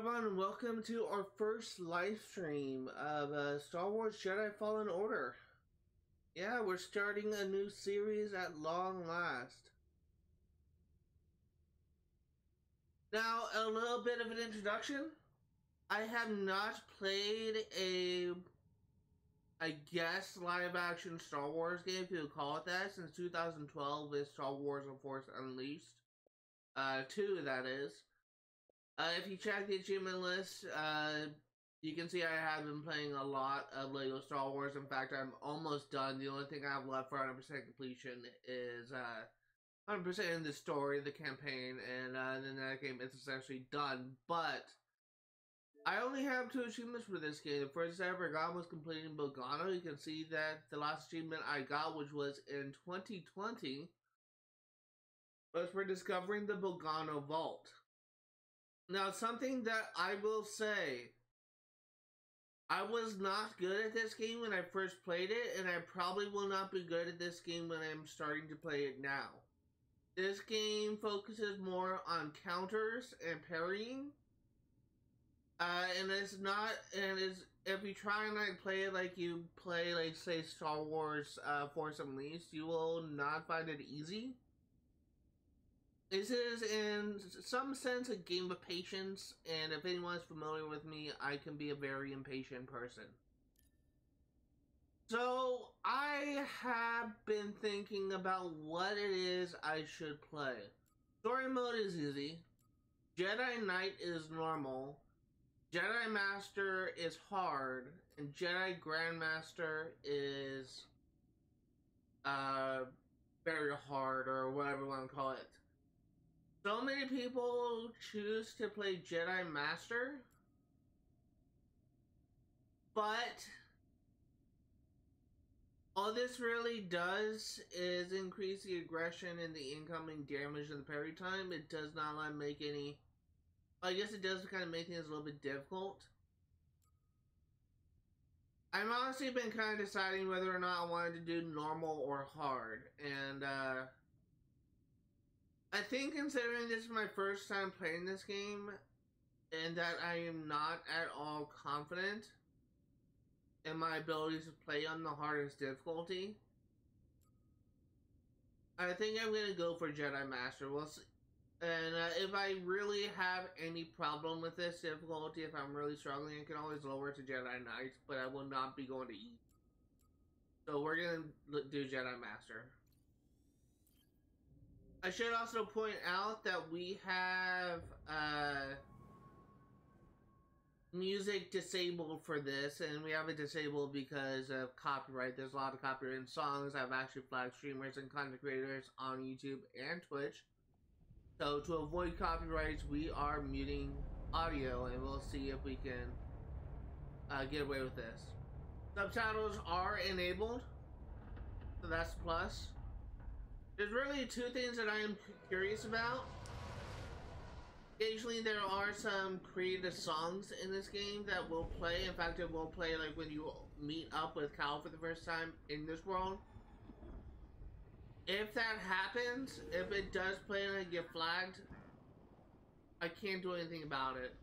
everyone, and welcome to our first live stream of Star Wars Jedi Fallen Order. Yeah, we're starting a new series at long last. Now, a little bit of an introduction. I have not played I guess, live-action Star Wars game, if you would call it that, since 2012 with Star Wars The Force Unleashed. 2, that is. If you check the achievement list, you can see I have been playing a lot of LEGO Star Wars. In fact, I'm almost done. The only thing I have left for 100% completion is 100% in the story, the campaign, and then that game is essentially done. But I only have 2 achievements for this game. The first I ever got was completing Bogano. You can see that the last achievement I got, which was in 2020, was for discovering the Bogano Vault. Now, something that I will say, I was not good at this game when I first played it, and I probably will not be good at this game when I'm starting to play it now. This game focuses more on counters and parrying, and it's not, and it's, if you try and like play it like you play, like say Star Wars Force Unleashed, you will not find it easy. This is, in some sense, a game of patience, and if anyone's familiar with me, I can be a very impatient person. So, I have been thinking about what it is I should play. Story mode is easy. Jedi Knight is normal. Jedi Master is hard. And Jedi Grandmaster is very hard, or whatever you want to call it. So many people choose to play Jedi Master, but all this really does is increase the aggression and the incoming damage and the parry time. It does not make any, I guess it does kind of make things a little bit difficult. I've honestly been kind of deciding whether or not I wanted to do normal or hard, and I think considering this is my first time playing this game, and that I am not at all confident in my abilities to play on the hardest difficulty, I think I'm going to go for Jedi Master. We'll see. And if I really have any problem with this difficulty, if I'm really struggling, I can always lower it to Jedi Knight, but I will not be going to eat. So we're going to do Jedi Master. I should also point out that we have music disabled for this, and we have it disabled because of copyright. There's a lot of copyrighted songs. I've actually flagged streamers and content creators on YouTube and Twitch. So to avoid copyrights, we are muting audio, and we'll see if we can get away with this. Subtitles are enabled, so that's a plus. There's really 2 things that I am curious about. Occasionally there are some creative songs in this game that will play. In fact, it will play like when you meet up with Cal for the first time in this world. If that happens, if it does play and I get flagged, I can't do anything about it.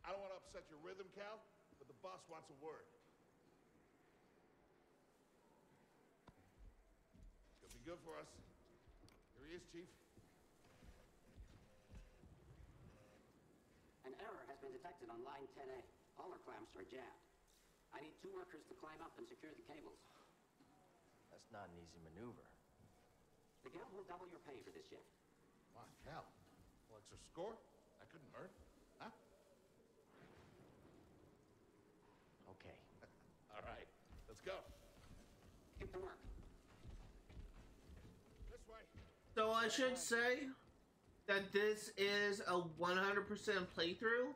I don't want to upset your rhythm, Cal, but the boss wants a word. Could be good for us. Here he is, Chief. An error has been detected on line 10A. All our clamps are jammed. I need 2 workers to climb up and secure the cables. That's not an easy maneuver. The guild will double your pay for this shift. Come on, Cal. Well, extra score? That couldn't hurt. Huh? Okay. All right, let's go. Get to work. This way. So I should say that this is a 100% playthrough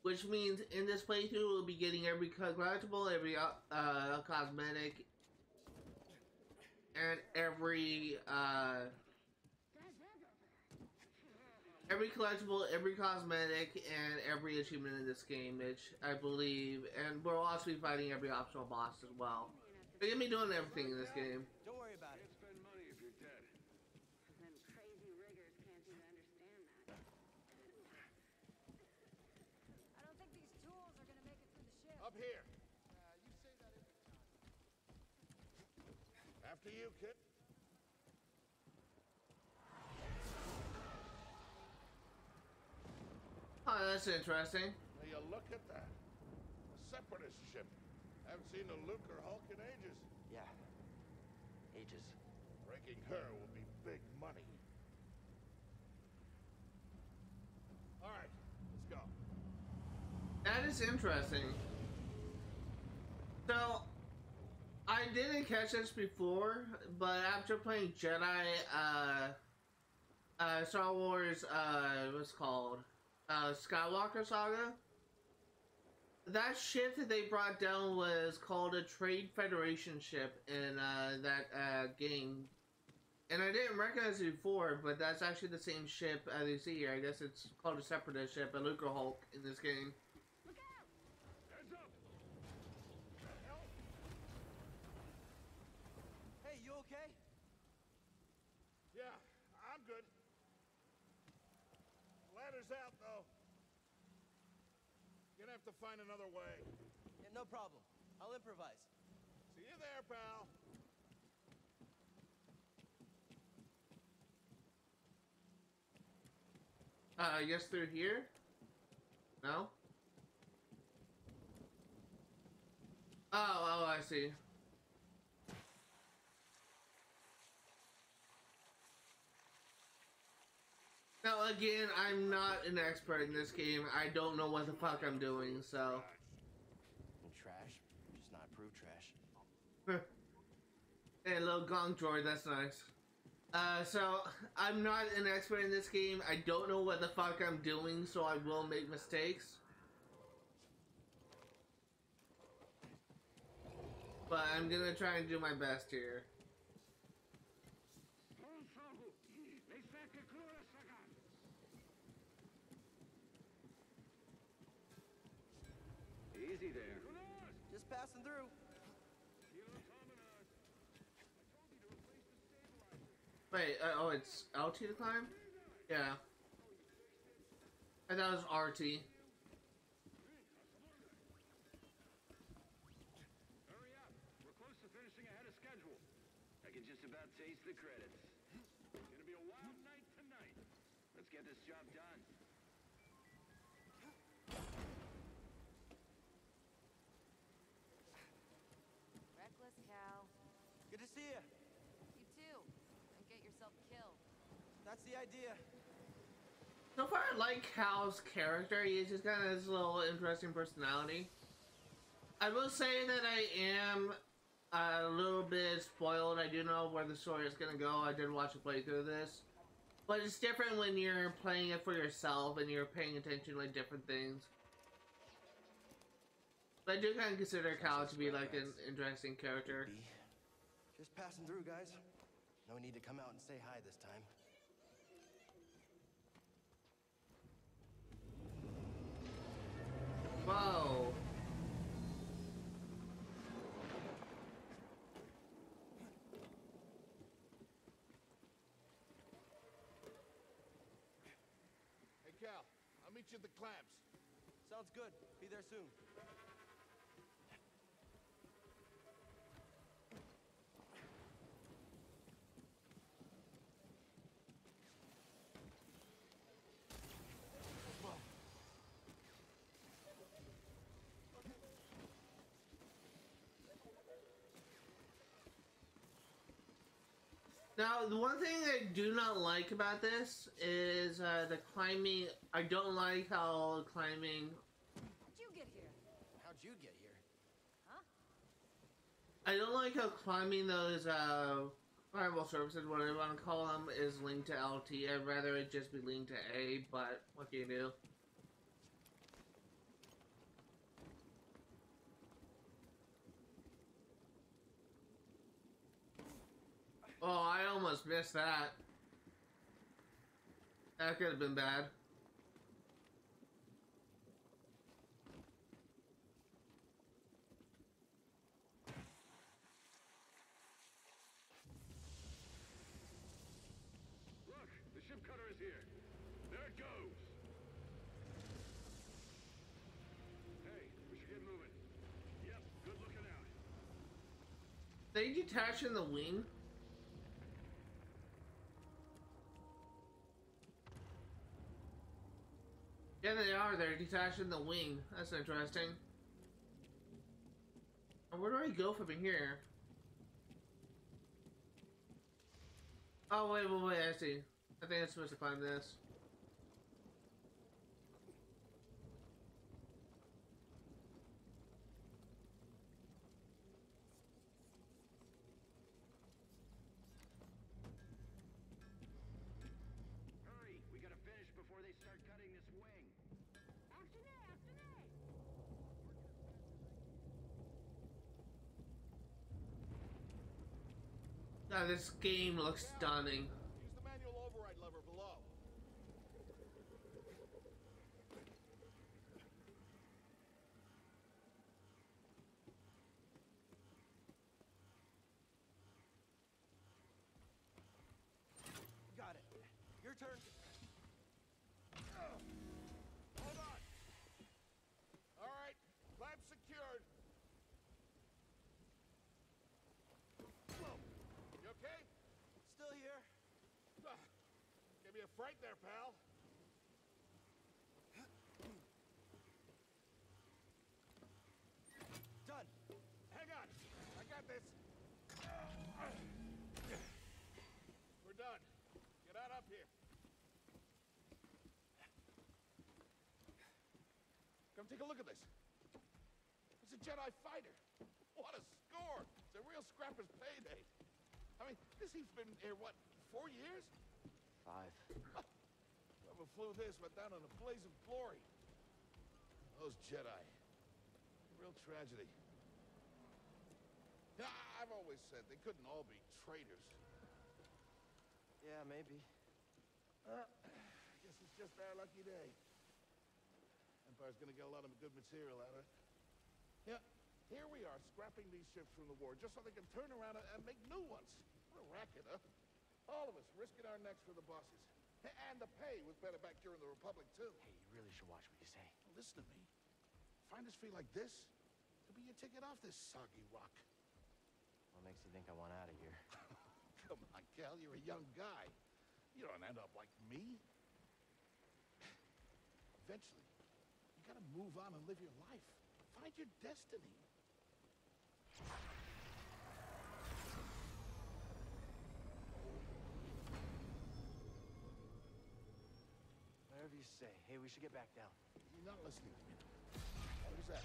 which means in this playthrough we'll be getting every collectible, every cosmetic, and every collectible, every cosmetic, and every achievement in this game, which I believe, and we'll also be fighting every optional boss as well. We're gonna be doing everything in this game. Don't worry about it. Spend money if you're dead. Them crazy riggers can't seem to understand that. I don't think these tools are gonna make it through the ship. Up here. You say that every time. After you, kid. Oh, that's interesting. Now you look at that. A separatist ship. Haven't seen a Luke or Hulk in ages. Yeah. Ages. Breaking her will be big money. All right, let's go. That is interesting. So, I didn't catch this before, but after playing Jedi, Star Wars, what's it called? Skywalker Saga. That ship that they brought down was called a Trade Federation ship in that game. And I didn't recognize it before, but that's actually the same ship as you see here. I guess it's called a Separatist ship, a Luke or Hulk in this game. Look out! Heads up! Hey, you okay? Yeah, I'm good. Ladder's out, though. Gonna have to find another way. Yeah, no problem. I'll improvise. See you there, pal. I guess through here? No? Oh, I see. Now again, I'm not an expert in this game. I don't know what the fuck I'm doing, so. And trash. Just not approved trash. Hey, little gong droid, that's nice. So, I'm not an expert in this game. I don't know what the fuck I'm doing, so I will make mistakes. But I'm gonna try and do my best here. Easy there. Just passing through. Wait, oh, it's LT to climb? Yeah. I thought it was RT. Hurry up. We're close to finishing ahead of schedule. I can just about taste the credits. It's gonna be a wild night tonight. Let's get this job done. Reckless cow. Good to see you. You too. Don't get yourself killed. That's the idea. So far, I like Hal's character. He's just got this little interesting personality. I will say that I am a little bit spoiled. I do know where the story is gonna go. I did watch a playthrough of this. But it's different when you're playing it for yourself and you're paying attention to like different things. But I do kind of consider Cal to be like an interesting character. Just passing through, guys. No need to come out and say hi this time. Whoa. Hey, Cal, I'll meet you at the clamps. Sounds good. Be there soon. Now, the one thing I do not like about this is the climbing. I don't like how climbing. How'd you get here? How'd you get here? Huh? I don't like how climbing those climbable surfaces, whatever you want to call them, is linked to LT. I'd rather it just be linked to A, but what can you do? almost missed that. That could have been bad. Look, the ship cutter is here. There it goes. Hey, we should get moving. Yep, good looking out. They detaching the wing? Yeah, they are. They're detaching the wing. That's interesting. Where do I go from here? Oh, wait, I see. I think I'm supposed to climb this. Hurry, we gotta finish before they start cutting this wing. God, this game looks stunning. Use the manual override lever below. Got it. Your turn. Hold on. All right, clamp secured. Whoa. You okay? Still here. Give me a fright there, pal. Done. Hang on. I got this. We're done. Get out up here. Come take a look at this. It's a Jedi fighter. What a score. It's a real scrapper's payday. I mean, this he's been here, what, 4 years? 5. Whoever flew this went down in a blaze of glory. Those Jedi. Real tragedy. Yeah, I've always said they couldn't all be traitors. Yeah, maybe. I guess it's just our lucky day. Empire's gonna get a lot of good material out of it. Yeah, here we are, scrapping these ships from the war just so they can turn around and make new ones. What a racket, huh? All of us risking our necks for the bosses. And the pay was better back during the Republic, too. Hey, you really should watch what you say. Well, listen to me. Find us free like this, it'll be your ticket off this soggy rock. What makes you think I want out of here? Come on, Cal, you're a young guy. You don't end up like me. Eventually, you gotta move on and live your life. Find your destiny. Whatever you say. Hey, we should get back down. You're not listening to me. What is that?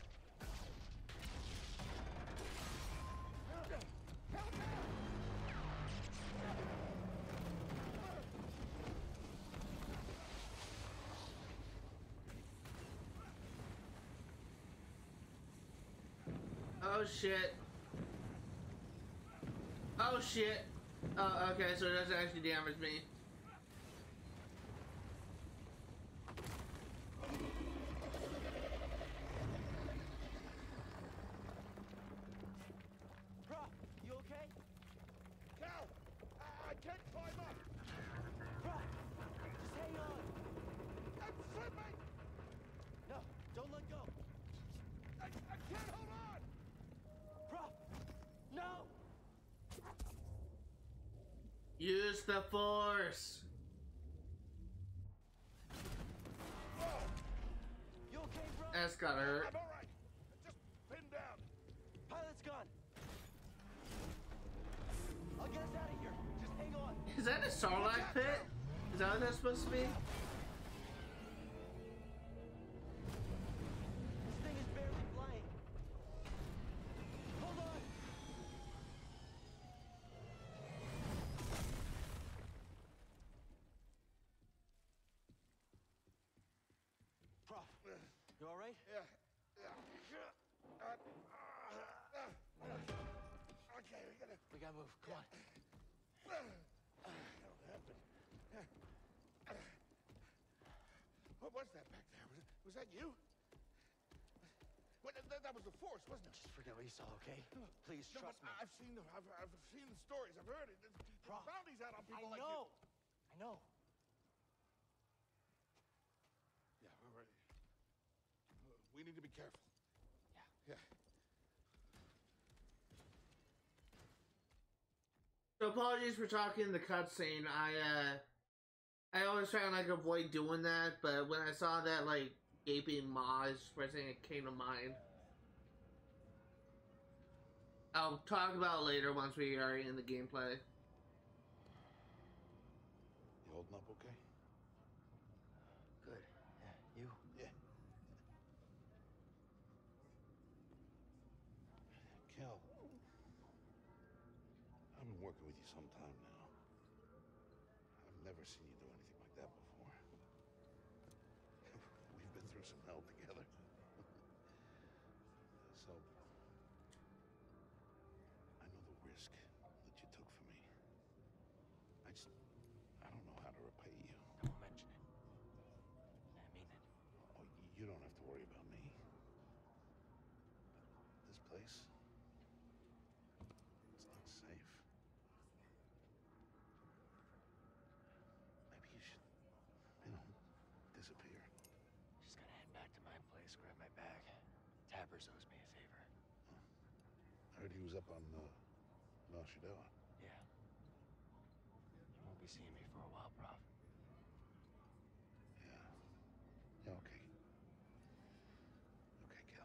Oh shit. Oh shit. Oh, okay, so it doesn't actually damage me. Prof, you okay? Cal! I can't climb up! Prof, just hang on. I'm slipping! No, don't let go. I can't hold on! Prof, no! Use the force. You okay, bro? That's gotta hurt. I'm alright. Just pinned down. Pilot's gone. I'll get us out of here. Just hang on. Is that a Sarlacc pit? Is that what that's supposed to be? This thing is barely flying. Hold on. Prof, you all right? Yeah. Okay, we gotta We gotta move. Come on. What was that back there? Was that you? Well, that was the Force, wasn't it? Just forget what you saw, okay? Please No, trust but me. I've seen the stories. I've heard it. There's Prof, bounties out on people I like know. you. I know. Yeah, we're ready. We need to be careful. Yeah. So apologies for talking the cutscene. I always try and like avoid doing that, but when I saw that like gaping maw is the first thing that came to mind. I'll talk about it later once we are in the gameplay. You holding up okay? Good. Yeah, you? Yeah. Kel, I've been working with you some time now. I've never seen you do anything like that before. We've been through some hell together. So, I know the risk that you took for me. I don't know how to repay you. Don't mention it. I mean it. Oh, you don't have to worry about me. This place, it's not safe. Maybe you should, disappear. Just gotta head back to my place, grab my bag. Tappers owes me a favor. I heard he was up on, Nashidawa. Yeah. You won't be seeing me for a while, Prof. Yeah. Yeah, okay. Okay, Kel.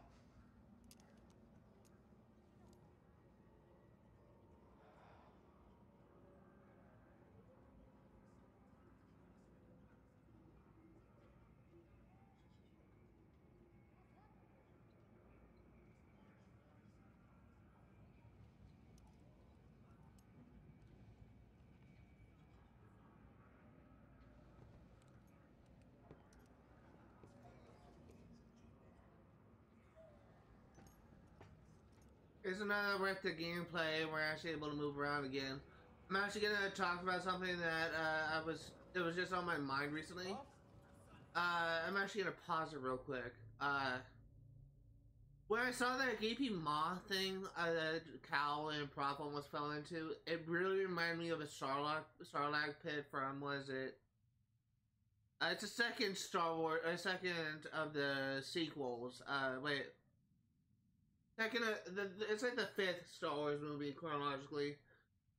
Here's another wreck the gameplay. We're actually able to move around again. I'm actually gonna talk about something that it was just on my mind recently. I'm actually gonna pause it real quick. When I saw that gaping maw thing that Cal and Prof almost fell into, it really reminded me of a Sarlacc pit from, was it? It's a second Star Wars, a second of the sequels. Wait. Second, it's like the fifth Star Wars movie chronologically,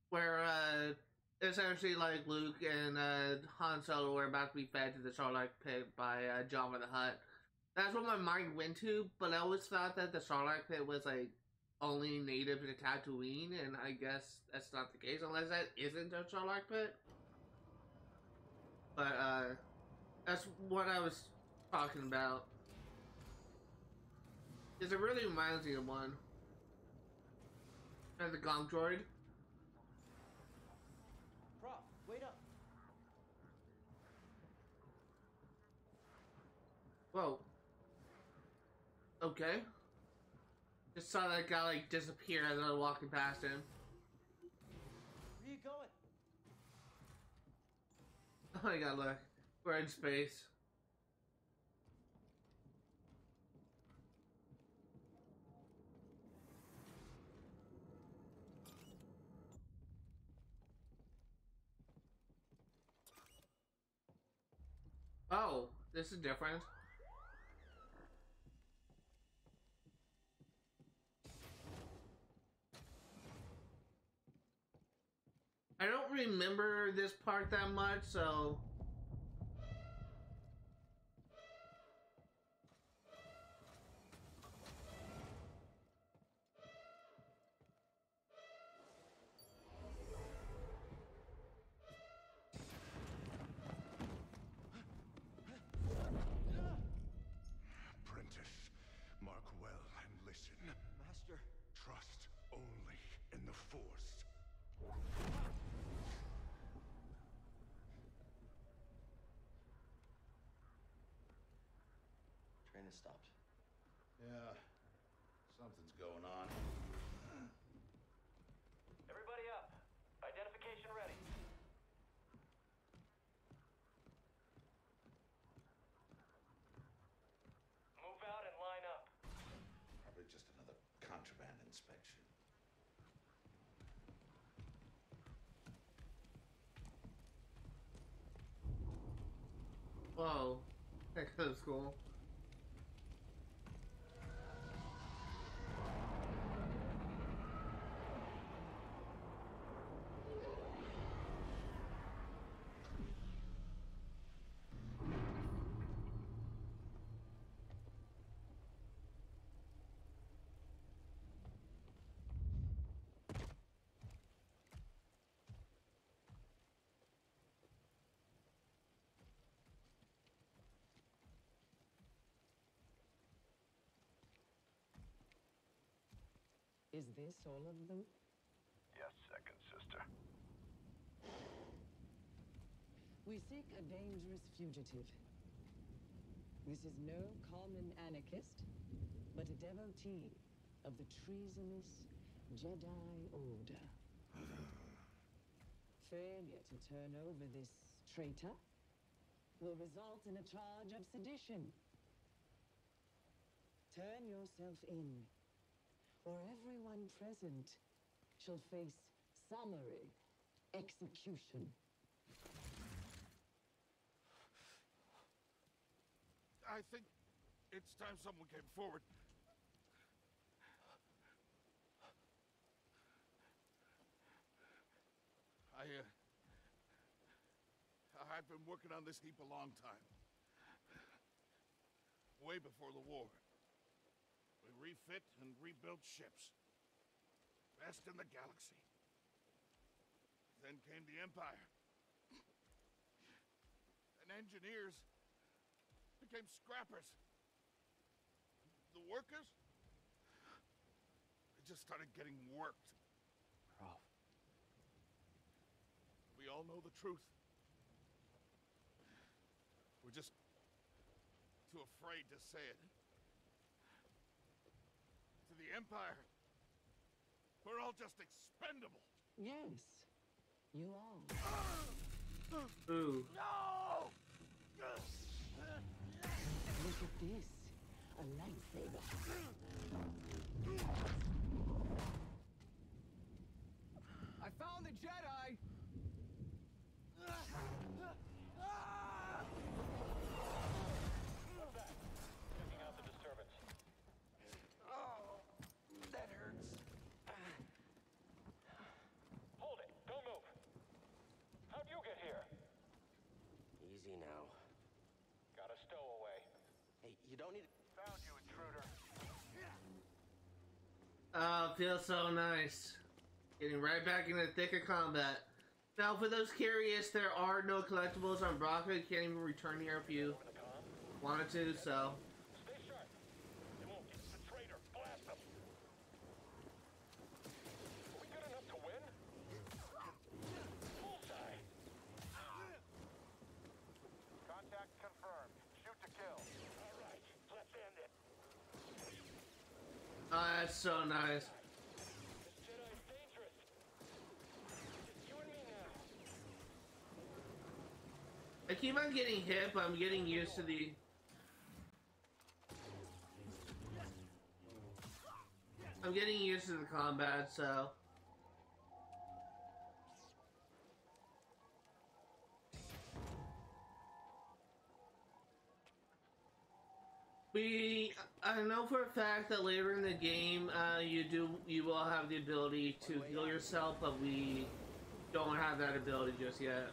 where essentially like Luke and Han Solo were about to be fed to the Sarlacc pit by Jabba the Hutt. That's what my mind went to, but I always thought that the Sarlacc pit was like only native to Tatooine, and I guess that's not the case unless that isn't a Sarlacc pit. But that's what I was talking about. Because it really reminds me of one. And the Gonk droid. Prof, wait up. Whoa. Okay. Just saw that guy like disappear as I was walking past him. Where you going? Oh my god, look. We're in space. Oh, this is different. I don't remember this part that much, so... Apprentice, mark well and listen. Master. Trust only in the Force. Train has stopped. Yeah, something's going on. Everybody up. Identification ready. Whoa. That was cool. Is this all of them? Yes, second sister. We seek a dangerous fugitive. This is no common anarchist, but a devotee of the treasonous Jedi Order. Failure to turn over this traitor will result in a charge of sedition. Turn yourself in, or everyone present shall face summary execution. I think it's time someone came forward. I've been working on this heap a long time. Way before the war. We refit and rebuilt ships. Best in the galaxy. Then came the Empire. And engineers became scrappers. The workers, they just started getting worked. Ralph. We all know the truth. We're just too afraid to say it. To the Empire, we're all just expendable. Yes, you are. Ooh. No! Look at this. A lightsaber. I found the Jedi! Move back. Checking out the disturbance. Oh, that hurts. Hold it. Don't move. How'd you get here? Easy now. Got a stowaway. Hey, you don't need... Found you, intruder. Oh, feels so nice. Getting right back in the thick of combat. Now, for those curious, there are no collectibles on Bracca. You can't even return here if you Over the comm. wanted to, so... Stay sharp. They won't. It's the traitor. Blast them. Are we good enough to win? Bullseye. Contact confirmed. Shoot to kill. All right. Let's end it. Oh, that's so nice. This Jedi's dangerous. It's you and me now. I keep on getting hit, but I'm getting used to the... I'm getting used to the combat, so... I know for a fact that later in the game, you will have the ability to heal yourself, but we don't have that ability just yet.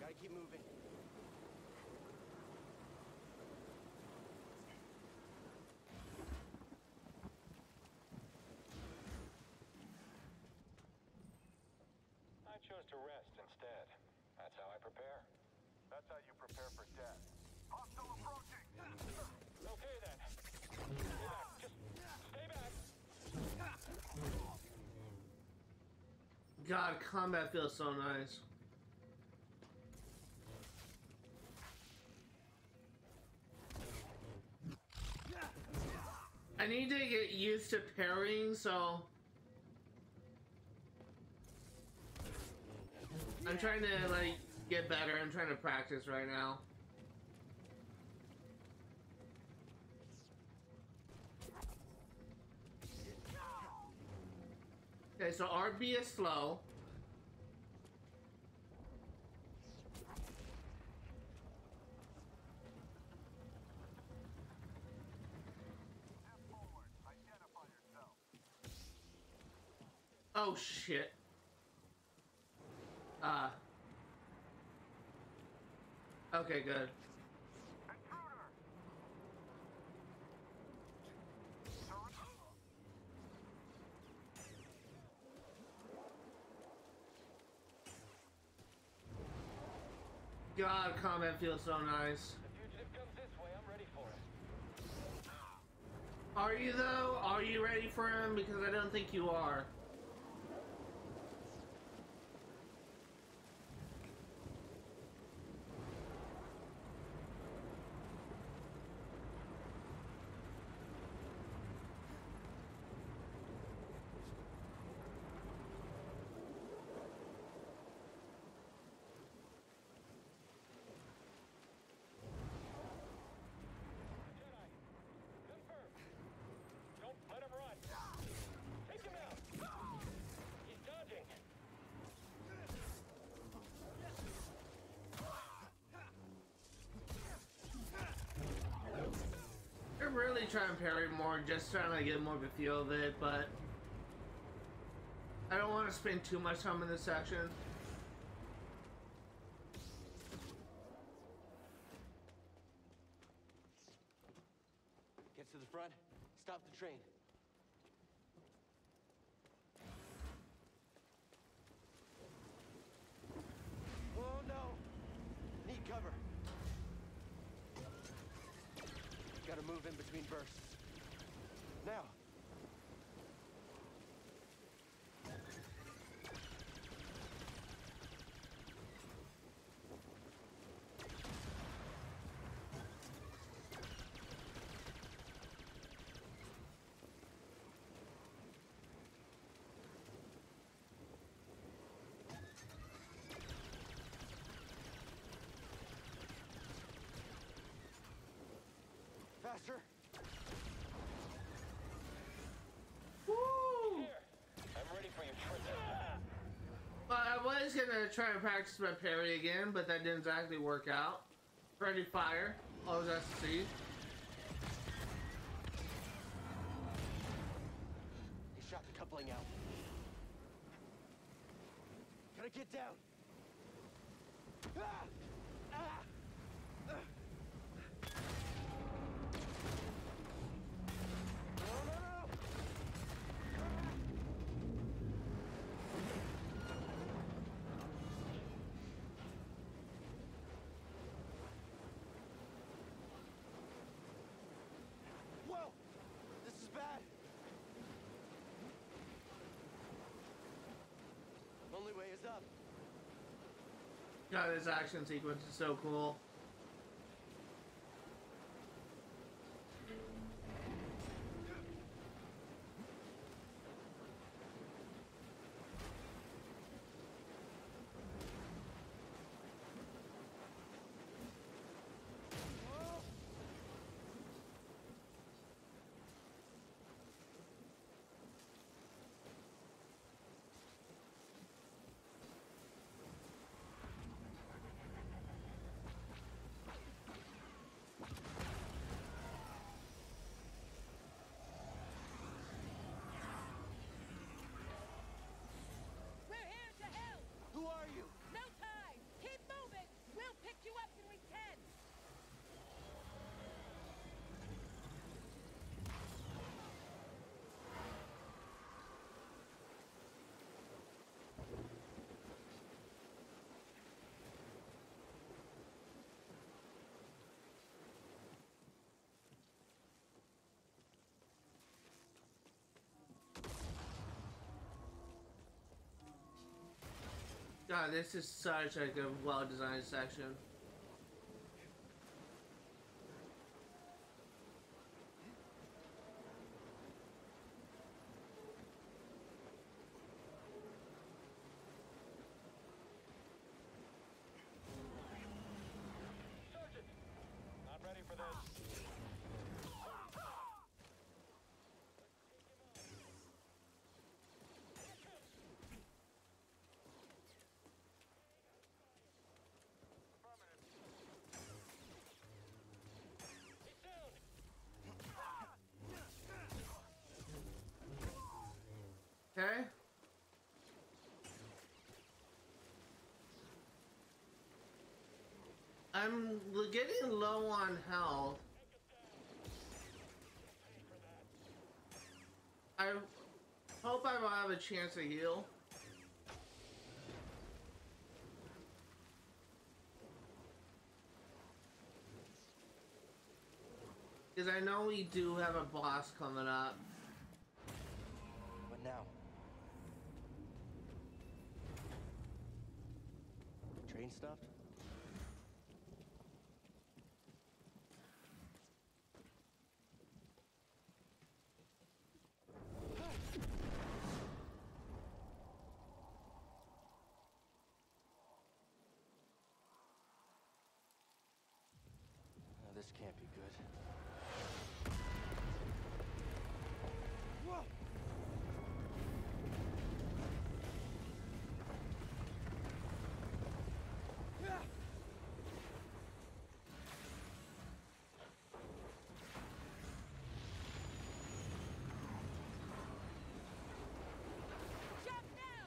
Gotta keep moving. I chose to rest instead. That's how I prepare. That's how you prepare for death. Hostile approaching! Okay then. Stay back. Just stay back. God, combat feels so nice. I need to get used to parrying, so... I'm trying to, like, get better. I'm trying to practice right now. Okay, so RB is slow. Oh shit. Okay, good. God, combat feels so nice. The fugitive comes this way, I'm ready for it. Are you though? Are you ready for him? Because I don't think you are. Really trying to parry more, just trying to get more of a feel of it, but I don't want to spend too much time in this section. Get to the front, stop the train. Oh no! Need cover. Gotta move in between bursts. Now! Faster! I'm ready for your trip. Well, I was gonna try and practice my parry again, but that didn't exactly work out. Ready, fire. All that's to see. He shot the coupling out. Gotta get down. Ah! Ah! Ah! No, no, no! Whoa! This is bad. Only way is up. God, this action sequence is so cool. We're here to help! Who are you? No time! Keep moving! We'll pick you up when we can! God, this is such like a well-designed section. Sergeant! Not ready for this. Okay? I'm getting low on health. I hope I will have a chance to heal. Because I know we do have a boss coming up. What now? Train stuffed? Oh, this can't be good. Whoa! Jump now!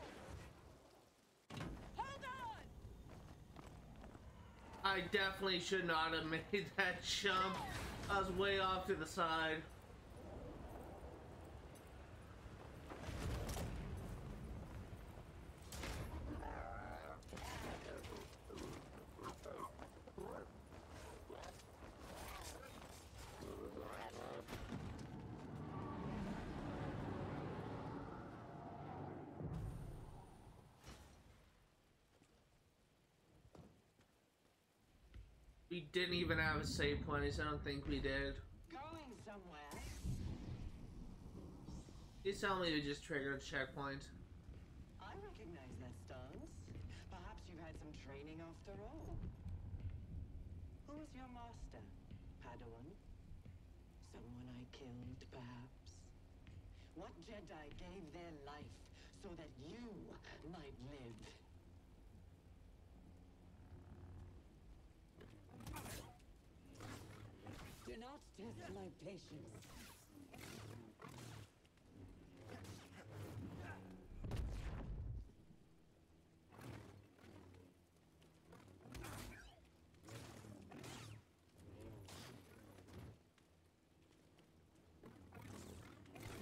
Hold on! I definitely should not have made that jump. I was way off to the side. We didn't even have a save point, so I don't think we did. Going somewhere? Please tell me we just triggered a checkpoint. I recognize that stance. Perhaps you've had some training after all. Who is your master, Padawan? Someone I killed, perhaps? What Jedi gave their life so that you might live? Do not test my patience.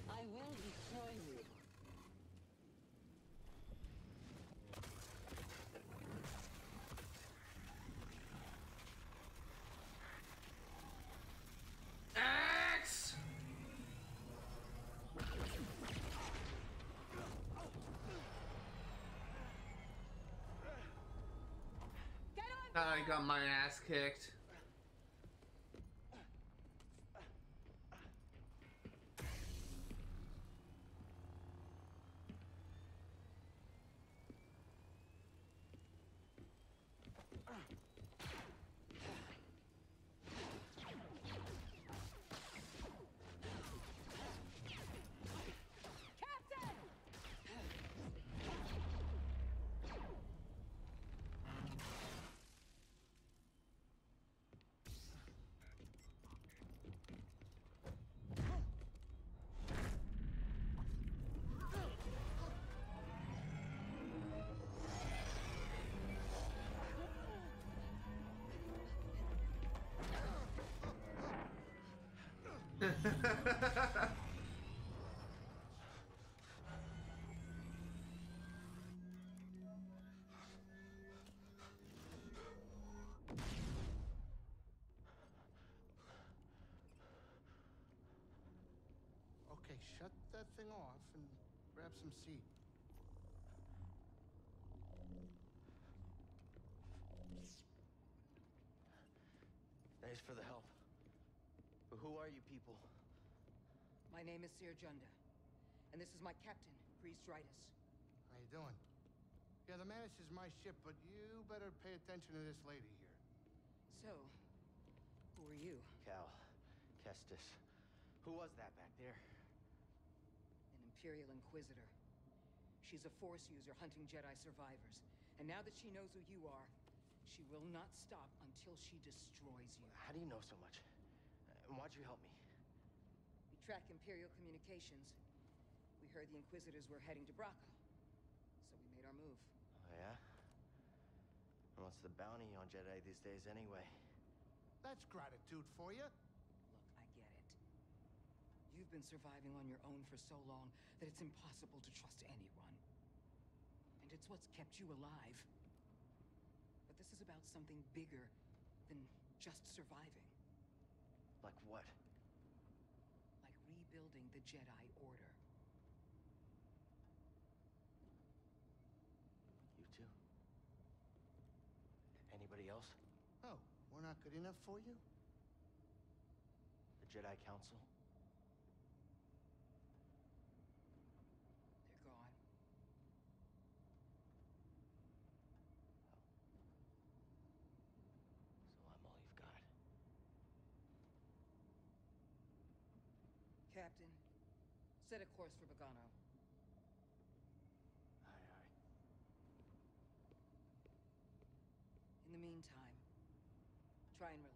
I will destroy you. Axe! I got my ass kicked. Okay, shut that thing off and grab some seat. Thanks for the help. But who are you people? My name is Seer Junda, and this is my captain, Priest Ritus. How you doing? Yeah, the Mantis is my ship, but you better pay attention to this lady here. So, who are you? Cal. Kestis. Who was that back there? An Imperial Inquisitor. She's a Force user hunting Jedi survivors. And now that she knows who you are, she will not stop until she destroys you. How do you know so much? And why'd you help me? We track Imperial communications. We heard the Inquisitors were heading to Bracca. So we made our move. Oh, yeah? wants the bounty on Jedi these days anyway? That's gratitude for you. Look, I get it. You've been surviving on your own for so long that it's impossible to trust anyone. And it's what's kept you alive. But this is about something bigger than just surviving. Like what? Like rebuilding the Jedi Order. You too? Anybody else? Oh, we're not good enough for you? The Jedi Council? They're gone. So I'm all you've got. Captain, set a course for Bogano. Aye, aye. In the meantime, try and relax.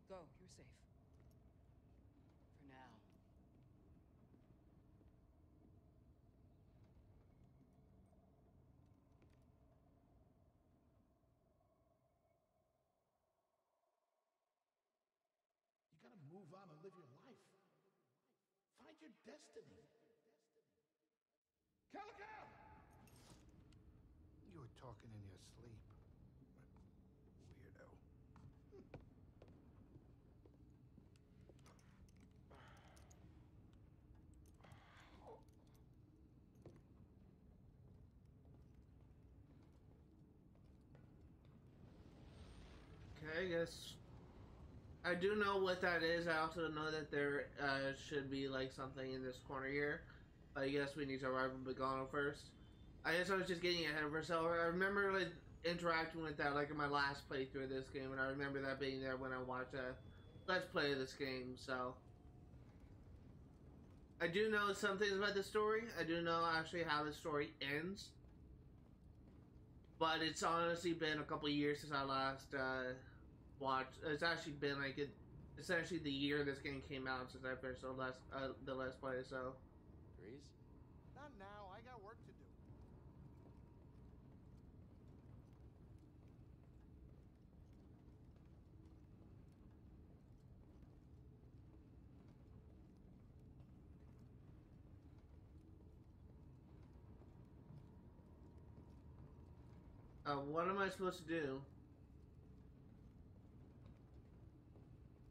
Go, you're safe. For now. You gotta move on and live your life. Find your destiny. Calico! You were talking in your sleep. Weirdo. Okay, I guess I do know what that is. I also know that there should be like something in this corner here. I guess we need to arrive in Bogano first. I guess I was just getting ahead of myself. I remember like interacting with that like in my last playthrough of this game, and I remember that being there when I watched a Let's Play of this game. So I do know some things about the story. I do know actually how the story ends. But it's honestly been a couple years since I last watched. It's actually been like essentially the year this game came out since I finished the Let's Play. So. Breeze? Not now. I got work to do. What am I supposed to do?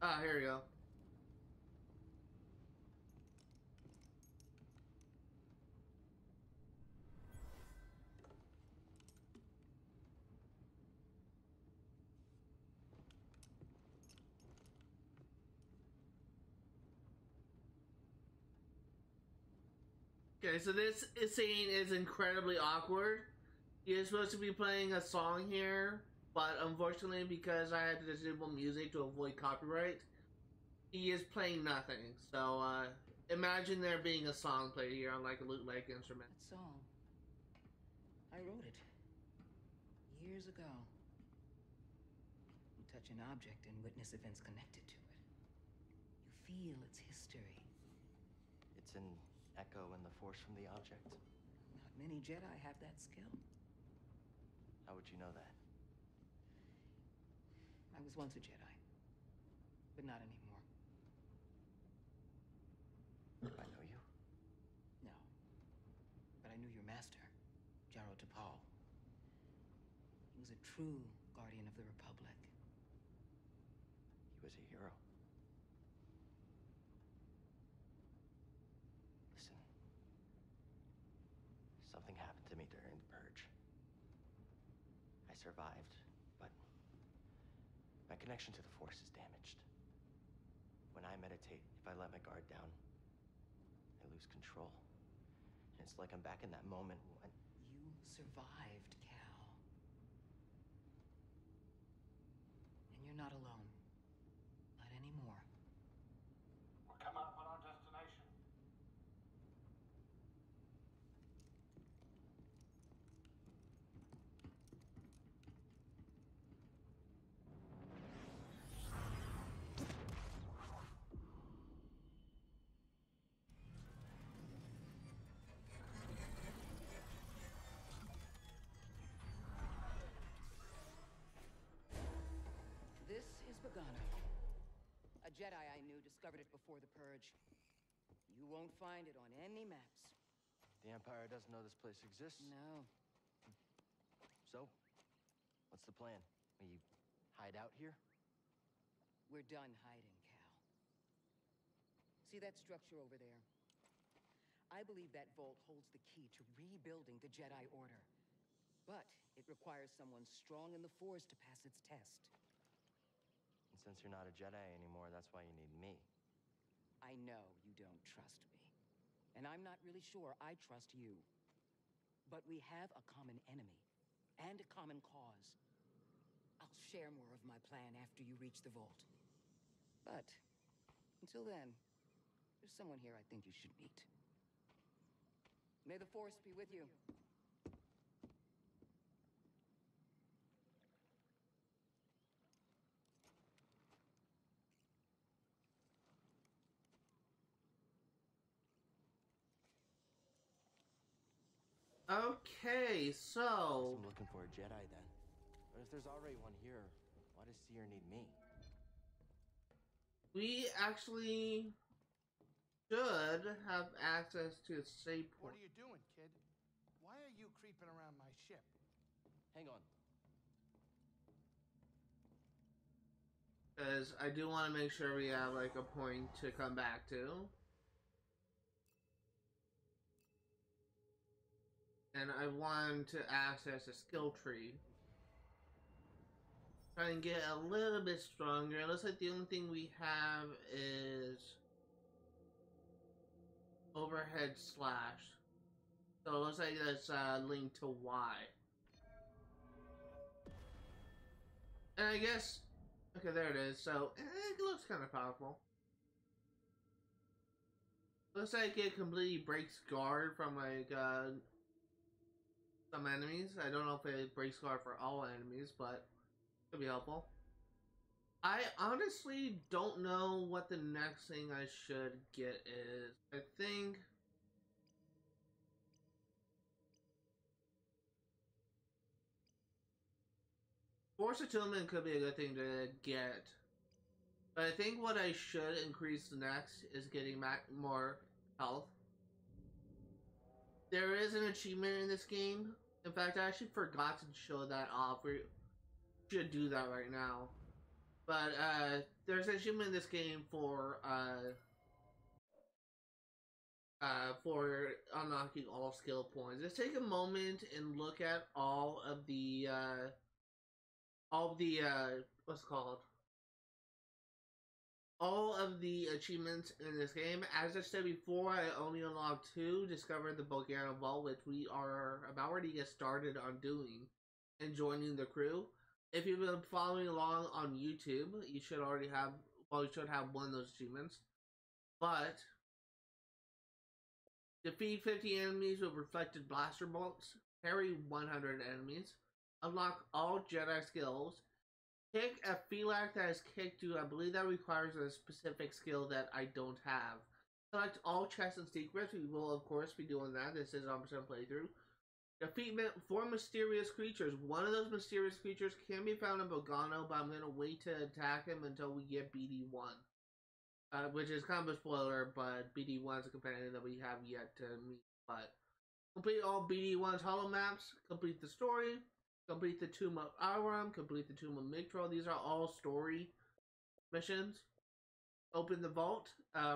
Ah, here we go. Okay, so this scene is incredibly awkward. You're supposed to be playing a song here, but unfortunately, because I had to disable music to avoid copyright, he is playing nothing. So, imagine there being a song played here on like a lute-like instrument. That song. I wrote it. Years ago. You touch an object and witness events connected to it. You feel its history. It's an echo in the force from the object. Not many Jedi have that skill. How would you know that? I was once a Jedi, but not anymore. Do I know you? No. But I knew your master, Jaro Tapal. He was a true guardian of the Republic. He was a hero. Listen. Something happened to me during the Purge. I survived, but my connection to the Force is damaged. When I meditate, if I let my guard down, I lose control. And it's like I'm back in that moment when... You survived, Cal. And you're not alone. Not anymore. We're coming up on our destination. Jedi I knew discovered it before the Purge. You won't find it on any maps. The Empire doesn't know this place exists? No. So, what's the plan? We hide out here? We're done hiding, Cal. See that structure over there? I believe that vault holds the key to rebuilding the Jedi Order. But it requires someone strong in the Force to pass its test. And since you're not a Jedi anymore, that's why you need me. I know you don't trust me. And I'm not really sure I trust you. But we have a common enemy. And a common cause. I'll share more of my plan after you reach the vault. But, until then, there's someone here I think you should meet. May the Force be with you. Okay, so... I'm looking for a Jedi then. But if there's already one here, why does Seer need me? We actually should have access to a save What point. are you doing, kid? Why are you creeping around my ship? Hang on. Because I do want to make sure we have like a point to come back to. And I want to access a skill tree. Try and get a little bit stronger. It looks like the only thing we have is overhead slash. So it looks like that's linked to Y. And I guess, okay, there it is. So it looks kind of powerful. Looks like it completely breaks guard from like some enemies. I don't know if it breaks guard for all enemies, but it could be helpful. I honestly don't know what the next thing I should get is. I think Force Attunement could be a good thing to get. But I think what I should increase next is getting back more health. There is an achievement in this game. In fact, I actually forgot to show that off. We should do that right now. But there's an achievement in this game for unlocking all skill points. Just take a moment and look at all of the what's it called? All of the achievements in this game. As I said before, I only unlocked 2. Discovered the Bogano Vault, which we are about ready to get started on doing, and joining the crew. If you've been following along on YouTube, you should already have, well, you should have one of those achievements. But defeat 50 enemies with reflected blaster bolts, parry 100 enemies, unlock all Jedi skills, kick a Phelak that is kicked to, I believe that requires a specific skill that I don't have. Select all chests and secrets. We will, of course, be doing that. This is 100% playthrough. Defeat 4 mysterious creatures. One of those mysterious creatures can be found in Bogano, but I'm going to wait to attack him until we get BD1. Which is kind of a spoiler, but BD1 is a companion that we have yet to meet. But complete all BD1's holo maps. Complete the story. Complete the Tomb of Aurum, complete the Tomb of Mictro. These are all story missions. Open the vault.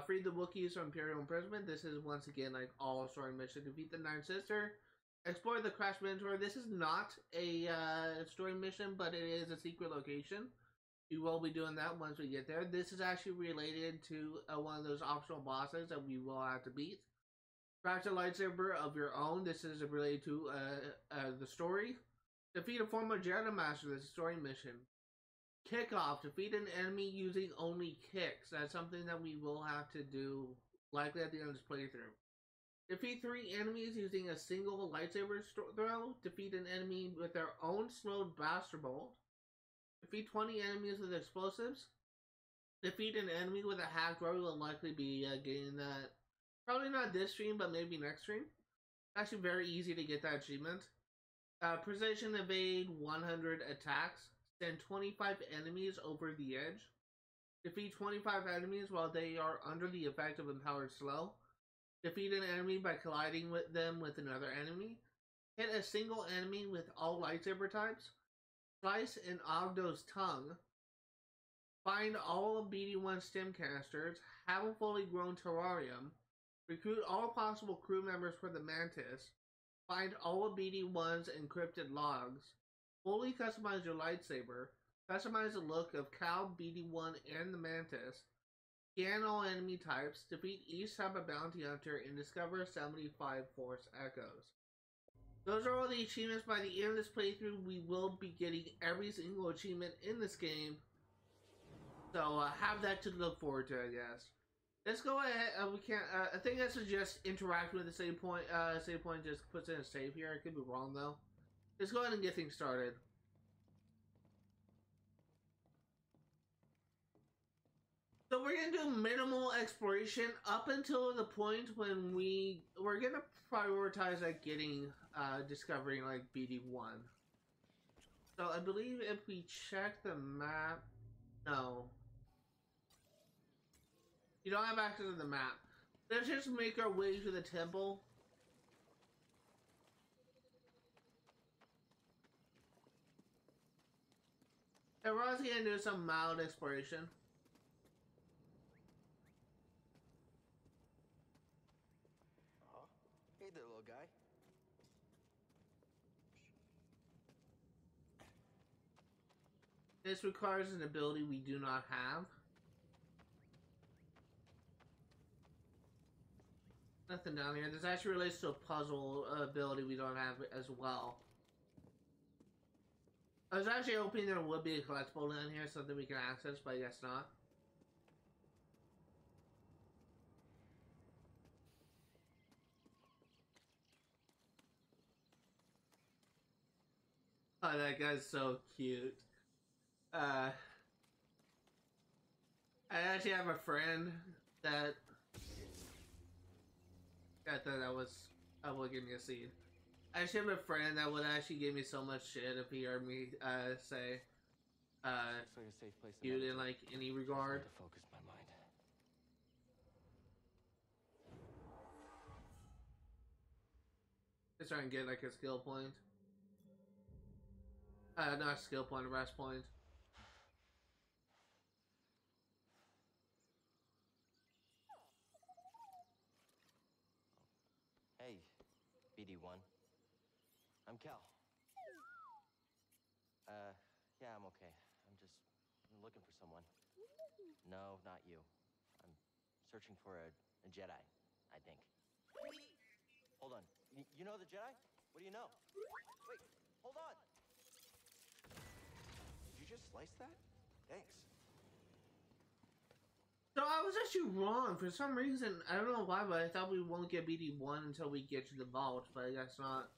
Free the Wookiees from Imperial imprisonment. This is once again like all story mission. Defeat the Nine Sister. Explore the Crash Mentor. This is not a story mission, but it is a secret location. We will be doing that once we get there. This is actually related to one of those optional bosses that we will have to beat. Craft a lightsaber of your own. This is related to the story. Defeat a former Jedi Master. This is a story mission. Kickoff. Defeat an enemy using only kicks. That's something that we will have to do likely at the end of this playthrough. Defeat 3 enemies using a single lightsaber throw. Defeat an enemy with their own slowed blaster bolt. Defeat 20 enemies with explosives. Defeat an enemy with a hacked row. Will likely be getting that. Probably not this stream, but maybe next stream. Actually very easy to get that achievement. Precision evade 100 attacks. Send 25 enemies over the edge. Defeat 25 enemies while they are under the effect of empowered slow. Defeat an enemy by colliding with them with another enemy. Hit a single enemy with all lightsaber types. Slice an Ogdo's tongue. Find all of BD1 stim canisters. Have a fully grown terrarium. Recruit all possible crew members for the Mantis. Find all of BD1's encrypted logs. Fully customize your lightsaber. Customize the look of Cal, BD1, and the Mantis. Scan all enemy types. Defeat each type of bounty hunter and discover 75 Force Echoes. Those are all the achievements. By the end of this playthrough, we will be getting every single achievement in this game. So have that to look forward to, I guess. Let's go ahead. We can't. I think I suggest interact with the save point. Save point just puts in a save here. I could be wrong though. Let's go ahead and get things started. So we're gonna do minimal exploration up until the point when we're gonna prioritize like getting discovering like BD1. So I believe if we check the map, no. You don't have access to the map. Let's just make our way to the temple. And we're also gonna do some mild exploration. Oh, hey there, little guy. This requires an ability we do not have. Nothing down here. This actually relates to a puzzle ability we don't have as well. I was actually hoping there would be a collectible down here, something we can access, but I guess not. Oh, that guy's so cute. I actually have a friend that I thought that will give me a seed. I actually have a friend that would actually give me so much shit if he heard me say Looks like a safe place to cute in meditate. like any regard. To focus my mind. Just try and get like a skill point. Not a skill point, a rest point. Hey, BD1. I'm Cal. Yeah, I'm okay. I'm looking for someone. No, not you. I'm searching for a Jedi, I think. Hold on. You know the Jedi? What do you know? Wait, hold on. Did you just slice that? Thanks. So I was actually wrong. For some reason, I don't know why, but I thought we won't get BD1 until we get to the vault, but I guess not.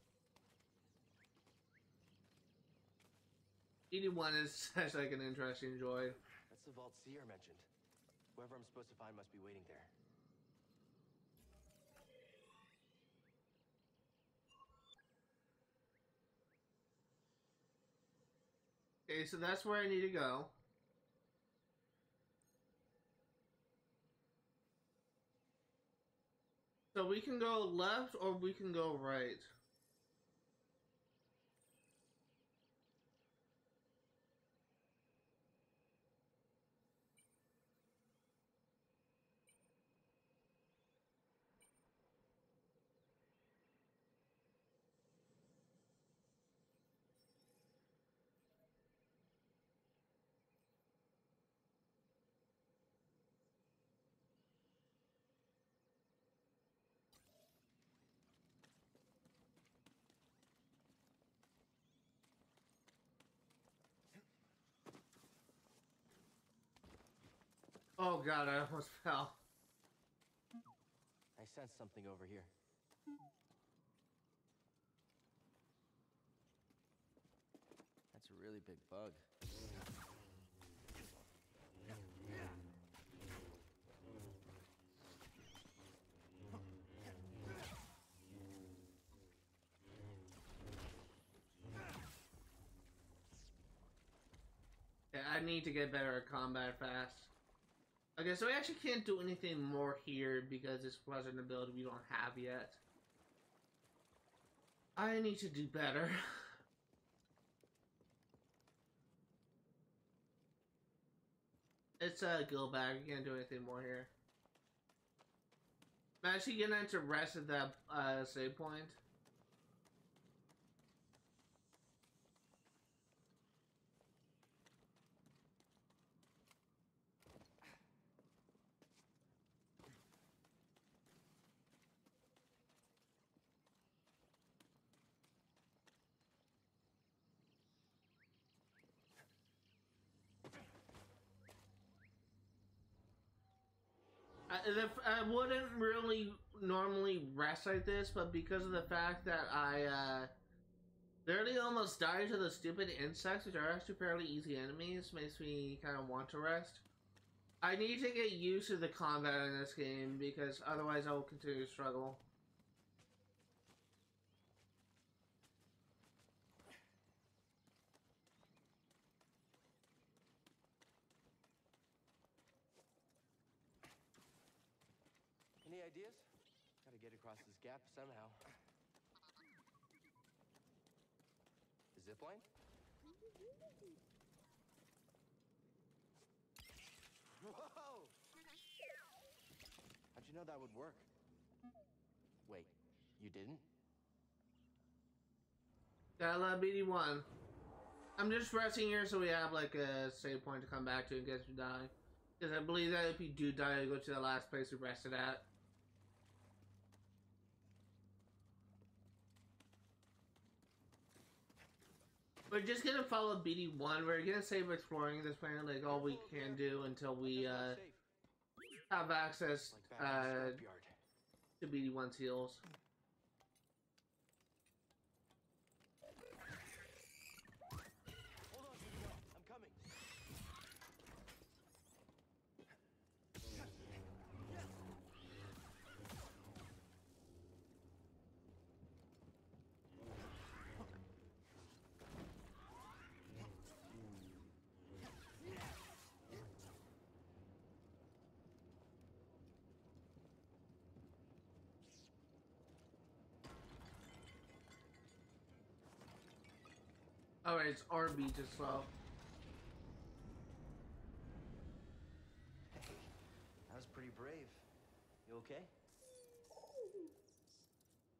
BD1 is such like an interesting droid. That's the vault Seer mentioned. Whoever I'm supposed to find must be waiting there. Okay, so that's where I need to go. So we can go left or we can go right. Oh god, I almost fell. I sense something over here. That's a really big bug. Yeah, I need to get better at combat fast. Okay, so we actually can't do anything more here because it's pleasant ability we don't have yet. I need to do better. It's go back. You can't do anything more here. I'm actually gonna to rest at that save point. I wouldn't really normally rest like this, but because of the fact that I literally almost died to the stupid insects, which are actually fairly easy enemies, makes me kind of want to rest. I need to get used to the combat in this game, because otherwise I will continue to struggle. Any ideas? Gotta get across this gap somehow. The zip line? Whoa! How'd you know that would work? Wait, you didn't? Gotta love BD1. I'm just resting here so we have like a save point to come back to in case we die. Because I believe that if you do die, you go to the last place we rested at. We're just gonna follow BD1. We're gonna save exploring this planet like all we can do until we have access to BD1's heals. Hold on, I'm coming. Alright, it's RB just slow. Hey, that was pretty brave. You okay?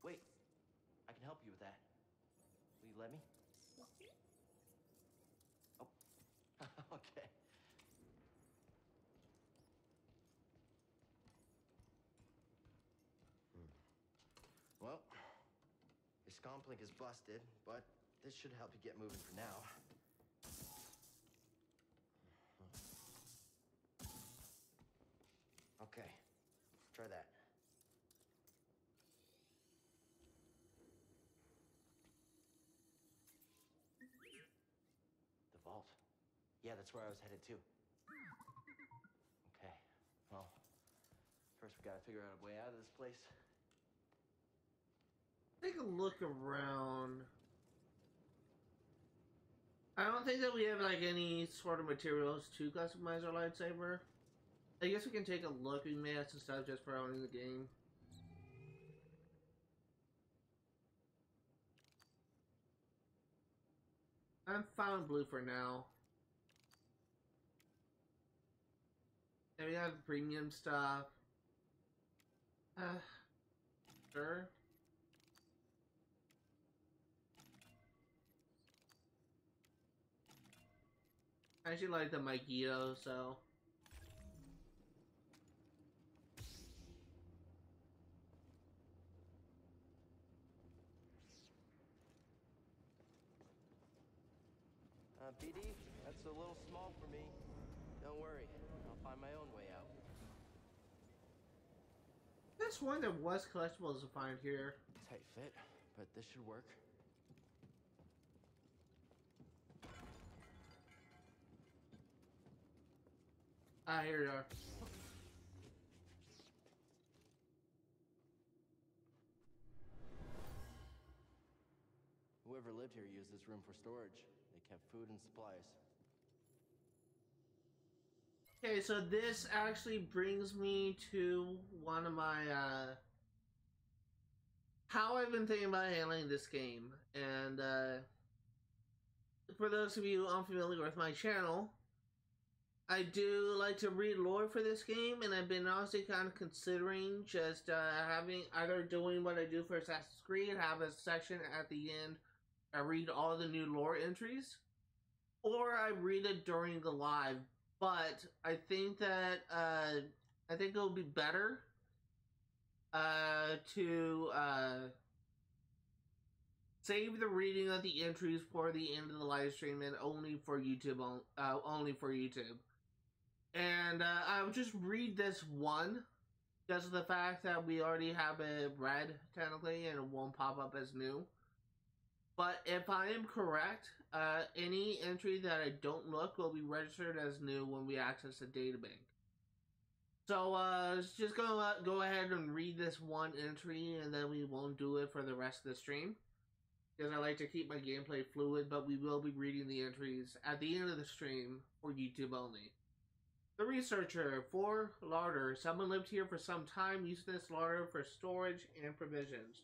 Wait, I can help you with that. Will you let me? Oh, okay. Well, your scomplink is busted, but this should help you get moving for now. Okay, try that. The vault. Yeah, that's where I was headed to. Okay, well, first we gotta figure out a way out of this place. Take a look around. I don't think that we have like any sort of materials to customize our lightsaber. I guess we can take a look. We may have some stuff just for owning the game. I'm fine with blue for now. And we have premium stuff. Sure. I actually like the Magito, so. BD, that's a little small for me. Don't worry, I'll find my own way out. This one that was collectibles to find here. Tight fit, but this should work. Ah, here we are. Whoever lived here used this room for storage. They kept food and supplies. Okay, so this actually brings me to one of my, how I've been thinking about handling this game. And, for those of you unfamiliar with my channel, I do like to read lore for this game, and I've been honestly kind of considering just having either doing what I do for Assassin's Creed, have a section at the end I read all the new lore entries, or I read it during the live. But I think that I think it would be better to save the reading of the entries for the end of the live stream and only for YouTube. Only for YouTube. And I would just read this one, because of the fact that we already have it read, technically, and it won't pop up as new. But if I am correct, any entry that I don't look will be registered as new when we access the databank. So, just go ahead and read this one entry, and then we won't do it for the rest of the stream. Because I like to keep my gameplay fluid, but we will be reading the entries at the end of the stream for YouTube only. The researcher, for larder. Someone lived here for some time, using this larder for storage and provisions.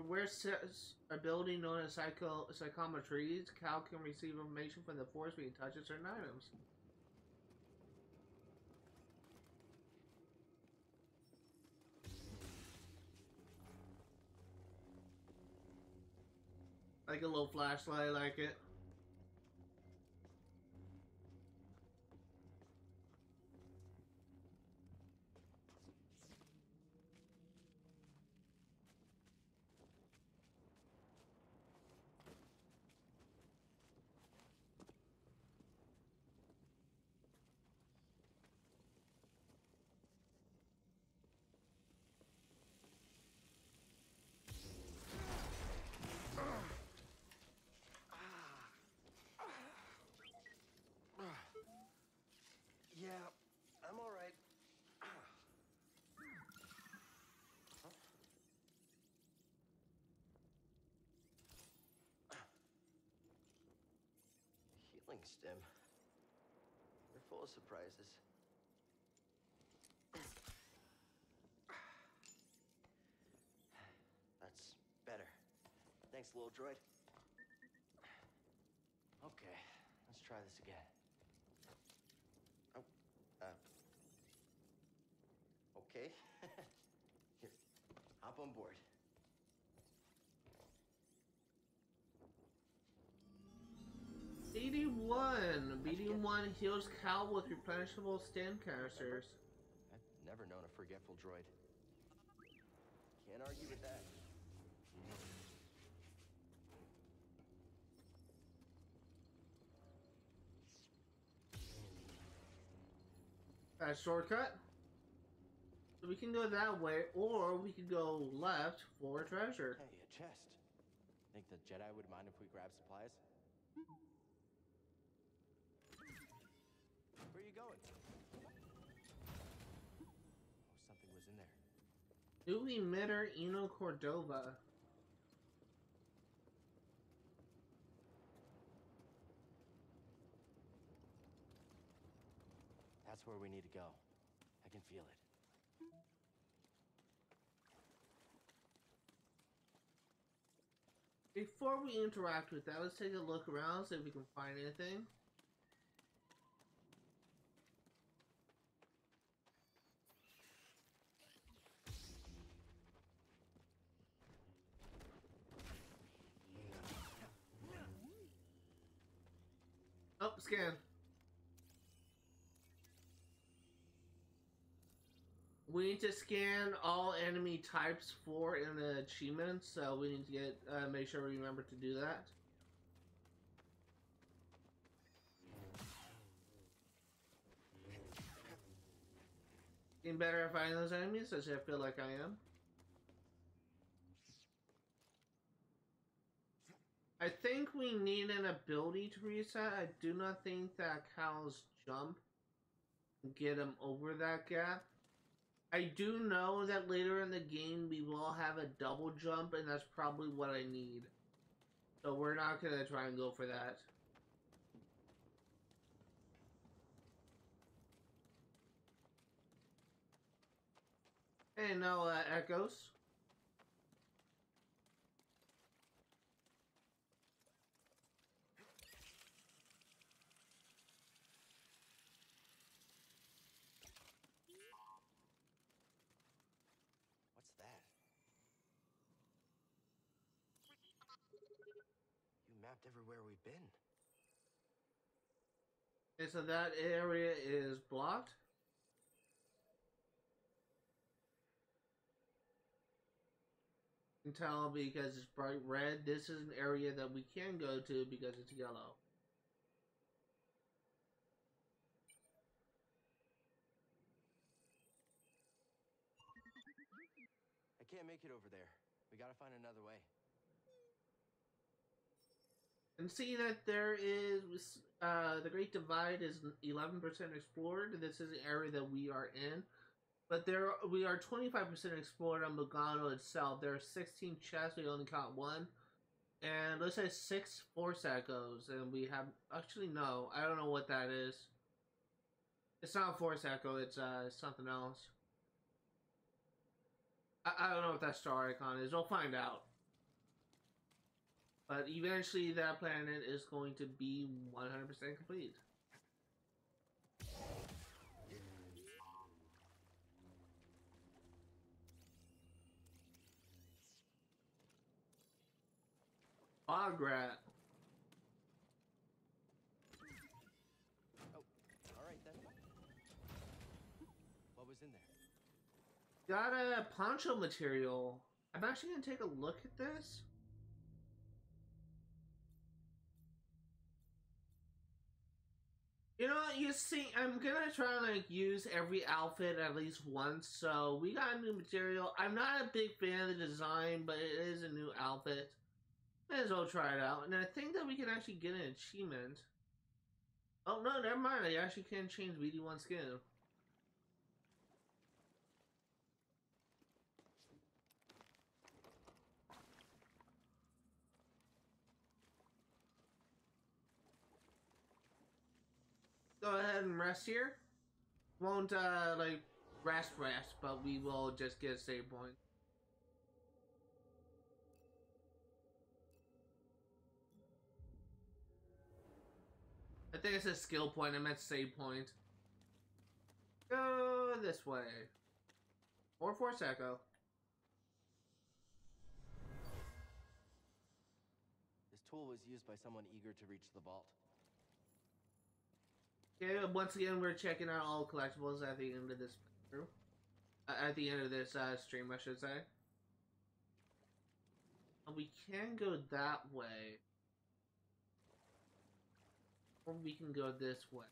Where sits a building known as psychometries, Cal can receive information from the force when he touches certain items. Like a little flashlight, I like it. Yeah, I'm all right. Healing stim. They're full of surprises. That's better. Thanks, little droid. Okay, let's try this again. Okay. Here, hop on board. BD1 heals Cal with replenishable stim canisters. I've never known a forgetful droid. Can't argue with that. Shortcut. So we can go that way, or we could go left for treasure. Hey, a chest. Think the Jedi would mind if we grab supplies? Where are you going? Oh, something was in there. New emitter Eno Cordova. That's where we need to go. I can feel it. Before we interact with that, let's take a look around, see if we can find anything. Oh, scan. We need to scan all enemy types for in the achievement, so we need to get make sure we remember to do that. Getting better at finding those enemies, as I feel like I am. I think we need an ability to reset. I do not think that Cal's jump can get him over that gap. I do know that later in the game we will have a double jump, and that's probably what I need. So we're not going to try and go for that. Okay, no echoes. What's that? You mapped everywhere we've been. Okay, so that area is blocked. You can tell because it's bright red. This is an area that we can go to because it's yellow. I can't make it over there. We gotta find another way. And seeing that there is the Great Divide is 11% explored. This is an area that we are in, but we are 25% explored on Bogano itself. There are 16 chests. We only caught one, and let's say 6 force echoes, and we have actually no. I don't know what that is. It's not a force echo. It's something else. I don't know what that star icon is. We'll find out. But eventually that planet is going to be 100% complete. Ograt. Oh, alright then. What was in there? Got a poncho material. I'm actually going to take a look at this. You know what, you see, I'm gonna try to like use every outfit at least once, so we got new material. I'm not a big fan of the design, but it is a new outfit. May as well try it out, and I think that we can actually get an achievement. Oh no, never mind, I actually can change BD1 skin. Go ahead and rest here. Won't like rest, but we will just get a save point. I think it's a skill point. I meant save point. Go this way. Or force echo. This tool was used by someone eager to reach the vault. Okay, once again, we're checking out all collectibles at the end of this playthrough. At the end of this stream, I should say. We can go that way. Or we can go this way.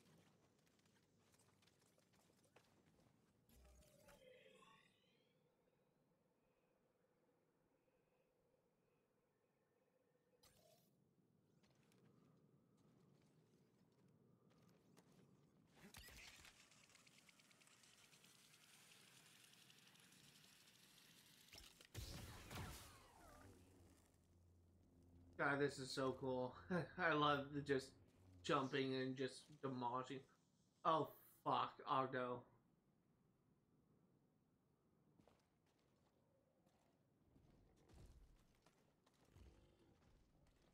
God, this is so cool. I love the just jumping and just demolishing. Oh, fuck, Ogdo.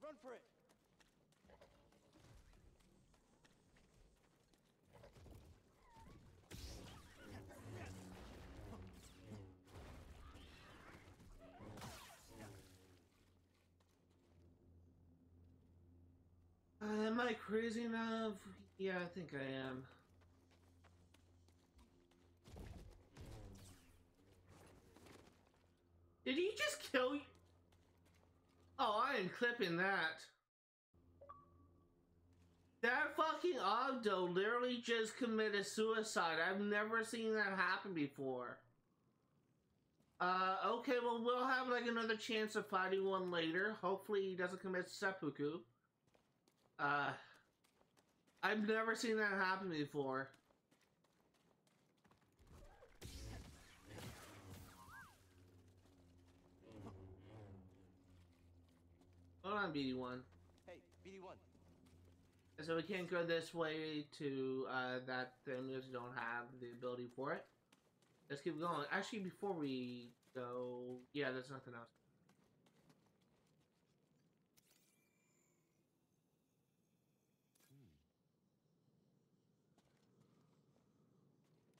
Run for it! Am I crazy enough? Yeah, I think I am. Did he just kill you? Oh, I am clipping that. That fucking Ogdo literally just committed suicide. I've never seen that happen before. Okay, well, we'll have like another chance of fighting one later. Hopefully he doesn't commit seppuku. I've never seen that happen before. Hold on, BD1. Hey, BD1. So we can't go this way to that thing because we don't have the ability for it. Let's keep going. Actually, before we go, yeah, there's nothing else.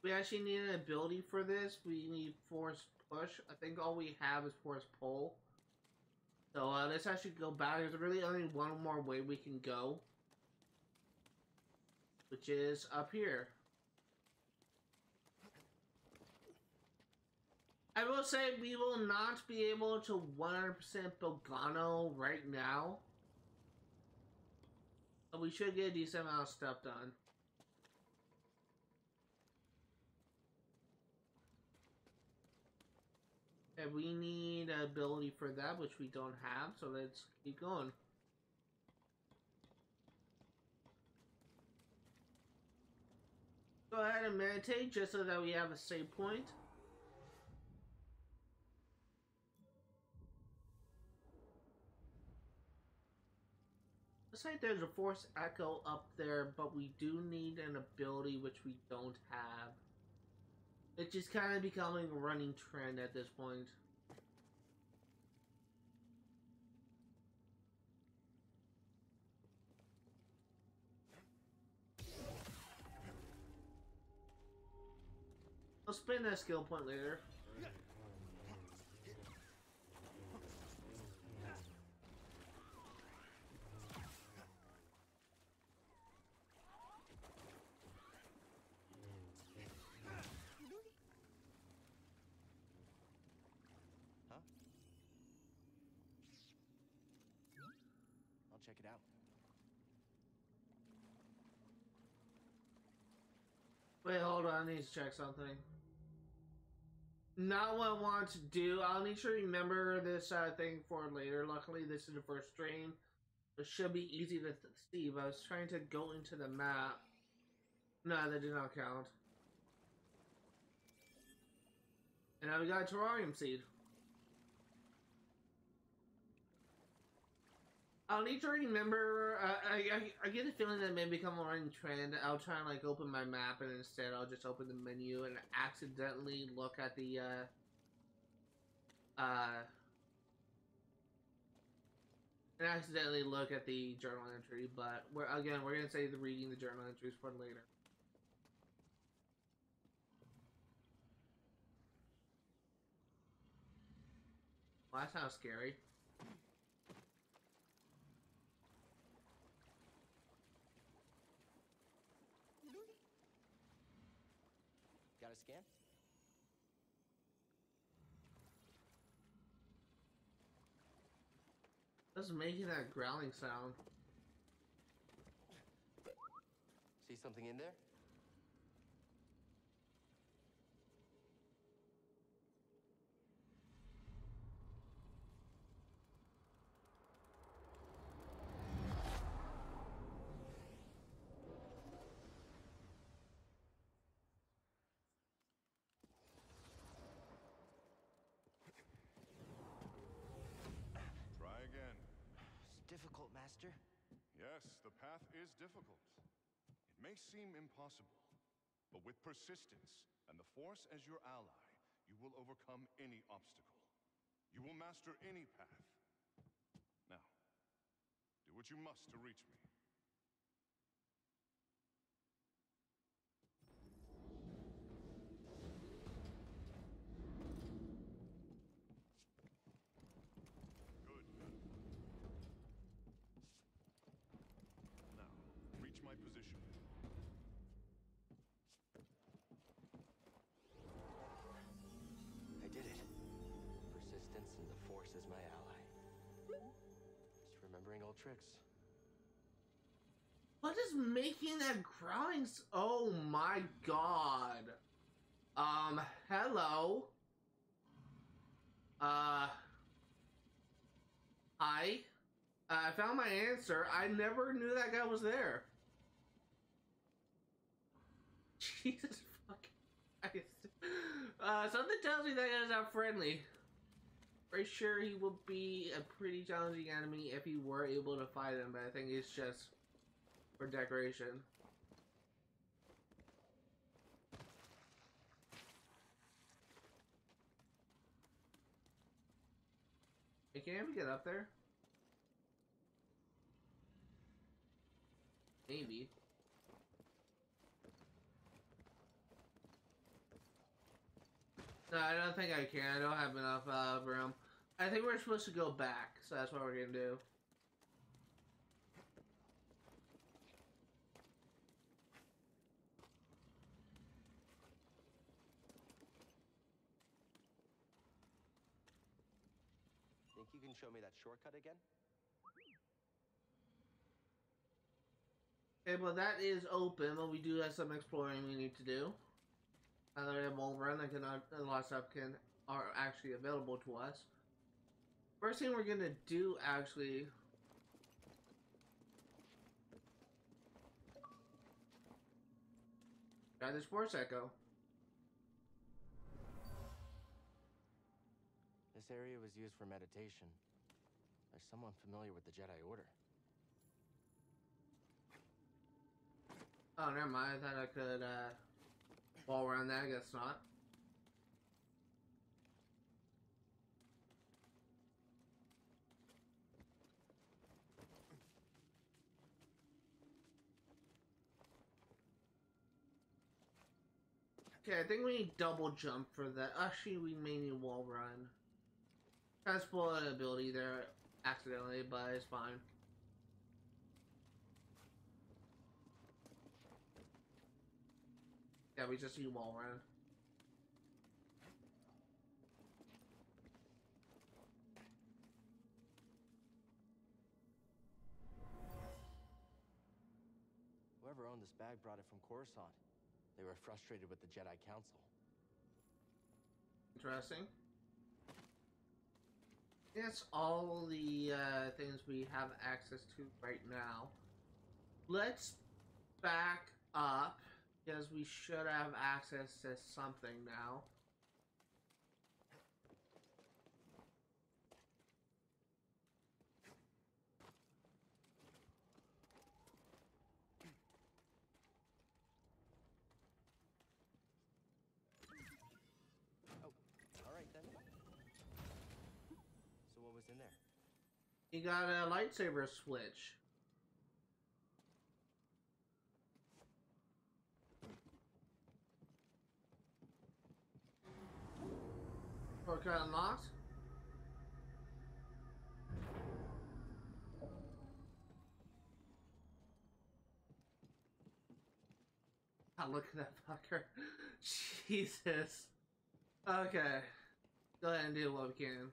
We actually need an ability for this. We need force push. I think all we have is force pull. So let's actually go back. There's really only one more way we can go, which is up here. I will say we will not be able to 100% Bogano right now, but we should get a decent amount of stuff done. And we need an ability for that, which we don't have, so let's keep going. Go ahead and meditate just so that we have a save point. Looks like there's a force echo up there, but we do need an ability which we don't have. It's just kind of becoming a running trend at this point. I'll spend that skill point later. Check it out. Wait, hold on. I need to check something. Not what I want to do. I'll need to remember this thing for later. Luckily, this is the first stream. It should be easy to see, but I was trying to go into the map. No, that did not count. And now we got a terrarium seed. I'll need to remember, I get a feeling that may become a running trend. I'll try and like open my map and instead I'll just open the menu and accidentally look at the, journal entry, but we're gonna say the reading the journal entries for later. Well, that sounds scary. Got a scan? What's making that growling sound? See something in there? Difficult, Master. Yes, the path is difficult. It may seem impossible, but with persistence and the Force as your ally, you will overcome any obstacle. You will master any path. Now, do what you must to reach me. Position. I did it. Persistence and the Force is my ally. Just remembering old tricks. What is making that growling? Oh my god. Hello. Hi. I found my answer. I never knew that guy was there. Jesus fucking Christ. Something tells me that guy's not friendly. Pretty sure he will be a pretty challenging enemy if he were able to fight him, but I think it's just for decoration. I can't even get up there. Maybe. No, I don't think I can. I don't have enough room. I think we're supposed to go back, so that's what we're gonna do. Think you can show me that shortcut again? Okay, well that is open, but we do have some exploring we need to do. Now that we have wall run, a lot of stuff are actually available to us. First thing we're gonna do actually. Try this Force Echo. This area was used for meditation. There's someone familiar with the Jedi Order. Oh, never mind. I thought I could wall around that. I guess not. Okay, I think we need double jump for that. Actually, we may need wall run. Kind of spoiled an ability there accidentally, but it's fine. Yeah, we just need wall run. Whoever owned this bag brought it from Coruscant. They were frustrated with the Jedi Council. Interesting. That's all the things we have access to right now. Let's back up, because we should have access to something now. In there. You got a lightsaber switch. Shortcut unlocked. Oh, look at that fucker. Jesus. Okay. Go ahead and do what we can.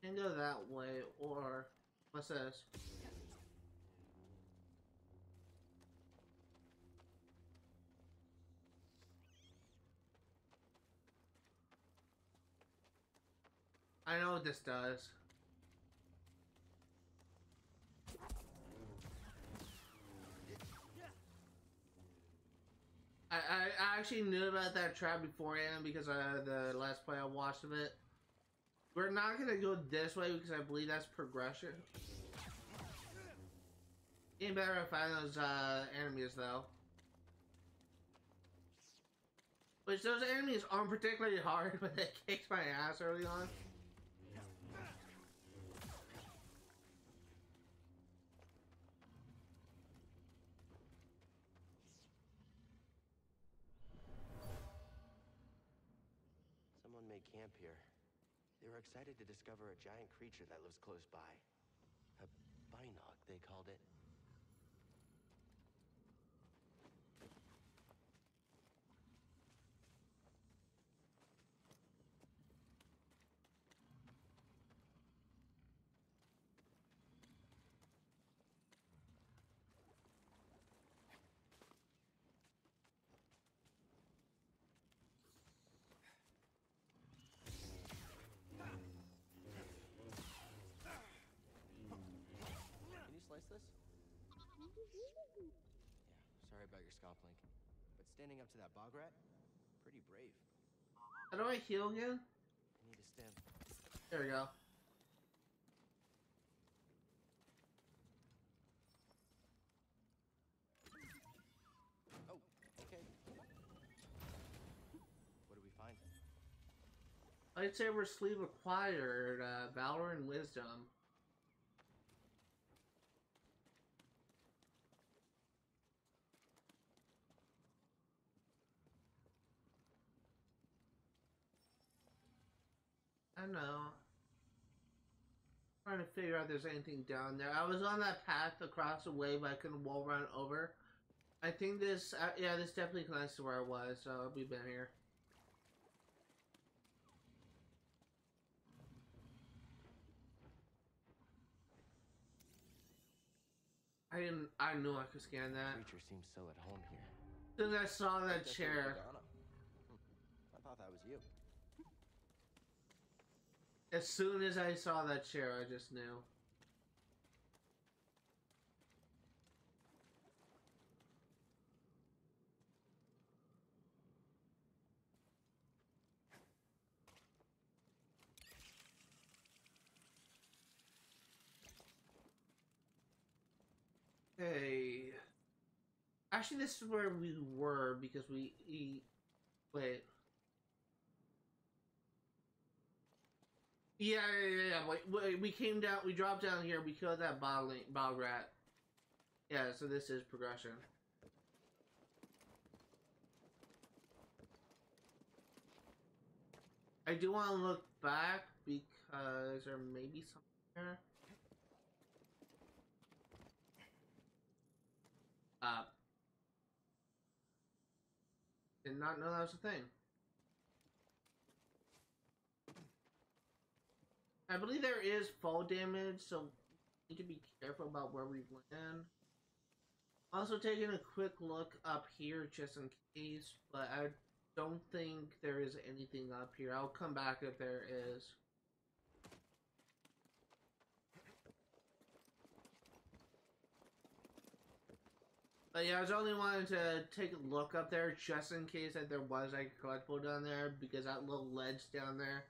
Can go that way, or what's this? I know what this does. I actually knew about that trap beforehand because the last play I watched of it. We're not gonna go this way because I believe that's progression. Getting better at finding those enemies though. Which those enemies aren't particularly hard, but they kicked my ass early on. Someone made camp here. They were excited to discover a giant creature that lives close by. A binog, they called it. Sorry about your scalp link, but standing up to that bog rat, pretty brave. How do I heal again? I need a stim. There we go. Lightsaber sleeve acquired, valor and wisdom. I don't know. Trying to figure out if there's anything down there. I was on that path across the way, but I couldn't wall run over. I think this, yeah, this definitely connects to where I was, so we've been here. I knew I could scan that. Creature seems so at home here. As soon as I saw that That's chair. Bogano. I thought that was you. As soon as I saw that chair, I just knew. Hey. Actually, this is where we were because we wait. Yeah. Wait, we came down, we dropped down here, we killed that bog rat. Yeah, so this is progression. I do want to look back because there may be something there. Did not know that was a thing. I believe there is fall damage, so we need to be careful about where we land. Also taking a quick look up here just in case, but I don't think there is anything up here. I'll come back if there is. But yeah, I was only wanting to take a look up there just in case that there was like a collectible down there, because that little ledge down there,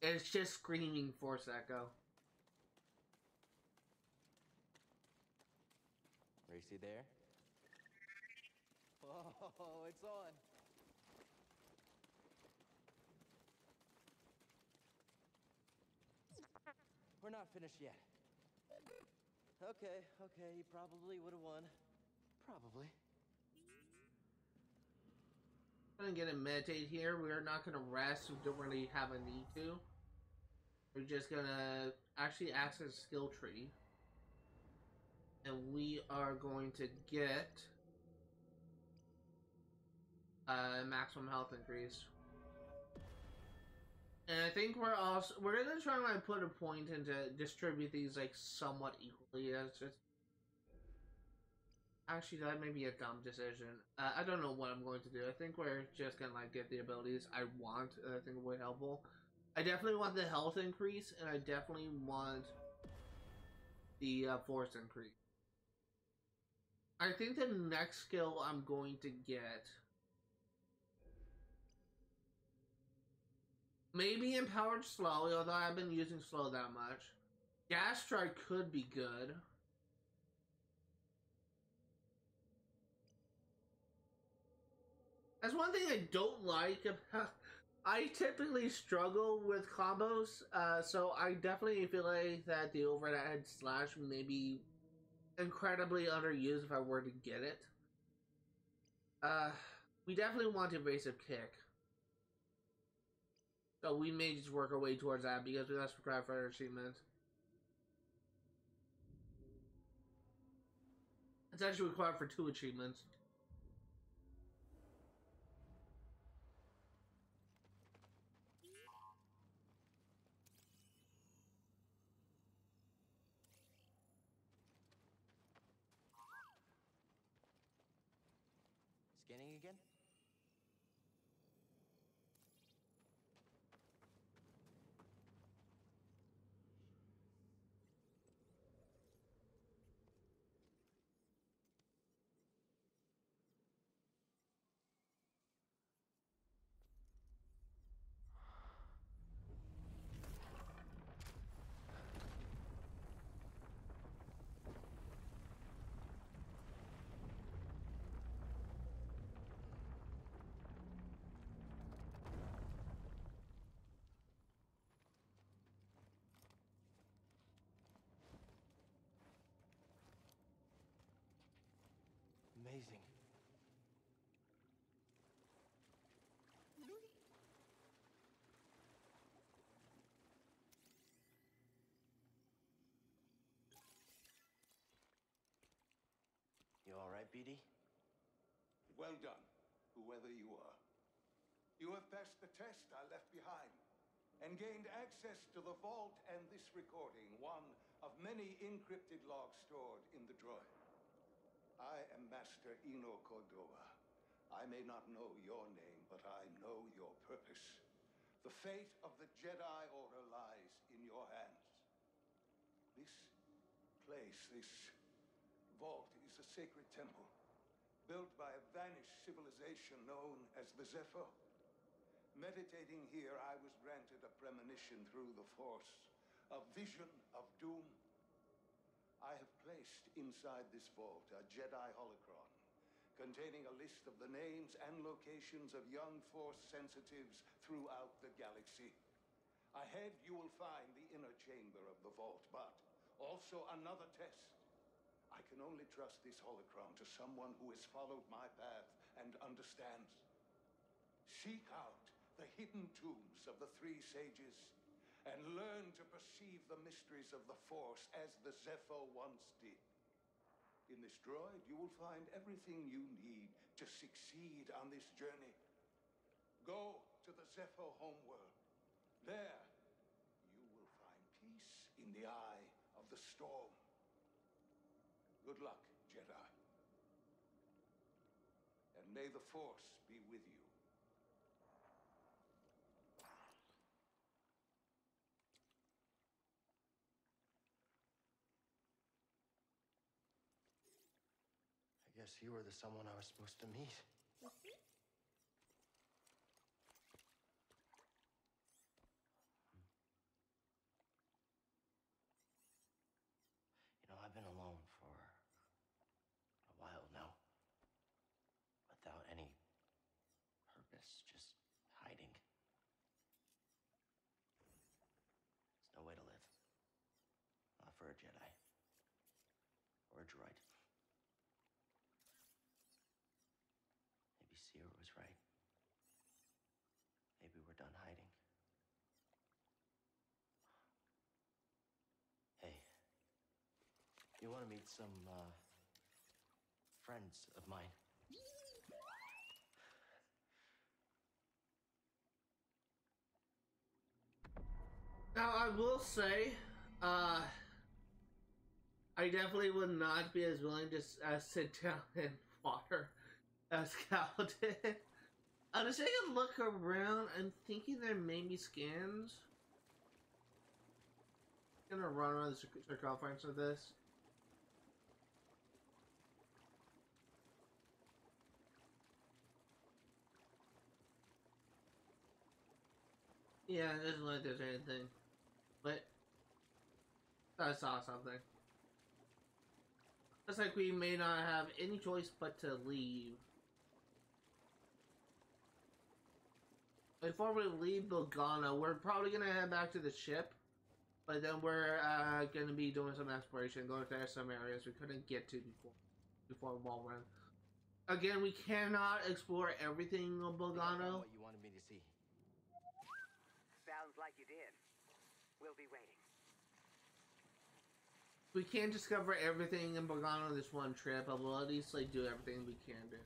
it's just screaming Force Echo. Racy there? Oh, it's on. We're not finished yet. Okay, you probably would have won. Probably. I'm gonna get a meditate here. We're not gonna rest. We don't really have a need to. We're just gonna actually access a skill tree. And we are going to get maximum health increase. And I think we're gonna try and put a point in to distribute these like somewhat equally. That's just actually, that may be a dumb decision. I don't know what I'm going to do. I think we're just gonna like get the abilities I want. I think will be helpful. I definitely want the health increase, and I definitely want the force increase. I think the next skill I'm going to get maybe empowered slow, although I haven't been using slow that much. Gas strike could be good. That's one thing I don't like about. I typically struggle with combos, so I definitely feel like that the overhead slash may be incredibly underused if I were to get it. We definitely want evasive kick. So we may just work our way towards that because that's required for our achievements. It's actually required for 2 achievements. Scanning again? amazing. You all right, BD? Well done, whoever you are. You have passed the test I left behind, and gained access to the vault and this recording, one of many encrypted logs stored in the droid. I am Master Eno Cordova. I may not know your name, but I know your purpose. The fate of the Jedi Order lies in your hands. This place, this vault, is a sacred temple, built by a vanished civilization known as the Zeffo. Meditating here, I was granted a premonition through the Force, a vision of doom. I have placed inside this vault a Jedi holocron, containing a list of the names and locations of young Force sensitives throughout the galaxy. Ahead, you will find the inner chamber of the vault, but also another test. I can only trust this holocron to someone who has followed my path and understands. Seek out the hidden tombs of the three sages and learn to perceive the mysteries of the Force as the Zeffo once did. In this droid, you will find everything you need to succeed on this journey. Go to the Zeffo homeworld. There, you will find peace in the eye of the storm. Good luck, Jedi. And may the Force be with you. I guess you were the someone I was supposed to meet. You know, I've been alone for a while now. Without any purpose, just hiding. There's no way to live. Not for a Jedi. Or a droid. Maybe Seer was right. Maybe we're done hiding. Hey. You want to meet some, friends of mine? Now, I will say, I definitely would not be as willing to sit down and water a skeleton. I'm just taking a look around and thinking there may be scans. I'm gonna run around the circumference of this. Yeah, it doesn't look like there's anything. But I saw something. Looks like we may not have any choice but to leave. Before we leave Bogano, we're probably gonna head back to the ship. But then we're gonna be doing some exploration, going to some areas we couldn't get to before Wall Run. Again, we cannot explore everything of Bogano. What you wanted me to see. Sounds like you did. We'll be waiting. We can't discover everything in Bogano this one trip, but we'll at least like do everything we can do.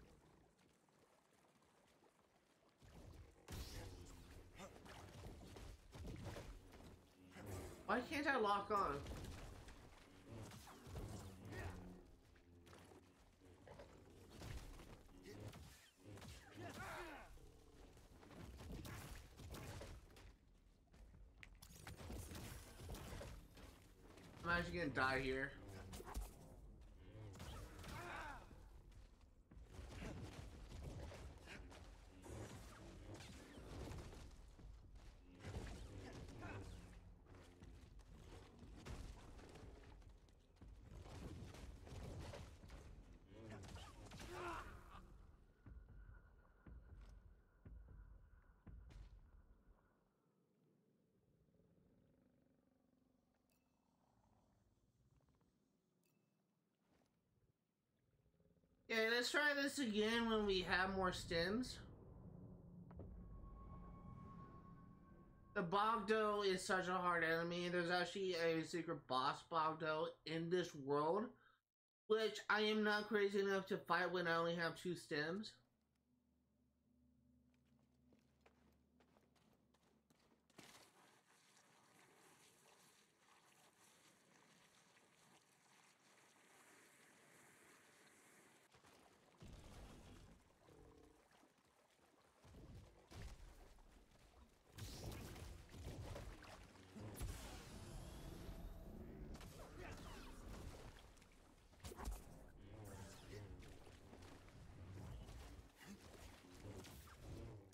Why can't I lock on? I'm actually gonna die here. Okay, let's try this again when we have more stims. The Bogano is such a hard enemy. There's actually a secret boss Bogano in this world, which I am not crazy enough to fight when I only have 2 stims.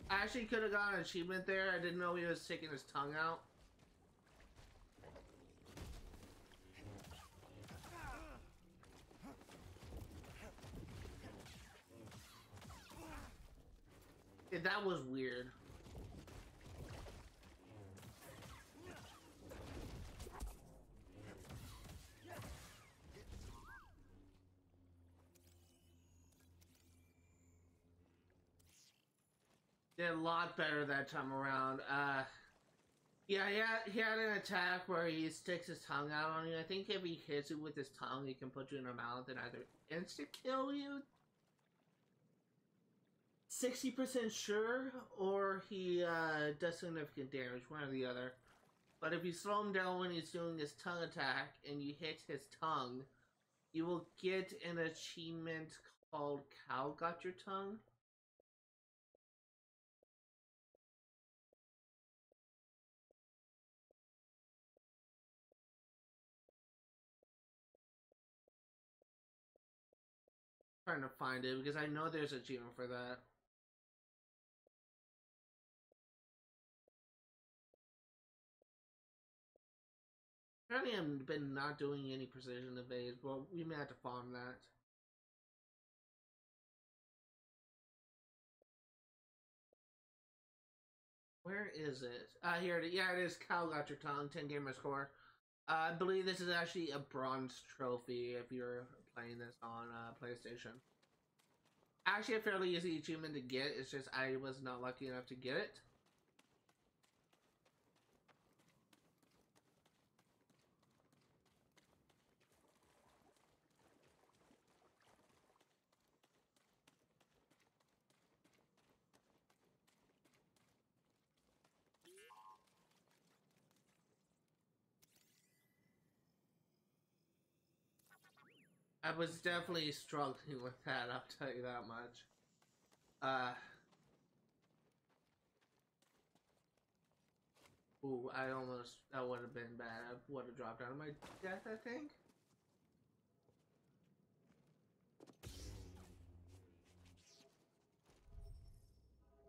I actually could have gotten an achievement there. I didn't know he was taking his tongue out. Yeah, that was weird. Did a lot better that time around. Yeah, he had an attack where he sticks his tongue out on you. I think if he hits you with his tongue, he can put you in a mouth and either insta-kill you, 60% sure, or he does significant damage, one or the other. But if you slow him down when he's doing his tongue attack and you hit his tongue, you will get an achievement called Cow Got Your Tongue. Trying to find it because I know there's an achievement for that. Apparently I've been not doing any precision evades, but we may have to farm that. Where is it? Here it is. Yeah, it is. Cow Got Your Tongue, 10 gamer score. I believe this is actually a bronze trophy if you're playing this on PlayStation. Actually a fairly easy achievement to get, it's just I was not lucky enough to get it. I was definitely struggling with that, I'll tell you that much. Ooh, that would have been bad. I would have dropped out of my death, I think.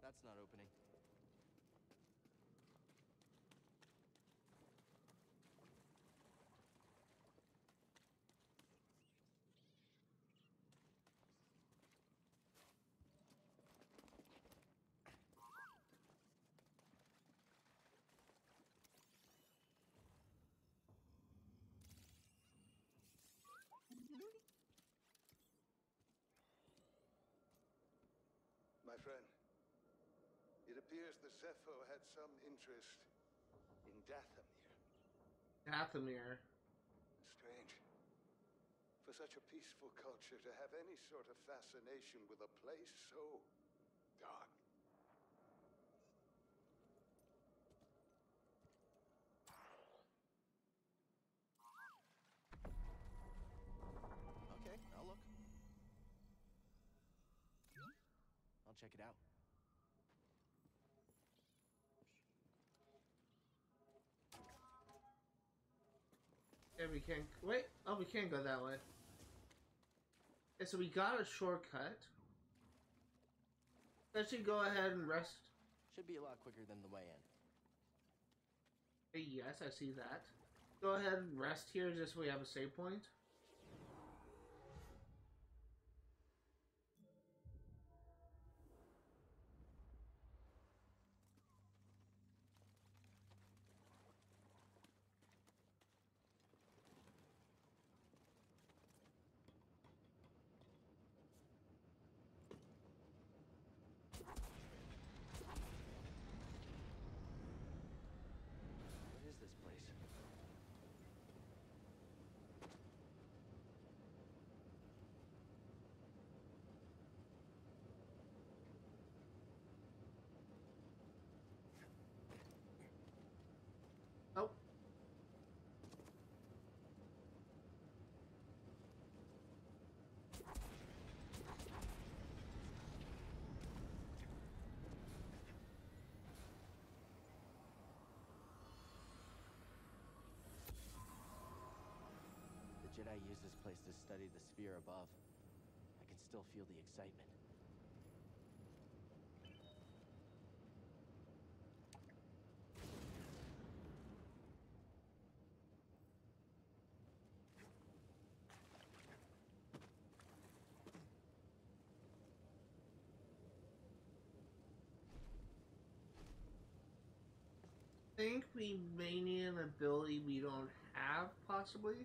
That's not opening. My friend, it appears the Zeffo had some interest in Dathomir. Dathomir. Strange. For such a peaceful culture to have any sort of fascination with a place so dark. Okay, I'll look. I'll check it out. Yeah, we can't. Wait. Oh, we can't go that way. Okay, so we got a shortcut. Let's just go ahead and rest. Should be a lot quicker than the way in. Hey, yes, I see that. Go ahead and rest here just so we have a save point. used this place to study the sphere above, I can still feel the excitement. I think we may need an ability we don't have, possibly.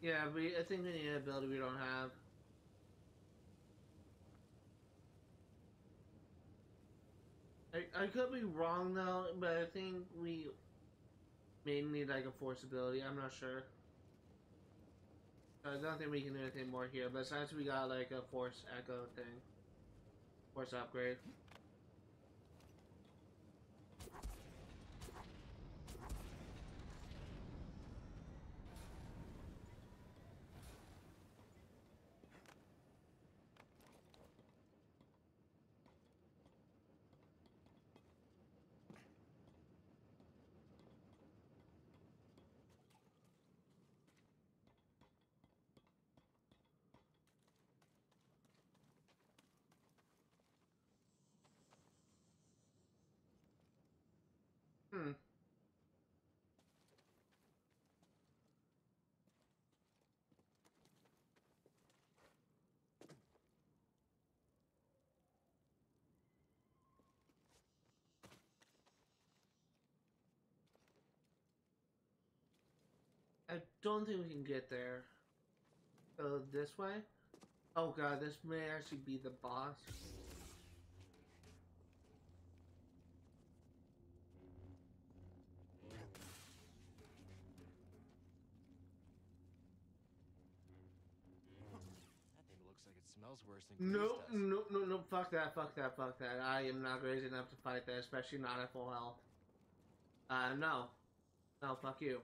Yeah, I think we need an ability we don't have. I could be wrong though, but I think we may need like a force ability. I'm not sure. I don't think we can do anything more here. Besides, we got like a force echo thing, force upgrade. Hmm. I don't think we can get there. This way? Oh god, this may actually be the boss. That thing looks like it smells worse than No, grease does. no, fuck that, fuck that, fuck that. I am not crazy enough to fight that, especially not at full health. No. No, fuck you.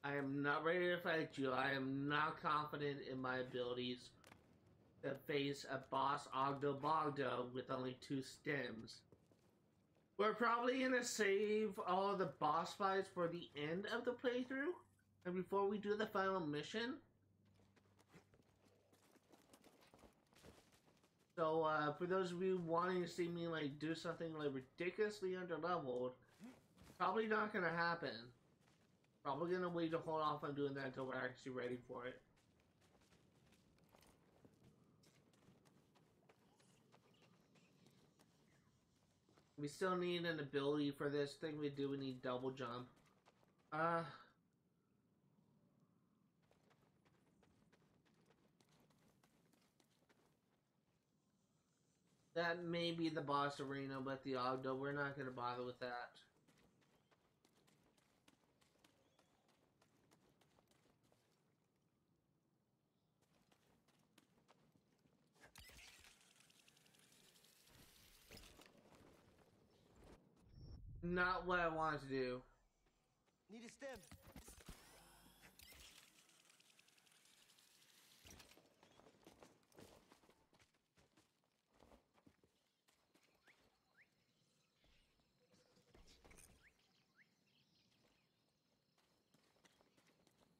I am not ready to fight you. I am not confident in my abilities to face a boss Ogdo Bogdo with only 2 stims. We're probably gonna save all the boss fights for the end of the playthrough, and before we do the final mission. So, for those of you wanting to see me, like, do something, like, ridiculously underleveled, probably not gonna happen. Probably gonna wait to hold off on doing that until we're actually ready for it. We still need an ability for this thing we do. We need double jump. That may be the boss arena with the Ogdo. We're not gonna bother with that. Not what I wanted to do. Need a stim.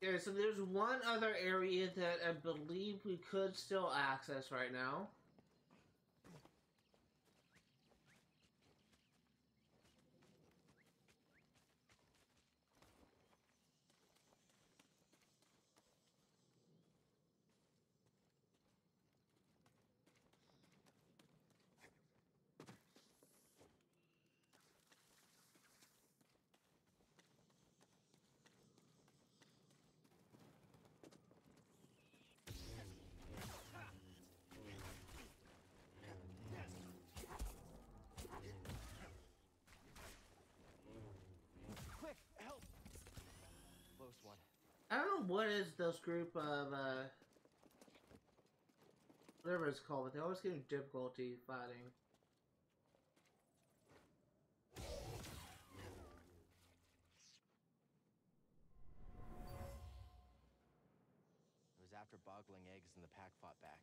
Okay, so there's one other area that I believe we could still access right now. know what is those group of whatever it's called, but they always give me difficulty fighting. It was after boggling eggs and the pack fought back.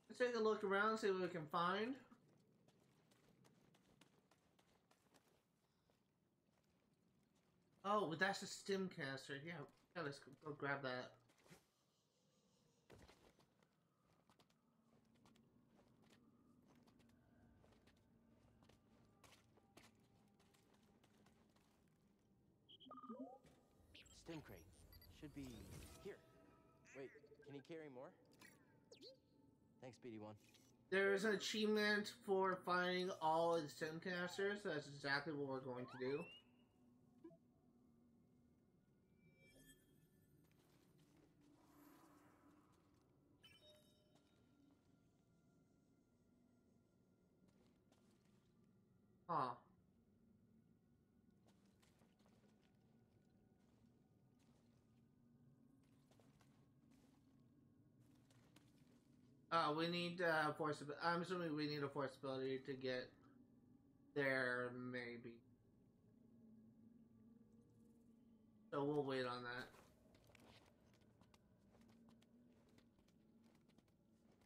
Let's take a look around, see what we can find. Oh, that's a stim canister. Yeah, let's go grab that. Stim crate. Should be here. Wait, can you carry more? Thanks, BD1. There's an achievement for finding all the stim canisters. So that's exactly what we're going to do. Huh. We need force. I'm assuming we need a force ability to get there, maybe. So we'll wait on that.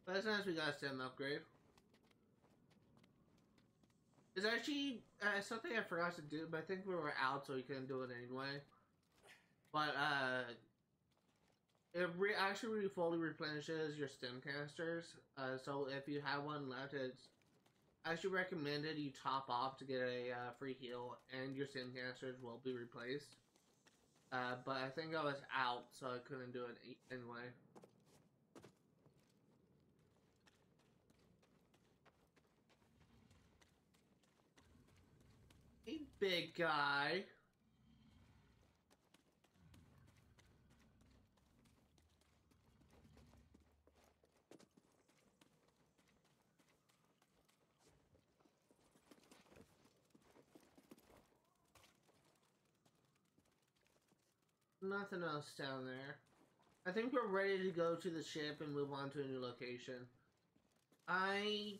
But it's nice we got a stim upgrade. It's actually something I forgot to do, but I think we were out, so we couldn't do it anyway. But it actually fully replenishes your stim canisters. So if you have one left, it's actually recommended you top off to get a free heal, and your stim canisters will be replaced. But I think I was out, so I couldn't do it anyway. Hey, big guy. Nothing else down there. I think we're ready to go to the ship and move on to a new location. I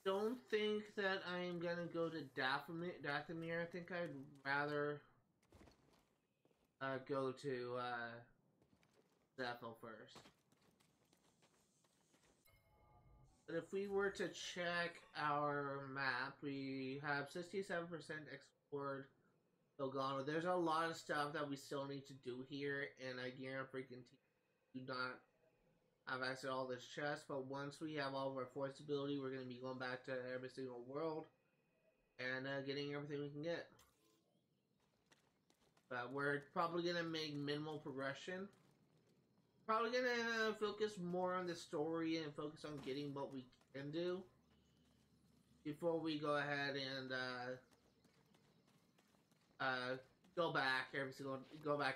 don't think that I am gonna go to Dathomir. I think I'd rather go to Zeffo first. But if we were to check our map, we have 67% explored Bogano. There's a lot of stuff that we still need to do here, and I guarantee do not have access to all this chest, but once we have all of our force ability, we're going to be going back to every single world and getting everything we can get. But we're probably going to make minimal progression. Probably going to focus more on the story and focus on getting what we can do before we go ahead and go back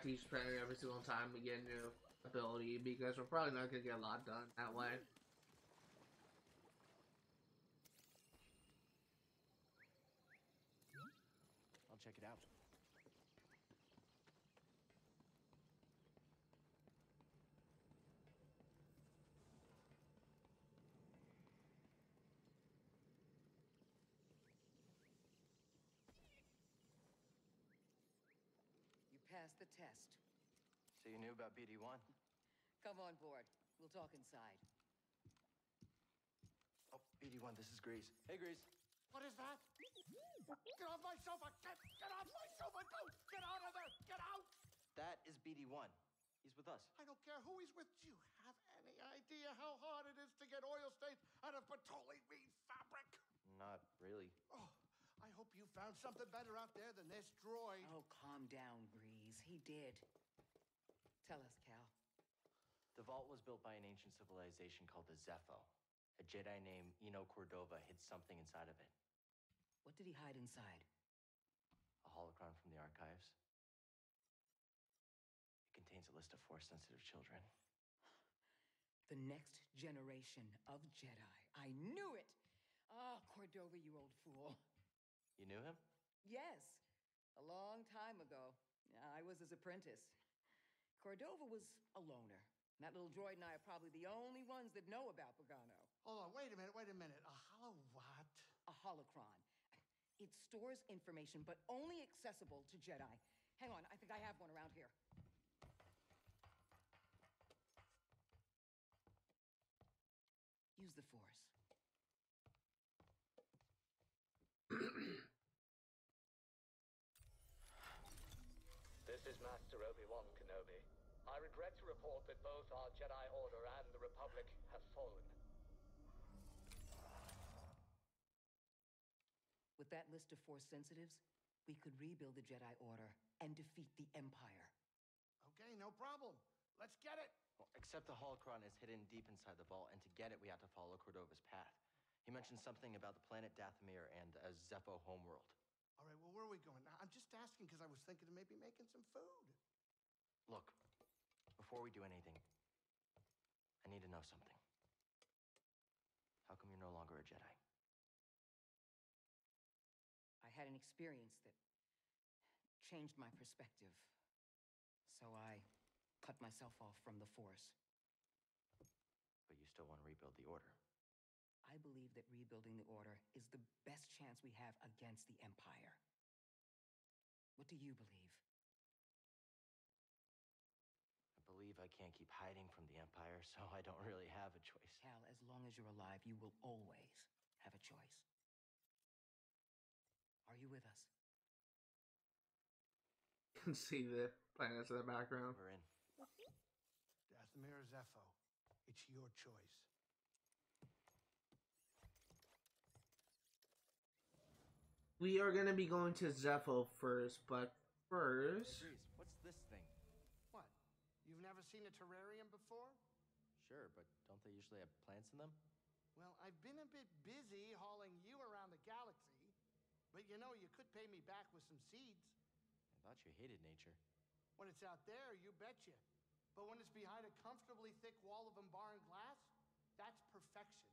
to each planet every single time we get a new ability, because we're probably not going to get a lot done that way. I'll check it out. You passed the test. So you knew about BD1? Come on board. We'll talk inside. Oh, BD1, this is Grease. Hey, Grease. What is that? Get off my sofa! Get off my sofa! Don't! Get out of there! Get out! That is BD1. He's with us. I don't care who he's with. Do you have any idea how hard it is to get oil stains out of petroleum fabric? Not really. Oh, I hope you found something better out there than this droid. Oh, calm down, Grease. He did. Tell us, Cal. The vault was built by an ancient civilization called the Zeffo. A Jedi named Eno Cordova hid something inside of it. What did he hide inside? A holocron from the archives. It contains a list of Force-sensitive children. The next generation of Jedi. I knew it! Oh, Cordova, you old fool. You knew him? Yes. A long time ago. I was his apprentice. Cordova was a loner. That little droid and I are probably the only ones that know about Bogano. Hold on, wait a minute. A hollow what? A holocron. It stores information, but only accessible to Jedi. Hang on, I think I have one around here. Use the Force. This is Master Obi-Wan Kenobi. I regret to report that both our Jedi Order and the Republic have fallen. With that list of Force sensitives, we could rebuild the Jedi Order and defeat the Empire. Okay, no problem. Let's get it. Well, except the holocron is hidden deep inside the vault, and to get it, we have to follow Cordova's path. He mentioned something about the planet Dathomir and a Zeffo homeworld. All right, well, where are we going? I'm just asking because I was thinking of maybe making some food. Look, before we do anything, I need to know something. How come you're no longer a Jedi? I had an experience that changed my perspective. So I cut myself off from the Force. But you still want to rebuild the Order. I believe that rebuilding the Order is the best chance we have against the Empire. What do you believe? I believe I can't keep hiding from the Empire, so I don't really have a choice. Cal, as long as you're alive, you will always have a choice. Are you with us? You can see the planets in the background. We're in. Dathomir Zeffo, it's your choice. We are going to be going to Zeffo first, but first... Hey, Breeze, what's this thing? What? You've never seen a terrarium before? Sure, but don't they usually have plants in them? Well, I've been a bit busy hauling you around the galaxy. But you know, you could pay me back with some seeds. I thought you hated nature. When it's out there, you betcha. But when it's behind a comfortably thick wall of embarring glass, that's perfection.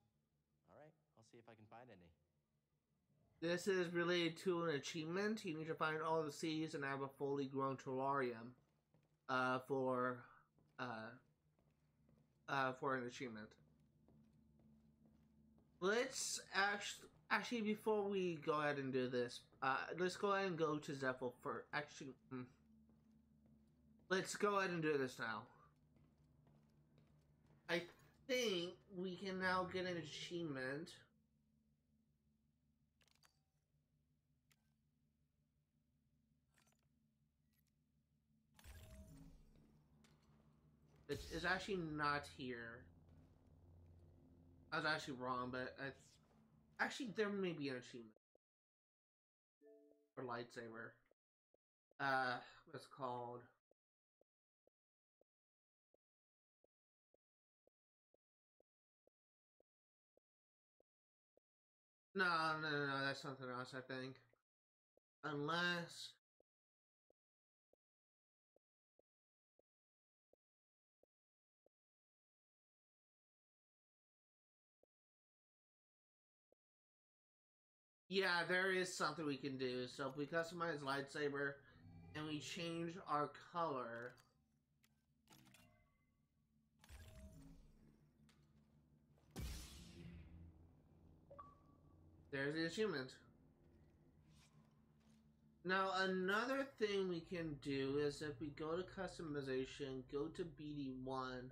All right, I'll see if I can find any. This is related to an achievement. You need to find all the seeds and have a fully grown terrarium for an achievement. Let's actually before we go ahead and do this, let's go ahead and go to Zeffo for let's go ahead and do this now. I think we can now get an achievement. It's actually not here. I was actually wrong, but actually there may be an achievement for lightsaber. What's it called? No, that's something else, I think. Unless... Yeah, there is something we can do. So if we customize lightsaber and we change our color... There's the achievement. Now, another thing we can do is if we go to customization, go to BD1,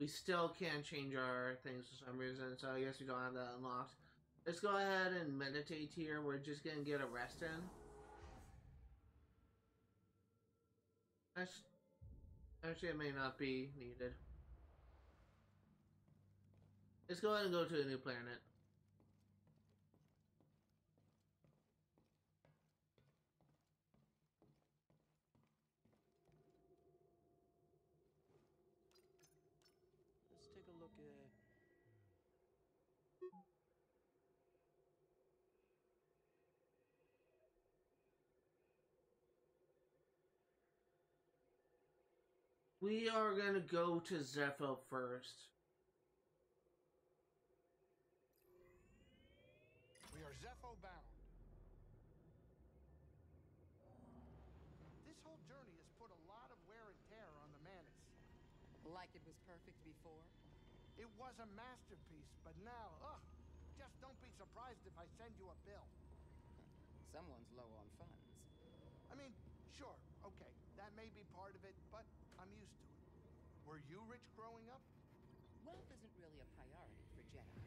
we still can't change our things for some reason, so I guess we don't have that unlocked. Let's go ahead and meditate here. We're just gonna get a rest in. Actually, it may not be needed. Let's go ahead and go to a new planet. Let's take a look at... We are gonna go to Zeffo first. We are Zeffo bound. like it was perfect before? It was a masterpiece, but now, just don't be surprised if I send you a bill. Someone's low on funds. I mean, sure, okay, that may be part of it, but I'm used to it. Were you rich growing up? Wealth isn't really a priority for Jedi.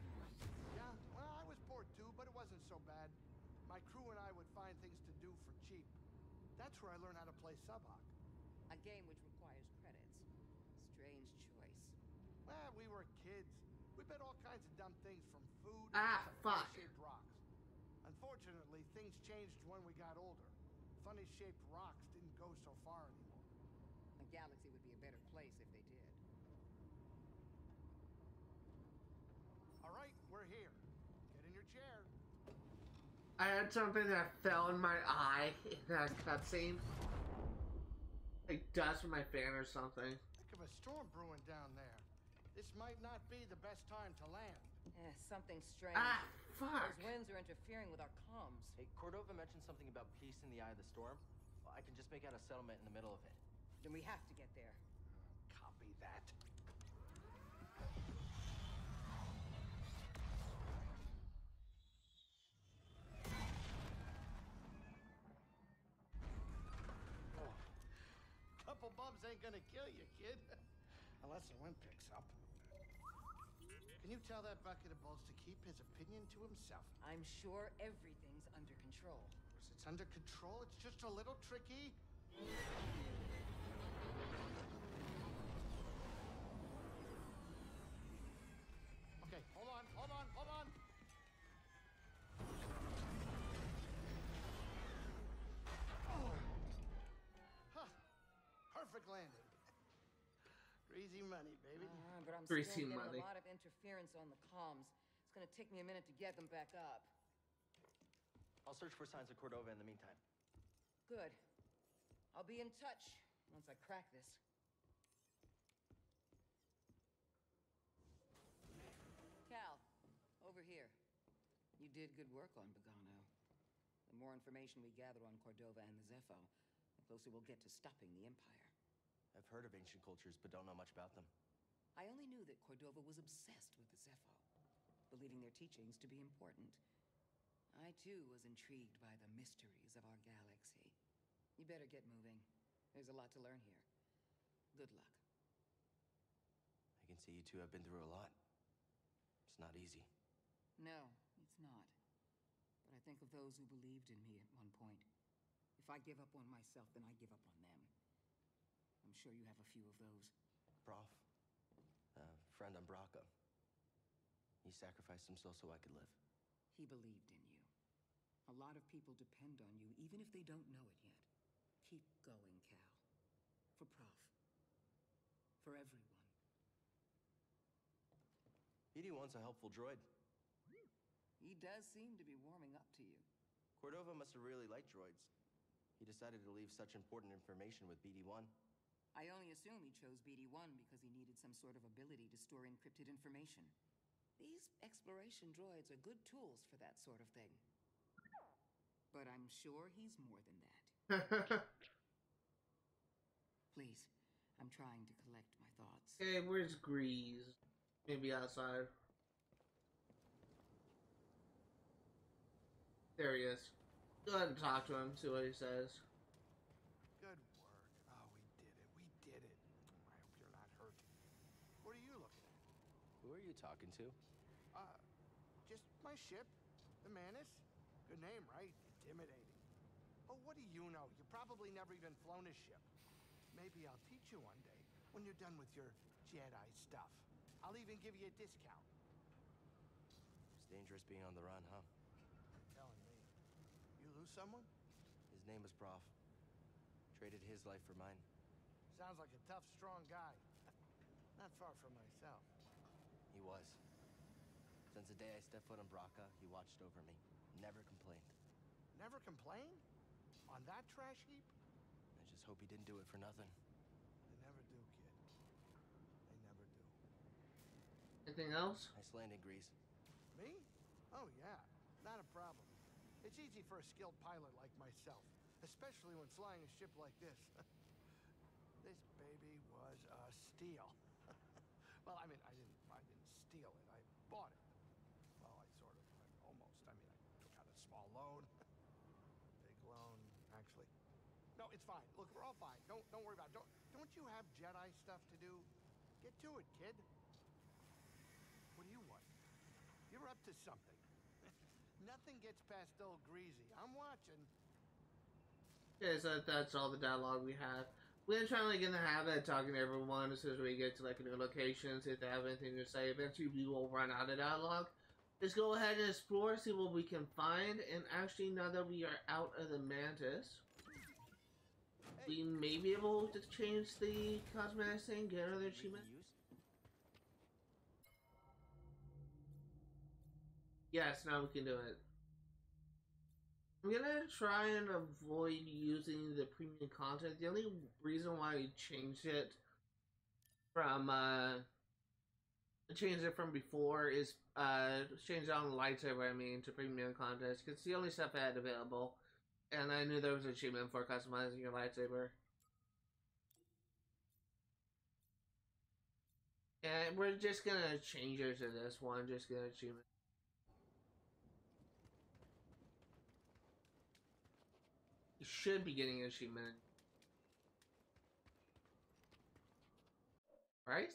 Yeah, well, I was poor too, but it wasn't so bad. My crew and I would find things to do for cheap. That's where I learned how to play Subhawk. A game which requires credits. Strange choice. Well, we were kids. We bet all kinds of dumb things from food Ah, to fuck. funny-shaped rocks. Unfortunately, things changed when we got older. Funny-shaped rocks didn't go so far anymore. The galaxy would be a better place if they did. All right, we're here. Get in your chair. I had something that fell in my eye in that cutscene. Like dust from my fan or something. Heck of a storm brewing down there. This might not be the best time to land. Something strange. Ah, fuck. Those winds are interfering with our comms. Hey, Cordova mentioned something about peace in the eye of the storm. Well, I can just make out a settlement in the middle of it. Then we have to get there. Copy that. Couple bumps ain't gonna kill you, kid. Unless the wind picks up. Can you tell that bucket of balls to keep his opinion to himself? I'm sure everything's under control. Of course, it's under control. It's just a little tricky. Okay, hold on. Huh. Perfect landing. Greasy money, baby. But I'm Greasy still getting money. a lot of interference on the comms. It's gonna take me a minute to get them back up. I'll search for signs of Cordova in the meantime. Good. I'll be in touch once I crack this. Cal, over here. You did good work on Bogano. The more information we gather on Cordova and the Zeffo, the closer we'll get to stopping the Empire. I've heard of ancient cultures, but don't know much about them. I only knew that Cordova was obsessed with the Zeffo, believing their teachings to be important. I, too, was intrigued by the mysteries of our galaxy. You better get moving. There's a lot to learn here. Good luck. I can see you two have been through a lot. It's not easy. No, it's not. But I think of those who believed in me at one point. If I give up on myself, then I give up on them. I'm sure you have a few of those. Prof, a friend on Bracca. He sacrificed himself so I could live. He believed in you. A lot of people depend on you, even if they don't know it yet. Keep going, Cal. For Prof. For everyone. BD-1's a helpful droid. He does seem to be warming up to you. Cordova must have really liked droids. He decided to leave such important information with BD-1. I only assume he chose BD-1 because he needed some sort of ability to store encrypted information. These exploration droids are good tools for that sort of thing. But I'm sure he's more than that. Please, I'm trying to collect my thoughts. Hey, where's Grease? Maybe outside. There he is. Go ahead and talk to him, see what he says. Good work. Oh, we did it. We did it. I hope you're not hurt. What are you looking at? Who are you talking to? Just my ship, the Manus. Good name, right? Intimidating. Oh, what do you know? You probably never even flown a ship. Maybe I'll teach you one day when you're done with your Jedi stuff. I'll even give you a discount. It's dangerous being on the run, huh? Telling me. You lose someone? His name was Prof. Traded his life for mine. Sounds like a tough, strong guy. Not far from myself. He was. Since the day I stepped foot on Bracca, he watched over me. Never complained. Never complained? On that trash heap? I just hope he didn't do it for nothing. They never do, kid. They never do. Anything else? Nice landing, Grease. Me? Oh, yeah. Not a problem. It's easy for a skilled pilot like myself, especially when flying a ship like this. This baby was a steal. Well, I mean, I didn't steal it. I bought it. Well, I almost. I mean, I took out a small loan. Big loan, actually. No, it's fine. Look, we're all fine. Don't worry about it. Don't you have Jedi stuff to do? Get to it, kid. What do you want? You're up to something. Nothing gets past old Greasy. I'm watching. Yeah, so that's all the dialogue we have. We're gonna try to get in the habit of talking to everyone as soon as we get to like a new location, see if they have anything to say. Eventually we will run out of dialogue. Let's go ahead and explore, see what we can find. And actually, now that we are out of the Mantis, we may be able to change the cosmetics thing, get another achievement. Yes, now we can do it. I'm gonna try and avoid using the premium content. The only reason why I changed it from before is changed it on the lightsaber, I mean, to premium content. Because it's the only stuff I had available. And I knew there was an achievement for customizing your lightsaber. And we're just gonna change it to this one, just get an achievement. You should be getting an achievement. Right?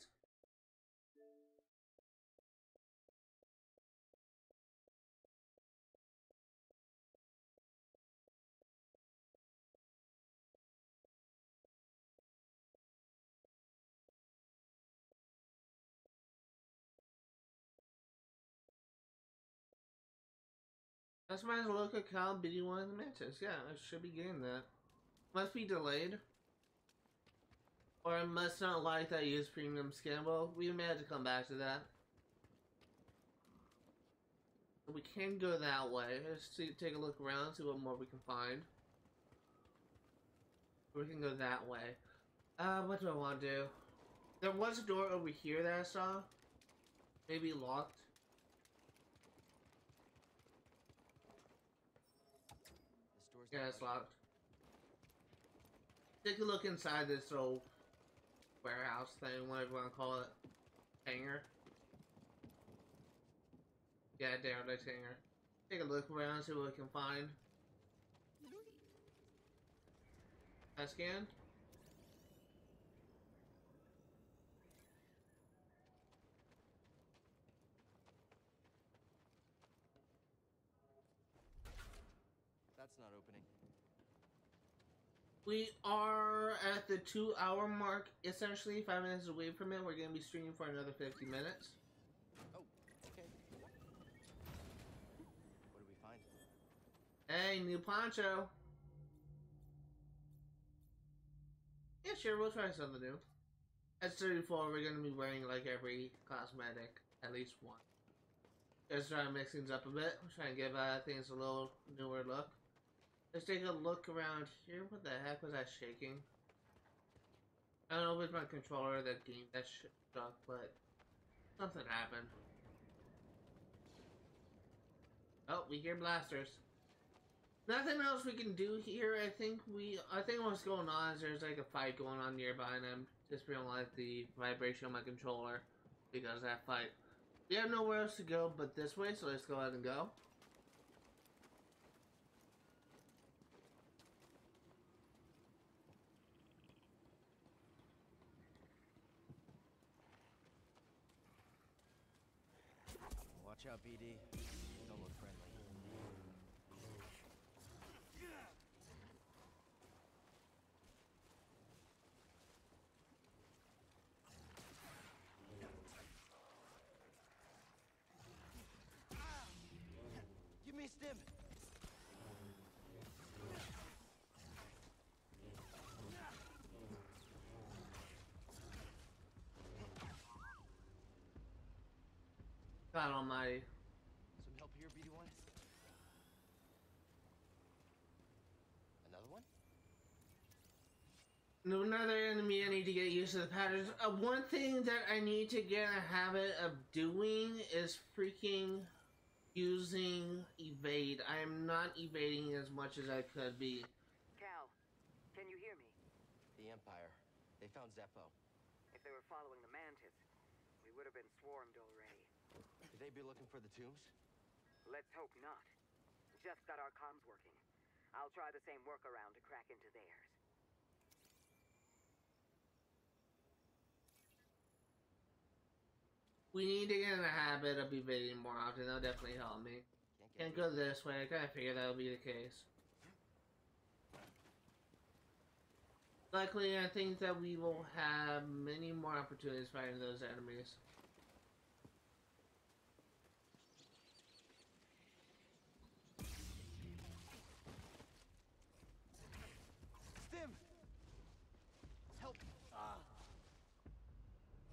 Customize a local account, bidding one of the Mantis. Yeah, I should be getting that. Must be delayed. Or I must not like that I use premium skin. Well, we may have to come back to that. We can go that way. Let's see, take a look around, see what more we can find. We can go that way. What do I want to do? There was a door over here that I saw. Maybe locked. Yeah, it's locked. Take a look inside this little warehouse thing, whatever you want to call it. Hangar. Yeah, down this hangar. Take a look around, see what we can find. I scan. That's not opening. We are at the 2-hour mark, essentially 5 minutes away from it. We're going to be streaming for another 50 minutes. Oh, okay. What do we find? Hey, new poncho. Yeah, sure, we'll try something new. At 34, we're going to be wearing like every cosmetic, at least one. Just trying to mix things up a bit. I'm trying to give things a little newer look. Let's take a look around here. What the heck was that shaking? I don't know if it's my controller that game that shit stuck, but something happened. Oh, we hear blasters. Nothing else we can do here. I think what's going on is there's like a fight going on nearby, and I'm just feeling like the vibration of my controller because of that fight. We have nowhere else to go but this way, so let's go ahead and go. Watch out, BD. Don't look friendly. Give me a stim. God almighty. Some help here, BD1? Another one? Another enemy I need to get used to the patterns. One thing that I need to get in a habit of doing is freaking using evade. I am not evading as much as I could be. Cal, can you hear me? The Empire. They found Zeffo. If they were following the Mantis, we been swarmed already. Could they be looking for the tombs? Let's hope not. Just got our comms working. I'll try the same workaround to crack into theirs. We need to get in the habit of evading more often. That'll definitely help me. Can't go this way. I kind of figured that would be the case. Luckily, I think that we will have many more opportunities fighting those enemies. Stim! Help!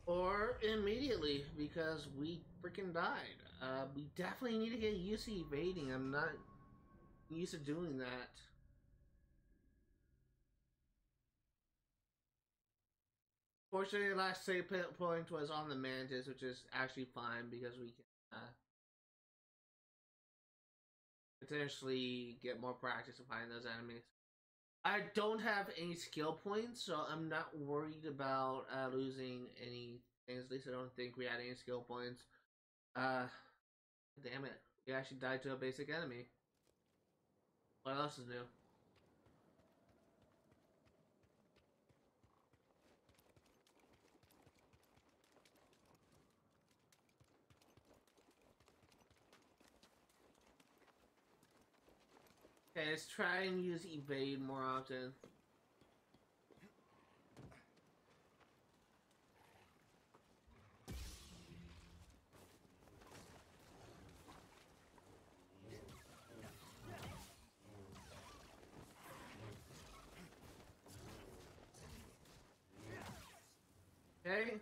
Or immediately, because we freaking died. We definitely need to get used to evading. I'm not used to doing that. Fortunately, the last save point was on the Mantis, which is actually fine because we can potentially get more practice of fighting those enemies. I don't have any skill points, so I'm not worried about losing any things. At least I don't think we had any skill points. Damn it. We actually died to a basic enemy. What else is new? Okay, let's try and use evade more often. Okay.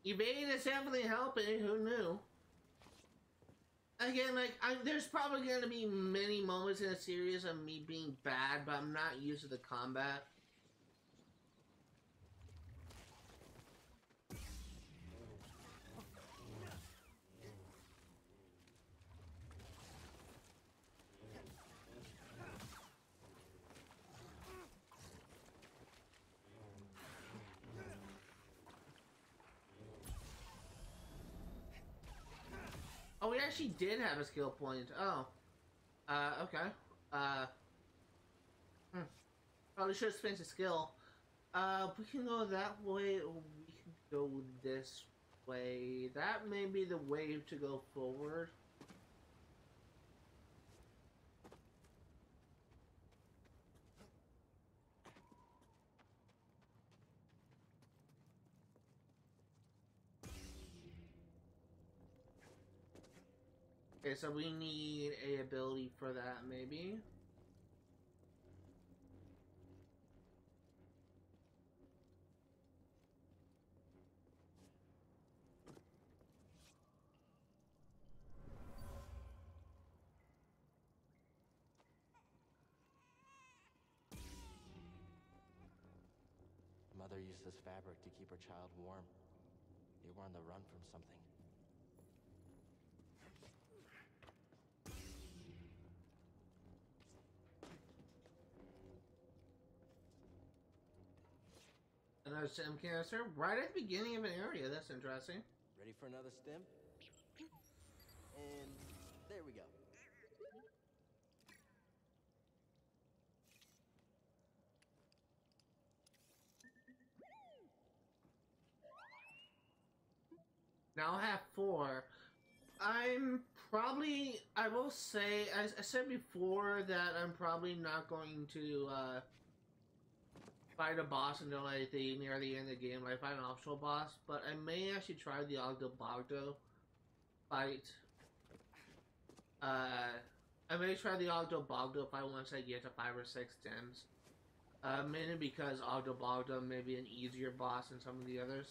Evade is definitely helping, who knew? Again, like, there's probably going to be many moments in a series of me being bad, but I'm not used to the combat. Oh, we actually did have a skill point. Oh. Okay. Probably should have spent a skill. We can go that way, or we can go this way. That may be the way to go forward. Okay, so we need a ability for that, maybe. Mother used this fabric to keep her child warm. They were on the run from something. Another stim canister right at the beginning of an area. That's interesting. Ready for another stim? And there we go. Now I have 4. I will say, as I said before, that I'm probably not going to fight a boss until like near the end of the game. Like fight an optional boss, but I may actually try the Bogano fight. I may try the Bogano fight once I get to 5 or 6 stims. Mainly because Bogano may be an easier boss than some of the others.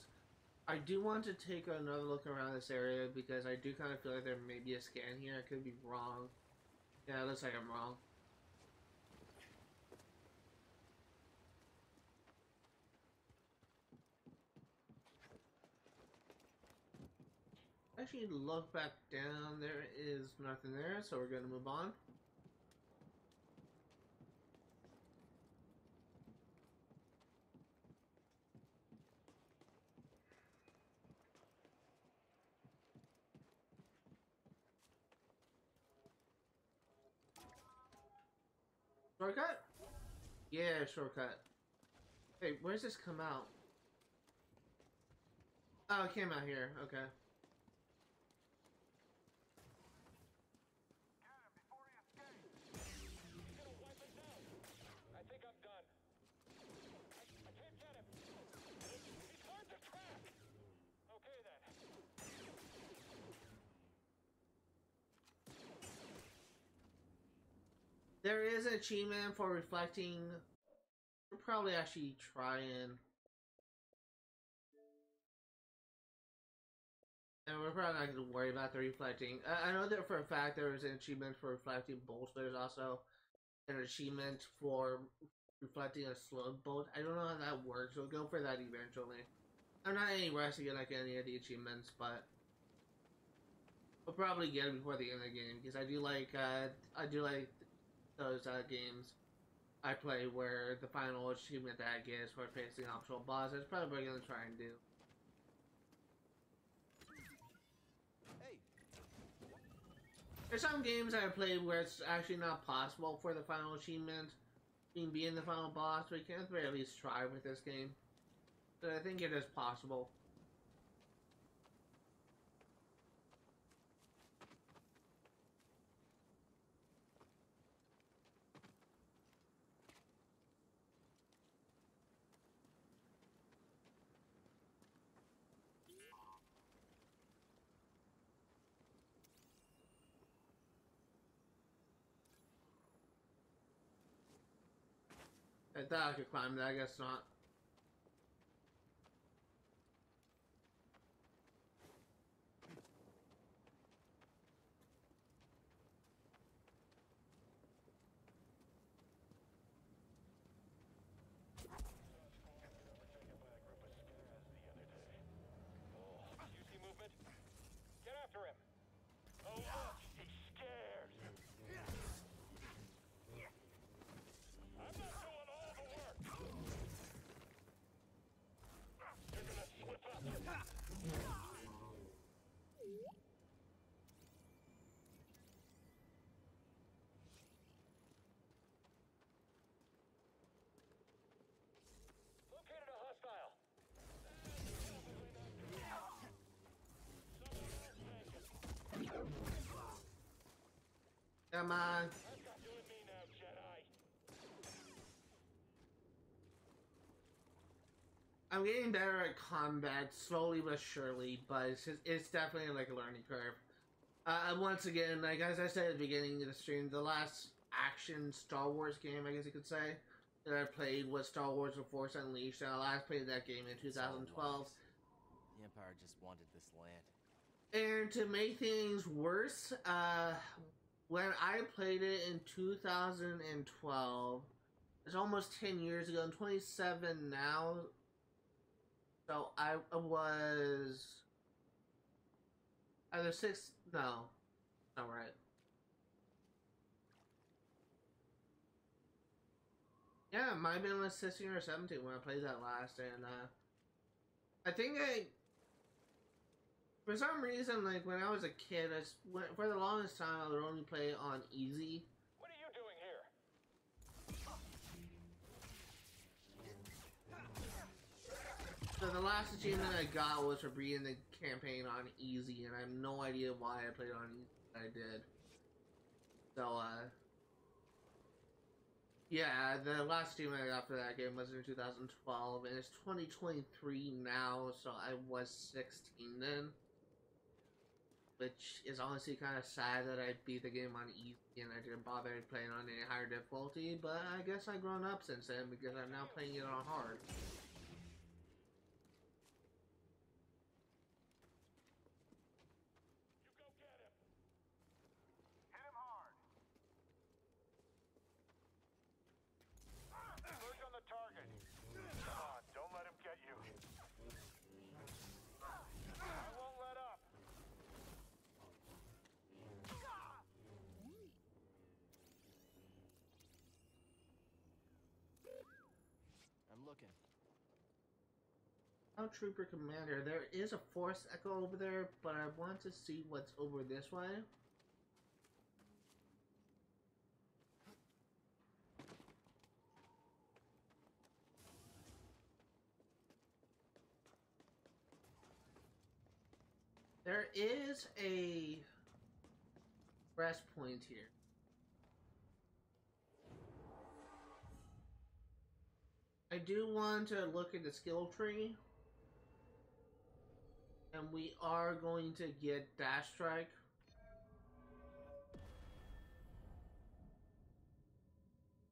I do want to take another look around this area because I do kind of feel like there may be a scan here. I could be wrong. Yeah, it looks like I'm wrong. Actually, look back down. There is nothing there, so we're going to move on. Shortcut? Yeah, shortcut. Hey, where's this come out? Oh, it came out here. Okay. I think I'm done. I can't get him. He's hard to track. Okay then. There is an achievement for reflecting. We'll probably actually try and. And we're probably not going to worry about the reflecting. I know that for a fact there was an achievement for reflecting bolts. There's also an achievement for reflecting a slowed bolt. I don't know how that works. We'll go for that eventually. I'm not in any rush to get like any of the achievements, but we'll probably get it before the end of the game because I do like those games I play where the final achievement that I get is for facing optional boss. That's probably what I'm gonna try and do. There's some games I played where it's actually not possible for the final achievement being the final boss, but you can at the very least try with this game. But I think it is possible. I thought I could climb that, I guess not. You see movement? Get after him. Oh look, he's scared. I'm not doing all the work. You're gonna slip up. Located a hostile. Come on. I've got you and me now, Jedi. I'm getting better at combat, slowly but surely, but it's definitely like a learning curve. Once again, like as I said at the beginning of the stream, the last action Star Wars game, I guess you could say, that I played was Star Wars The Force Unleashed, and I last played that game in 2012. The Empire just wanted this land. And to make things worse, when I played it in 2012, it's almost 10 years ago, I'm 27 now, so I was either no, not right. Yeah, it might have been like 16 or 17 when I played that last, and I think for some reason, like when I was a kid, for the longest time I would only play on easy. What are you doing here? So the last achievement I got was for beating the campaign on easy, and I have no idea why I played on easy. I did. So yeah, the last achievement I got for that game was in 2012, and it's 2023 now, so I was 16 then. Which is honestly kind of sad that I beat the game on easy and I didn't bother playing on any higher difficulty, but I guess I've grown up since then because I'm now playing it on hard. You go get him. Hit him hard. Verge on the target. Come on, don't let him get you. I won't let up. I'm looking. Oh, Trooper Commander, there is a Force Echo over there, but I want to see what's over this way. There is a rest point here. I do want to look at the skill tree. And we are going to get Dash Strike.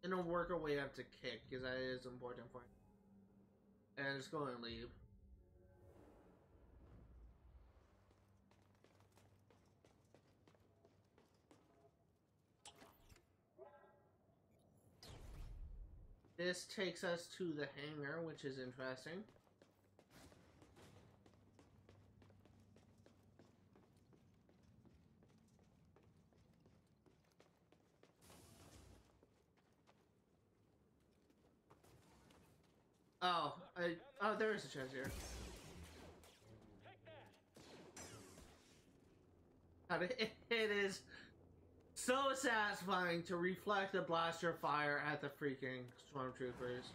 And then work our way up to Kick, because that is important for it. And just go and leave. This takes us to the hangar, which is interesting. Oh, there is a chest here. It is so satisfying to reflect the blaster fire at the freaking stormtroopers.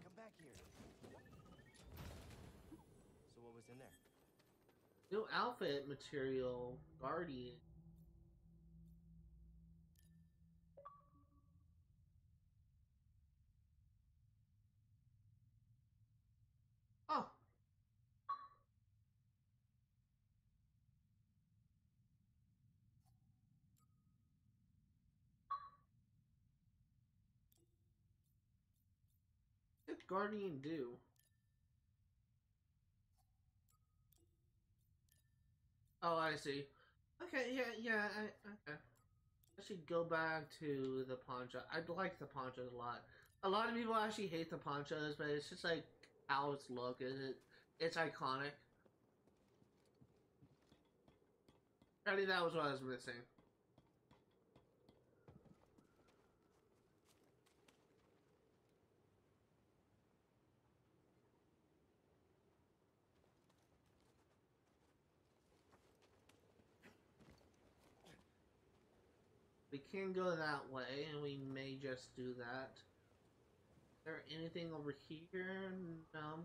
Come back here. So what was in there? New outfit material, Guardian. Oh. What did Guardian do? Oh, I see. Okay, yeah, okay. I should go back to the poncho. I like the ponchos a lot. A lot of people actually hate the ponchos, but it's just like how it's look. It's iconic. I think that was what I was missing. We can go that way, and we may just do that. Is there anything over here? No.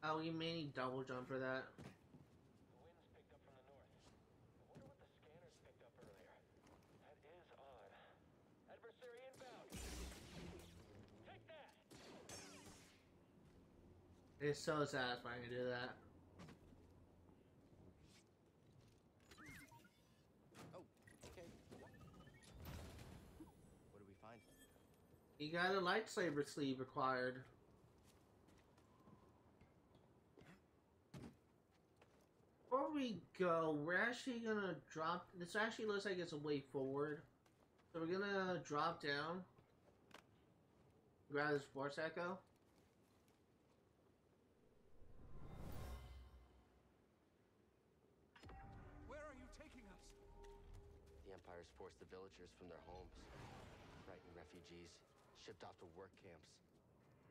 Oh, we may need double jump for that. The wind's picked up from the north. I wonder what the scanners picked up earlier. That is odd. Adversary inbound. Take that! It's so satisfying to do that. You got a lightsaber sleeve required. Before we go, we're actually gonna drop. This actually looks like it's a way forward. So we're gonna drop down. Grab the Sports Echo. Where are you taking us? The Empire's forced the villagers from their homes, frightened refugees, shipped off to work camps,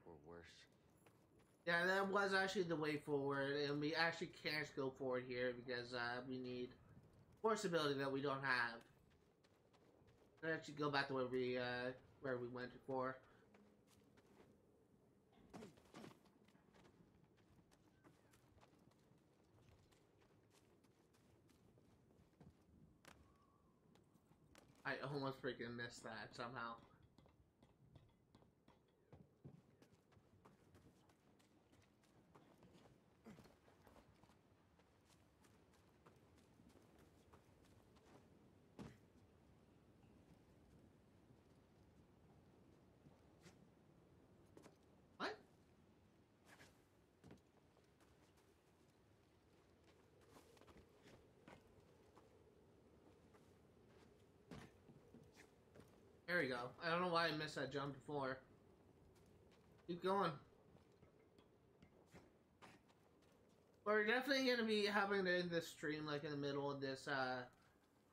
or worse. Yeah, that was actually the way forward, and we actually can't go forward here because we need force ability that we don't have. Let's actually go back to where we went before. I almost freaking missed that somehow. There we go. I don't know why I missed that jump before. Keep going. We're definitely going to be having to end this stream like in the middle of this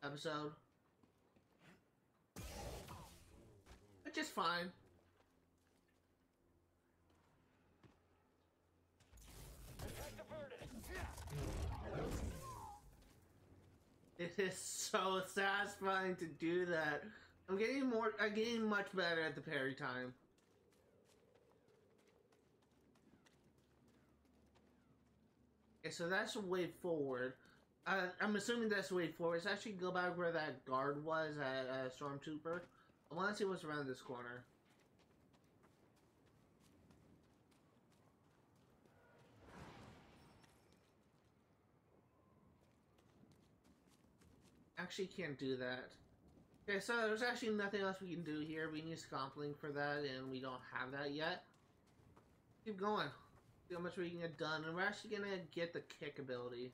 episode. Which is fine. It is so satisfying to do that I'm getting much better at the parry time. Okay, so that's the way forward. I'm assuming that's the way forward. Let's actually go back where that guard was at Stormtrooper. I want to see what's around this corner. Actually can't do that. Okay, so there's actually nothing else we can do here. We need Scomplink for that, and we don't have that yet. Keep going. See how much we can get done, and we're actually gonna get the kick ability.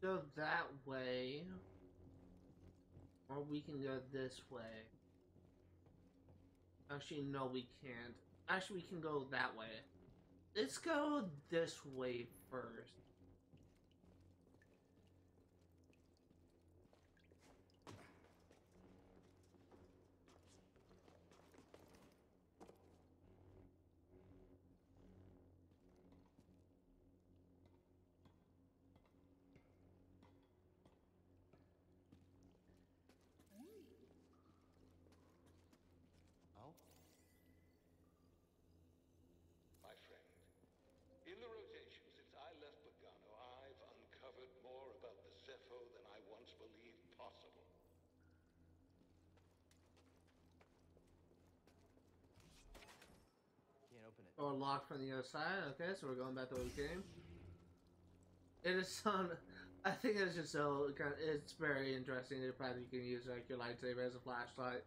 Go that way, or we can go this way. Actually, no, we can't. Actually, we can go that way. Let's go this way first. My friend, in the rotation since I left Bogano, I've uncovered more about the Zeffo than I once believed possible. Can't open it. Or locked from the other side. Okay, so we're going back to where we came. It is so. I think it's just so. It's very interesting the fact that you can use like your lightsaber as a flashlight.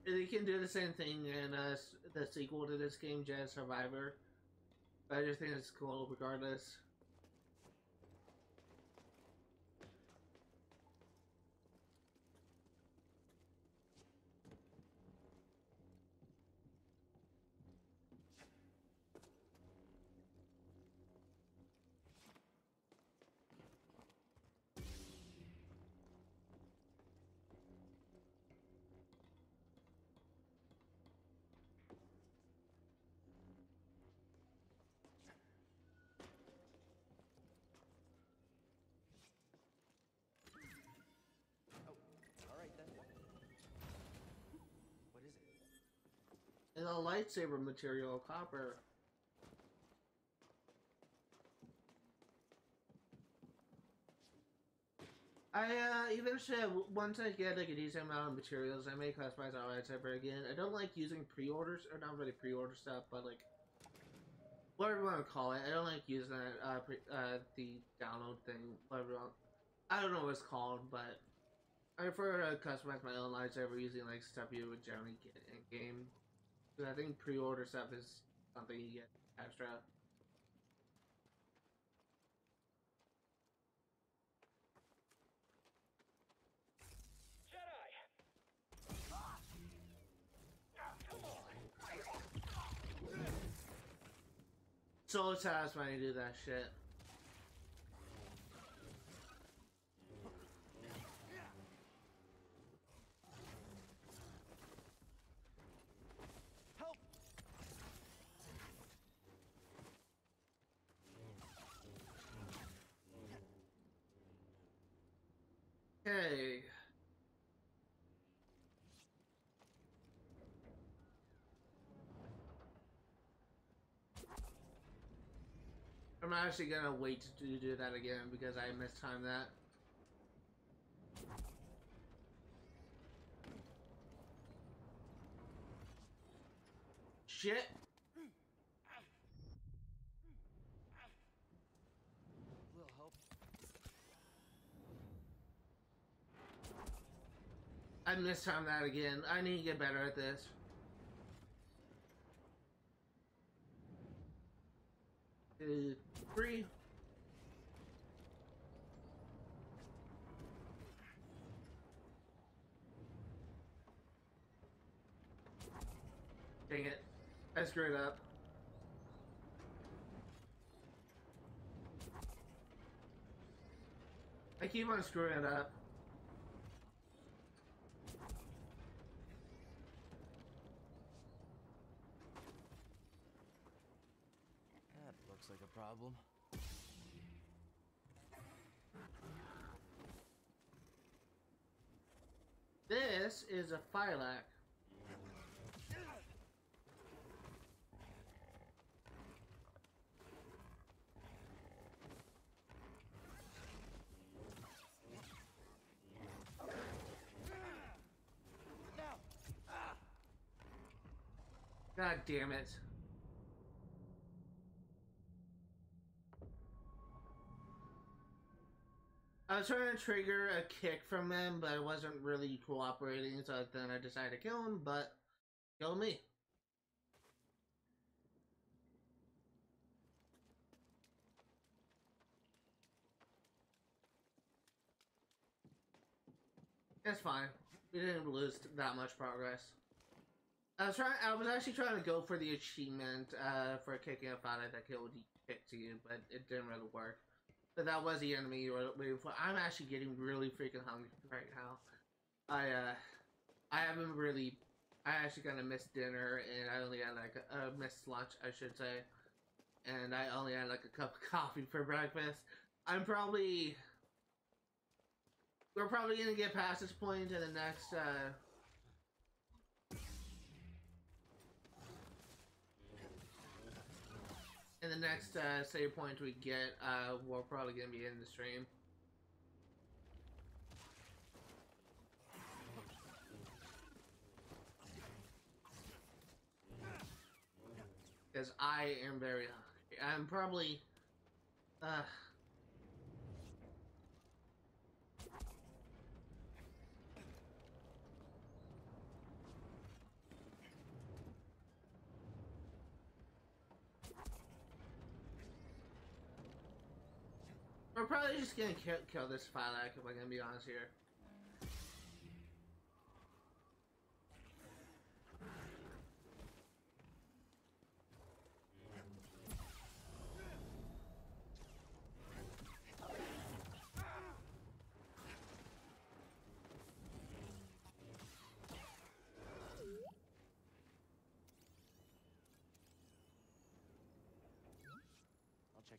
You can do the same thing in the sequel to this game, Jedi Survivor. But I just think it's cool regardless. And a lightsaber material, copper. Eventually, once I get like a decent amount of materials, I may customize our lightsaber again. I don't like using pre-orders, or not really pre-order stuff, but like whatever you want to call it. I don't like using that the download thing. Whatever. I don't know what it's called, but I prefer to customize my own lightsaber using like stuff you would generally get in game. Because I think pre-order stuff is something you get extra. Jedi! Come on! So satisfying to do that shit. Okay. I'm actually gonna wait to do that again because I mistimed that. Shit. Little help. I mistimed that again. I need to get better at this. 2, 3. Dang it. I screwed up. I keep on screwing it up. That looks like a problem. This is a Phylac. God damn it. I was trying to trigger a kick from him, but it wasn't really cooperating, so then I decided to kill him, but kill me. It's fine. We didn't lose that much progress. I was actually trying to go for the achievement for kicking a fighter that killed you, but it didn't really work. But that was the enemy you were waiting for. I'm actually getting really freaking hungry right now. I haven't really. I actually kind of missed dinner, and I only had like missed lunch, I should say, and I only had like a cup of coffee for breakfast. We're probably gonna get past this point in the next. In the next save point we get, we're probably gonna be in the stream. Because I am very hungry. I'm probably we're probably just gonna kill this Phylac if I'm gonna be honest here.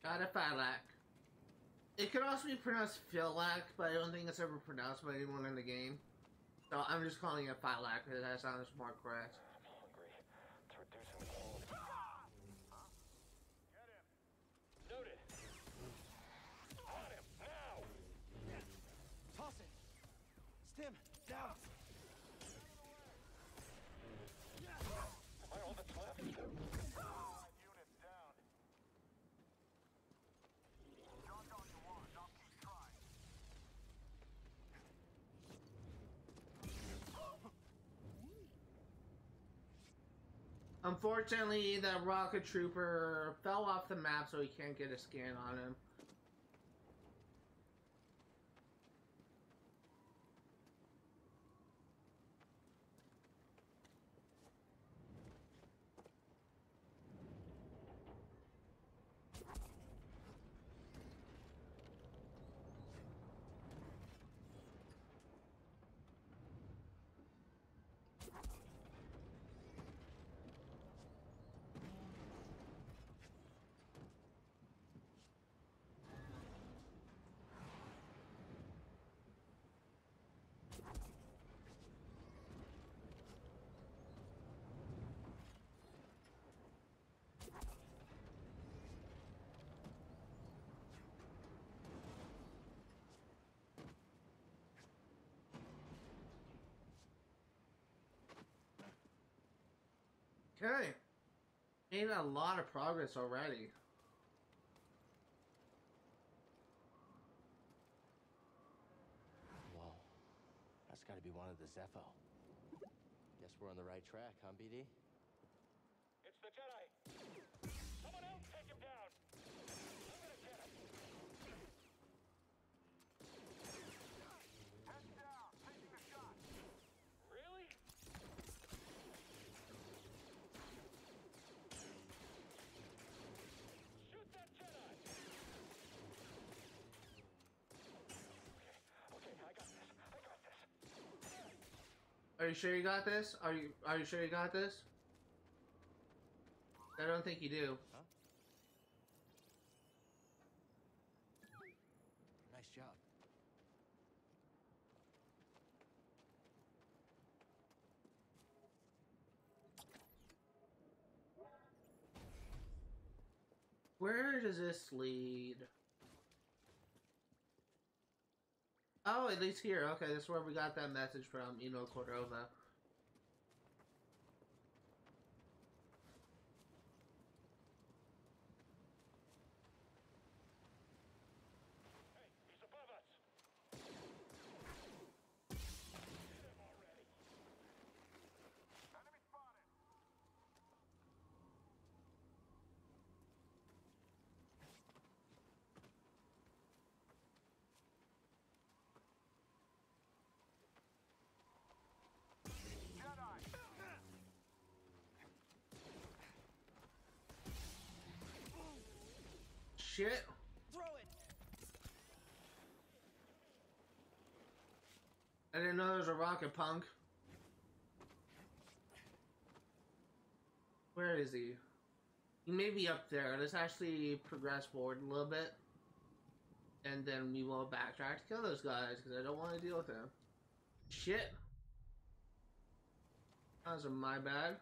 Got a Phylac. It could also be pronounced Philac, but I don't think it's ever pronounced by anyone in the game. So I'm just calling it Phylac because that sounds more correct. I'm hungry. It's reducing the cold. Get him. Noted. On him, now! Toss it! Stim, down! Am I all that's left? 5 units down. Jot all you want, I'll keep trying. Unfortunately, the rocket trooper fell off the map, so he can't get a scan on him. Okay. Made a lot of progress already. Whoa. That's gotta be one of the Zeffo. Guess we're on the right track, huh, BD? It's the Jedi. Someone else take him down. Are you sure you got this? Are you sure you got this? I don't think you do. Huh? Nice job. Where does this lead? Oh, it leads here. Okay, that's where we got that message from, Cordova. He's above us. Enemy spotted. Shit. Throw it. I didn't know there was a rocket, punk. Where is he? He may be up there. Let's actually progress forward a little bit. And then we will backtrack to kill those guys, because I don't want to deal with them. Shit. That was my bad.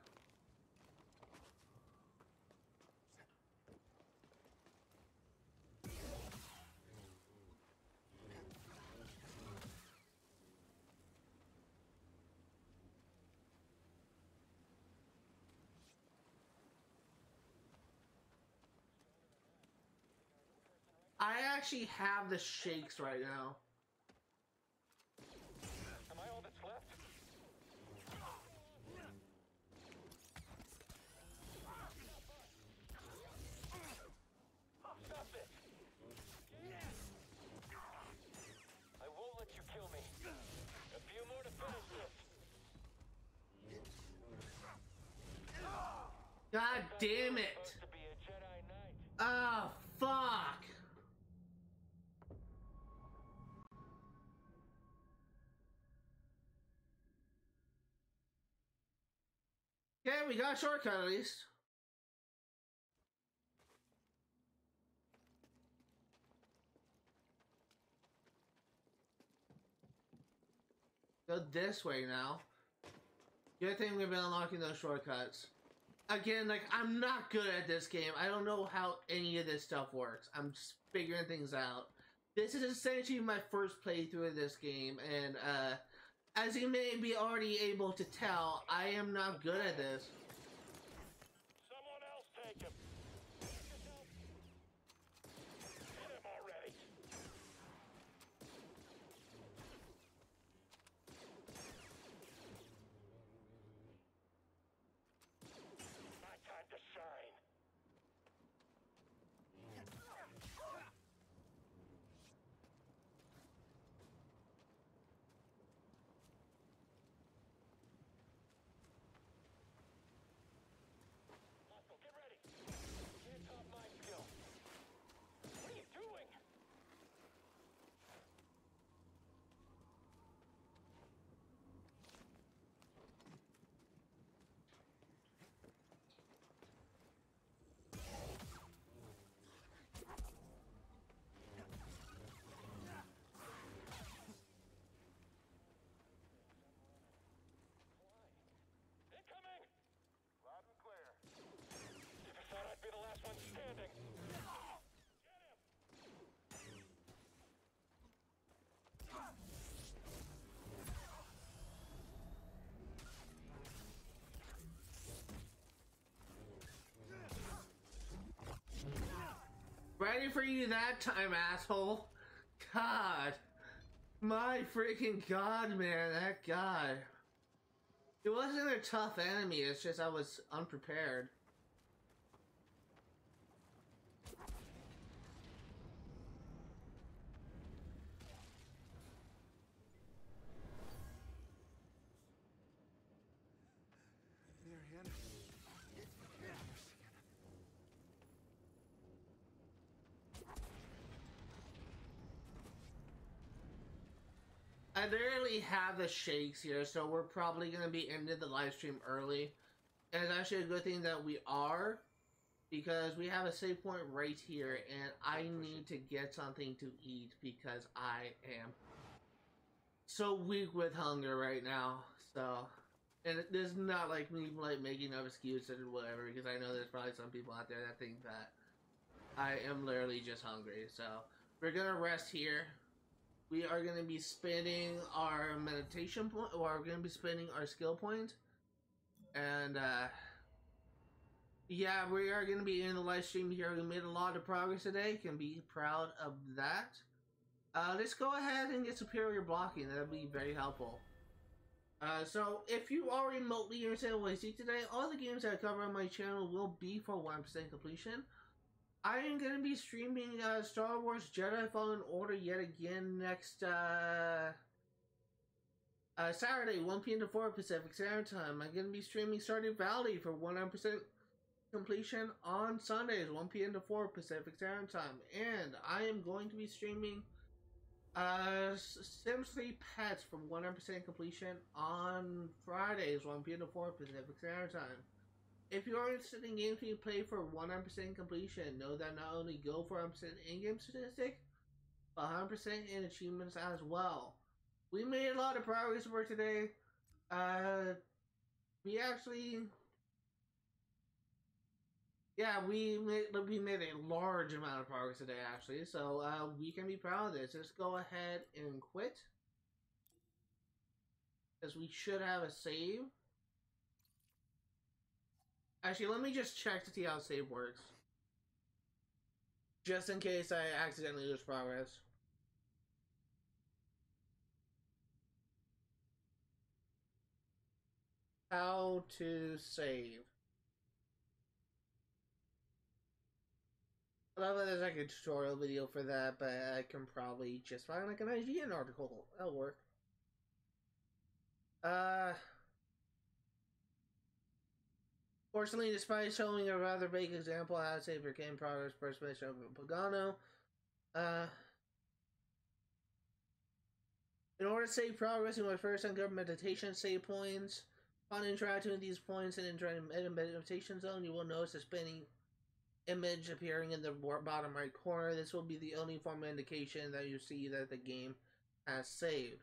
I actually have the shakes right now. Am I all that's left? Stop it! I won't let you kill me. A few more to finish this. God damn it! Supposed to be a Jedi Knight. Oh, fuck! Yeah, we got a shortcut at least. Go this way now. Good thing we've been unlocking those shortcuts. Again, like, I'm not good at this game. I don't know how any of this stuff works. I'm just figuring things out. This is essentially my first playthrough of this game, and, as you may be already able to tell, I am not good at this. Someone else take him. Hit him already. My time to shine. Hostile, get ready. Can't top my skill. What are you doing? Incoming! Loud and clear. Never thought I'd be the last one standing. Get him! Ready for you that time, asshole. God. My freaking God, man. That guy. It wasn't a tough enemy. It's just I was unprepared. Marianne. I I literally have the shakes here, so we're probably going to be ending the live stream early. And it's actually a good thing that we are, because we have a save point right here, and I need to get something to eat because I am so weak with hunger right now. So, and this is not like me like making up excuses or whatever, because I know there's probably some people out there that think that I am literally just hungry. So we're gonna rest here. We are gonna be spending our meditation point, or we're gonna be spending our skill point, and yeah, we are gonna be in the live stream here. We made a lot of progress today. Can be proud of that. Let's go ahead and get superior blocking. That'll be very helpful. So if you are remotely interested in what I see today, all the games that I cover on my channel will be for 100% completion. I am going to be streaming Star Wars Jedi Fallen Order yet again next Saturday, 1 p.m. to 4 Pacific Standard Time. I'm going to be streaming Stardew Valley for 100% completion on Sundays, 1 p.m. to 4 Pacific Standard Time. And I am going to be streaming Sims 3 Pets from 100% completion on Fridays, 1 p.m. to 4 Pacific Standard Time. If you are interested in games you play for 100% completion, know that not only go for 100% in-game statistic, but 100% in achievements as well. We made a lot of progress for today. We actually, yeah, we made a large amount of progress today, actually. So we can be proud of this. Let's go ahead and quit, because we should have a save. Actually, let me just check to see how save works, just in case I accidentally lose progress. How to save. I love that there's like a tutorial video for that, but I can probably just find like an IGN article. That'll work. Fortunately, despite showing a rather vague example of how to save your game progress per mission of Bogano, in order to save progress, you must first uncover meditation save points. Upon interacting with these points and entering a meditation zone, you will notice a spinning image appearing in the bottom right corner. This will be the only form of indication that you see that the game has saved.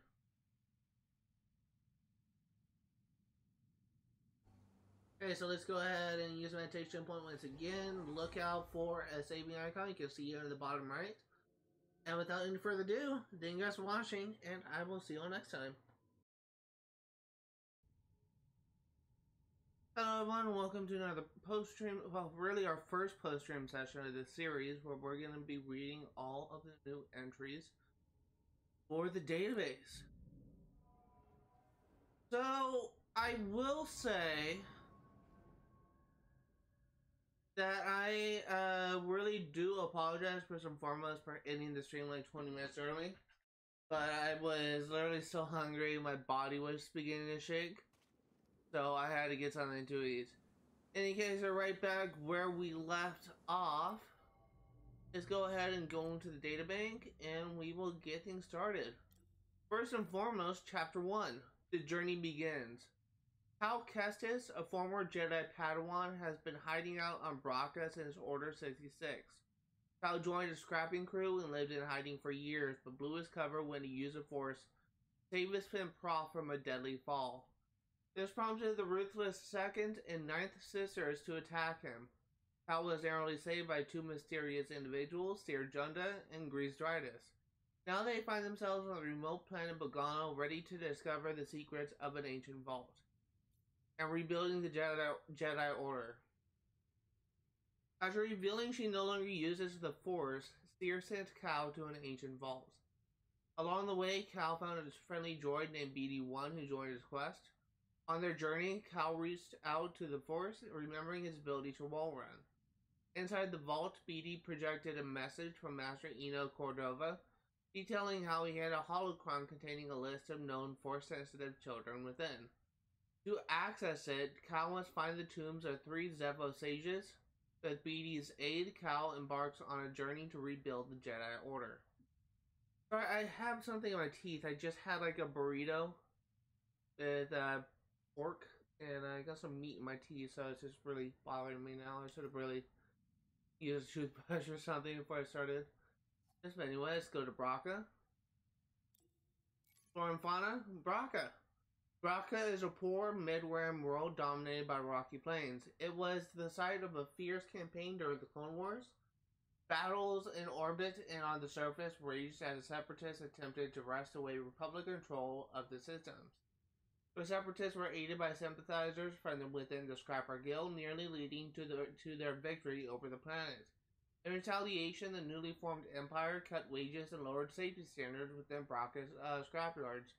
Okay, so let's go ahead and use meditation point once again. Look out for a saving icon. You can see here in the bottom right. And without any further ado, thank you guys for watching, and I will see you all next time. Hello everyone, welcome to another post-stream, well, really our first post-stream session of this series, where we're going to be reading all of the new entries for the database. So, I will say that I really do apologize first and foremost for ending the stream like 20 minutes early. But I was literally so hungry, my body was beginning to shake. So I had to get something to eat. In any case, we're right back where we left off. Let's go ahead and go into the databank and we will get things started. First and foremost, Chapter 1. The journey begins. Cal Kestis, a former Jedi Padawan, has been hiding out on Bracca since Order 66. Cal joined a scrapping crew and lived in hiding for years, but blew his cover when he used the Force to save his Finn Prof from a deadly fall. This prompted the ruthless second and ninth sisters to attack him. Cal was narrowly saved by two mysterious individuals, Seer Junda and Grease Dritus. Now they find themselves on the remote planet Bogano, ready to discover the secrets of an ancient vault and rebuilding the Jedi Order. After revealing she no longer uses the Force, Seer sent Cal to an ancient vault. Along the way, Cal found a friendly droid named BD-1 who joined his quest. On their journey, Cal reached out to the Force, remembering his ability to wall run. Inside the vault, BD projected a message from Master Eno Cordova, detailing how he had a holocron containing a list of known Force-sensitive children within. To access it, Cal must find the tombs of 3 Zeffo sages. With BD's aid, Cal embarks on a journey to rebuild the Jedi Order. Sorry, I have something in my teeth. I just had like a burrito with pork, and I got some meat in my teeth, so it's just really bothering me now. I should have really used a toothbrush or something before I started. But anyway, let's go to Bracca. Flora and fauna, Bracca. Bracca is a poor, mid-rim world dominated by rocky plains. It was the site of a fierce campaign during the Clone Wars. Battles in orbit and on the surface raged as the Separatists attempted to wrest away Republic control of the systems. The Separatists were aided by sympathizers from within the Scrapper Guild, nearly leading to their victory over the planet. In retaliation, the newly formed Empire cut wages and lowered safety standards within Bracca's scrapyards.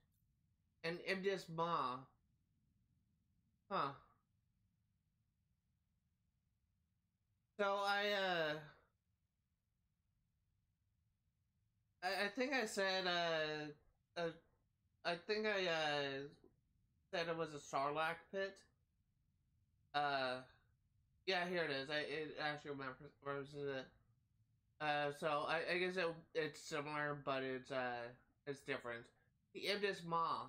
And Iblis Ma. Huh. So I think I said I think I said it was a Sarlacc pit. Yeah, here it is. It actually remembers it. So I guess it's similar, but it's different. The Iblis Ma.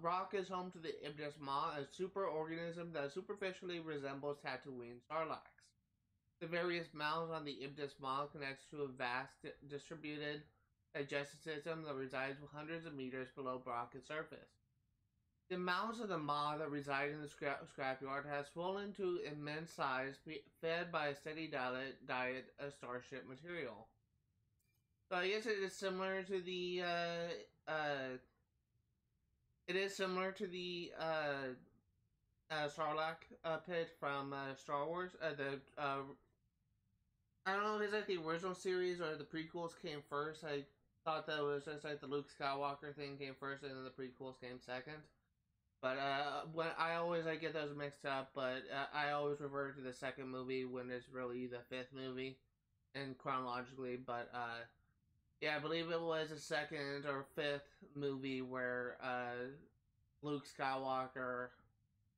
Rock is home to the Iblis Ma, a superorganism that superficially resembles Tatooine Sarlaccs. The various mouths on the Iblis Ma connects to a vast distributed digestive system that resides hundreds of meters below Bracca's surface. The mouths of the Ma that reside in the scrapyard have swollen to immense size, fed by a steady diet of starship material. So I guess it is similar to the Sarlacc pit from Star Wars. I don't know if it's like the original series or the prequels came first. I thought that was just like the Luke Skywalker thing came first and then the prequels came second. But when I always get those mixed up, but I always refer to the second movie when it's really the fifth movie, and chronologically. But yeah, I believe it was the second or fifth movie where Luke Skywalker.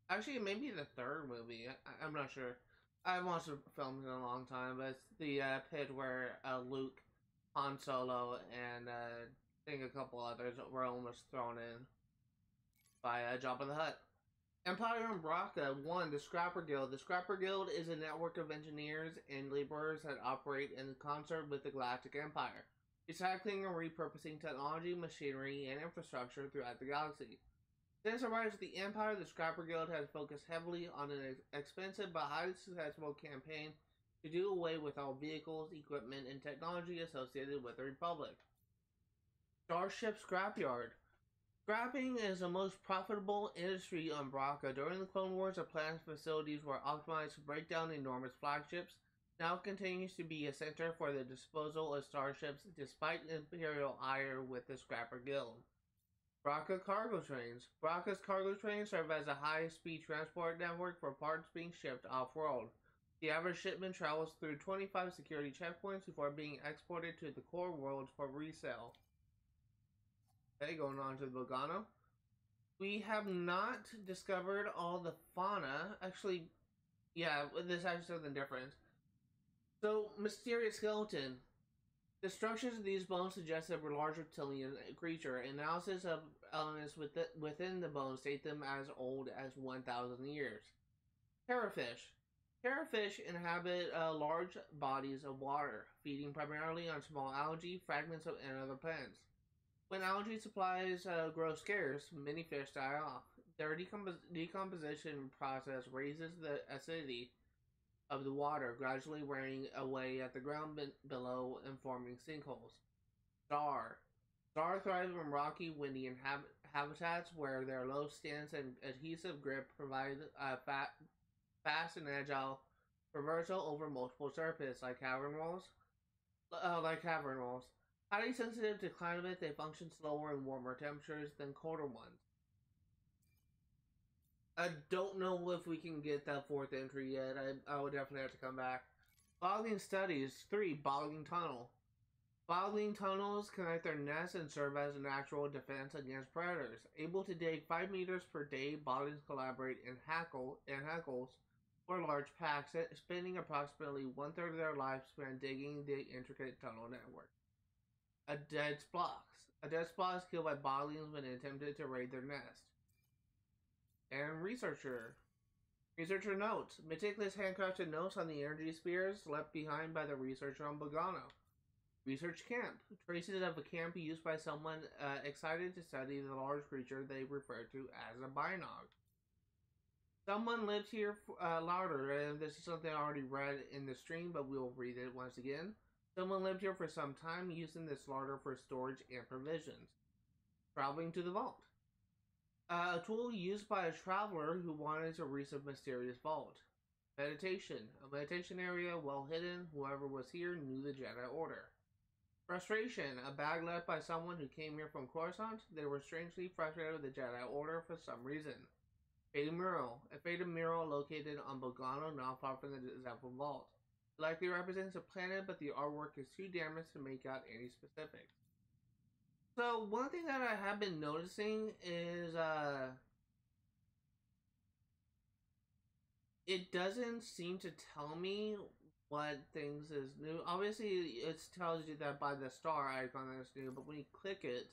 Actually, maybe the third movie. I'm not sure. I haven't watched the films in a long time, but it's the pit where Luke, Han Solo, and I think a couple others were almost thrown in by Jabba the Hutt. Empire and Bracca. 1. The Scrapper Guild. The Scrapper Guild is a network of engineers and laborers that operate in concert with the Galactic Empire, recycling and repurposing technology, machinery, and infrastructure throughout the galaxy. Since the rise of the Empire, the Scrapper Guild has focused heavily on an expensive but highly successful campaign to do away with all vehicles, equipment, and technology associated with the Republic. Starship Scrapyard. Scrapping is the most profitable industry on Bracca. During the Clone Wars, the plant's facilities were optimized to break down enormous flagships. Now it continues to be a center for the disposal of starships, despite Imperial ire with the Scrapper Guild. Bracca cargo trains. Bracca's cargo trains serve as a high-speed transport network for parts being shipped off-world. The average shipment travels through 25 security checkpoints before being exported to the core worlds for resale. Okay, going on to the Bogano. We have not discovered all the fauna. Actually, yeah, this is actually something different. So, mysterious skeleton. The structures of these bones suggest a large reptilian creature. Analysis of elements within the bones state them as old as 1,000 years. Terrafish. Terrafish inhabit large bodies of water, feeding primarily on small algae, fragments and other plants. When algae supplies grow scarce, many fish die off. Their decomposition process raises the acidity of the water, gradually wearing away at the ground below and forming sinkholes. Star. Star thrive in rocky, windy habitats where their low stance and adhesive grip provide fast and agile traversal over multiple surfaces, like cavern walls. Highly sensitive to climate, they function slower in warmer temperatures than colder ones. I don't know if we can get that fourth entry yet. I would definitely have to come back. Boggling studies. 3. Boggling tunnel. Boggling tunnels connect their nests and serve as a natural defense against predators. Able to dig 5 meters per day, bogglings collaborate in hackles or large packs, spending approximately 1/3 of their lifespan digging the intricate tunnel network. A dead Splox. A dead Splox killed by Botlings when it attempted to raid their nest. And Researcher. Researcher notes. Meticulous handcrafted notes on the energy spheres left behind by the researcher on Bogano. Research camp. Traces of a camp used by someone excited to study the large creature they refer to as a binog. Someone lived here louder, and this is something I already read in the stream, but we'll read it once again. Someone lived here for some time, using this larder for storage and provisions. Traveling to the vault. A tool used by a traveler who wanted to reach a mysterious vault. Meditation. A meditation area well hidden. Whoever was here knew the Jedi Order. Frustration. A bag left by someone who came here from Coruscant. They were strangely frustrated with the Jedi Order for some reason. Faded mural. A faded mural located on Bogano, not far from the Zeffo vault. It likely represents a planet, but the artwork is too damaged to make out any specifics. So, one thing that I have been noticing is, it doesn't seem to tell me what things is new. Obviously, it tells you that by the star icon that it's new, but when you click it,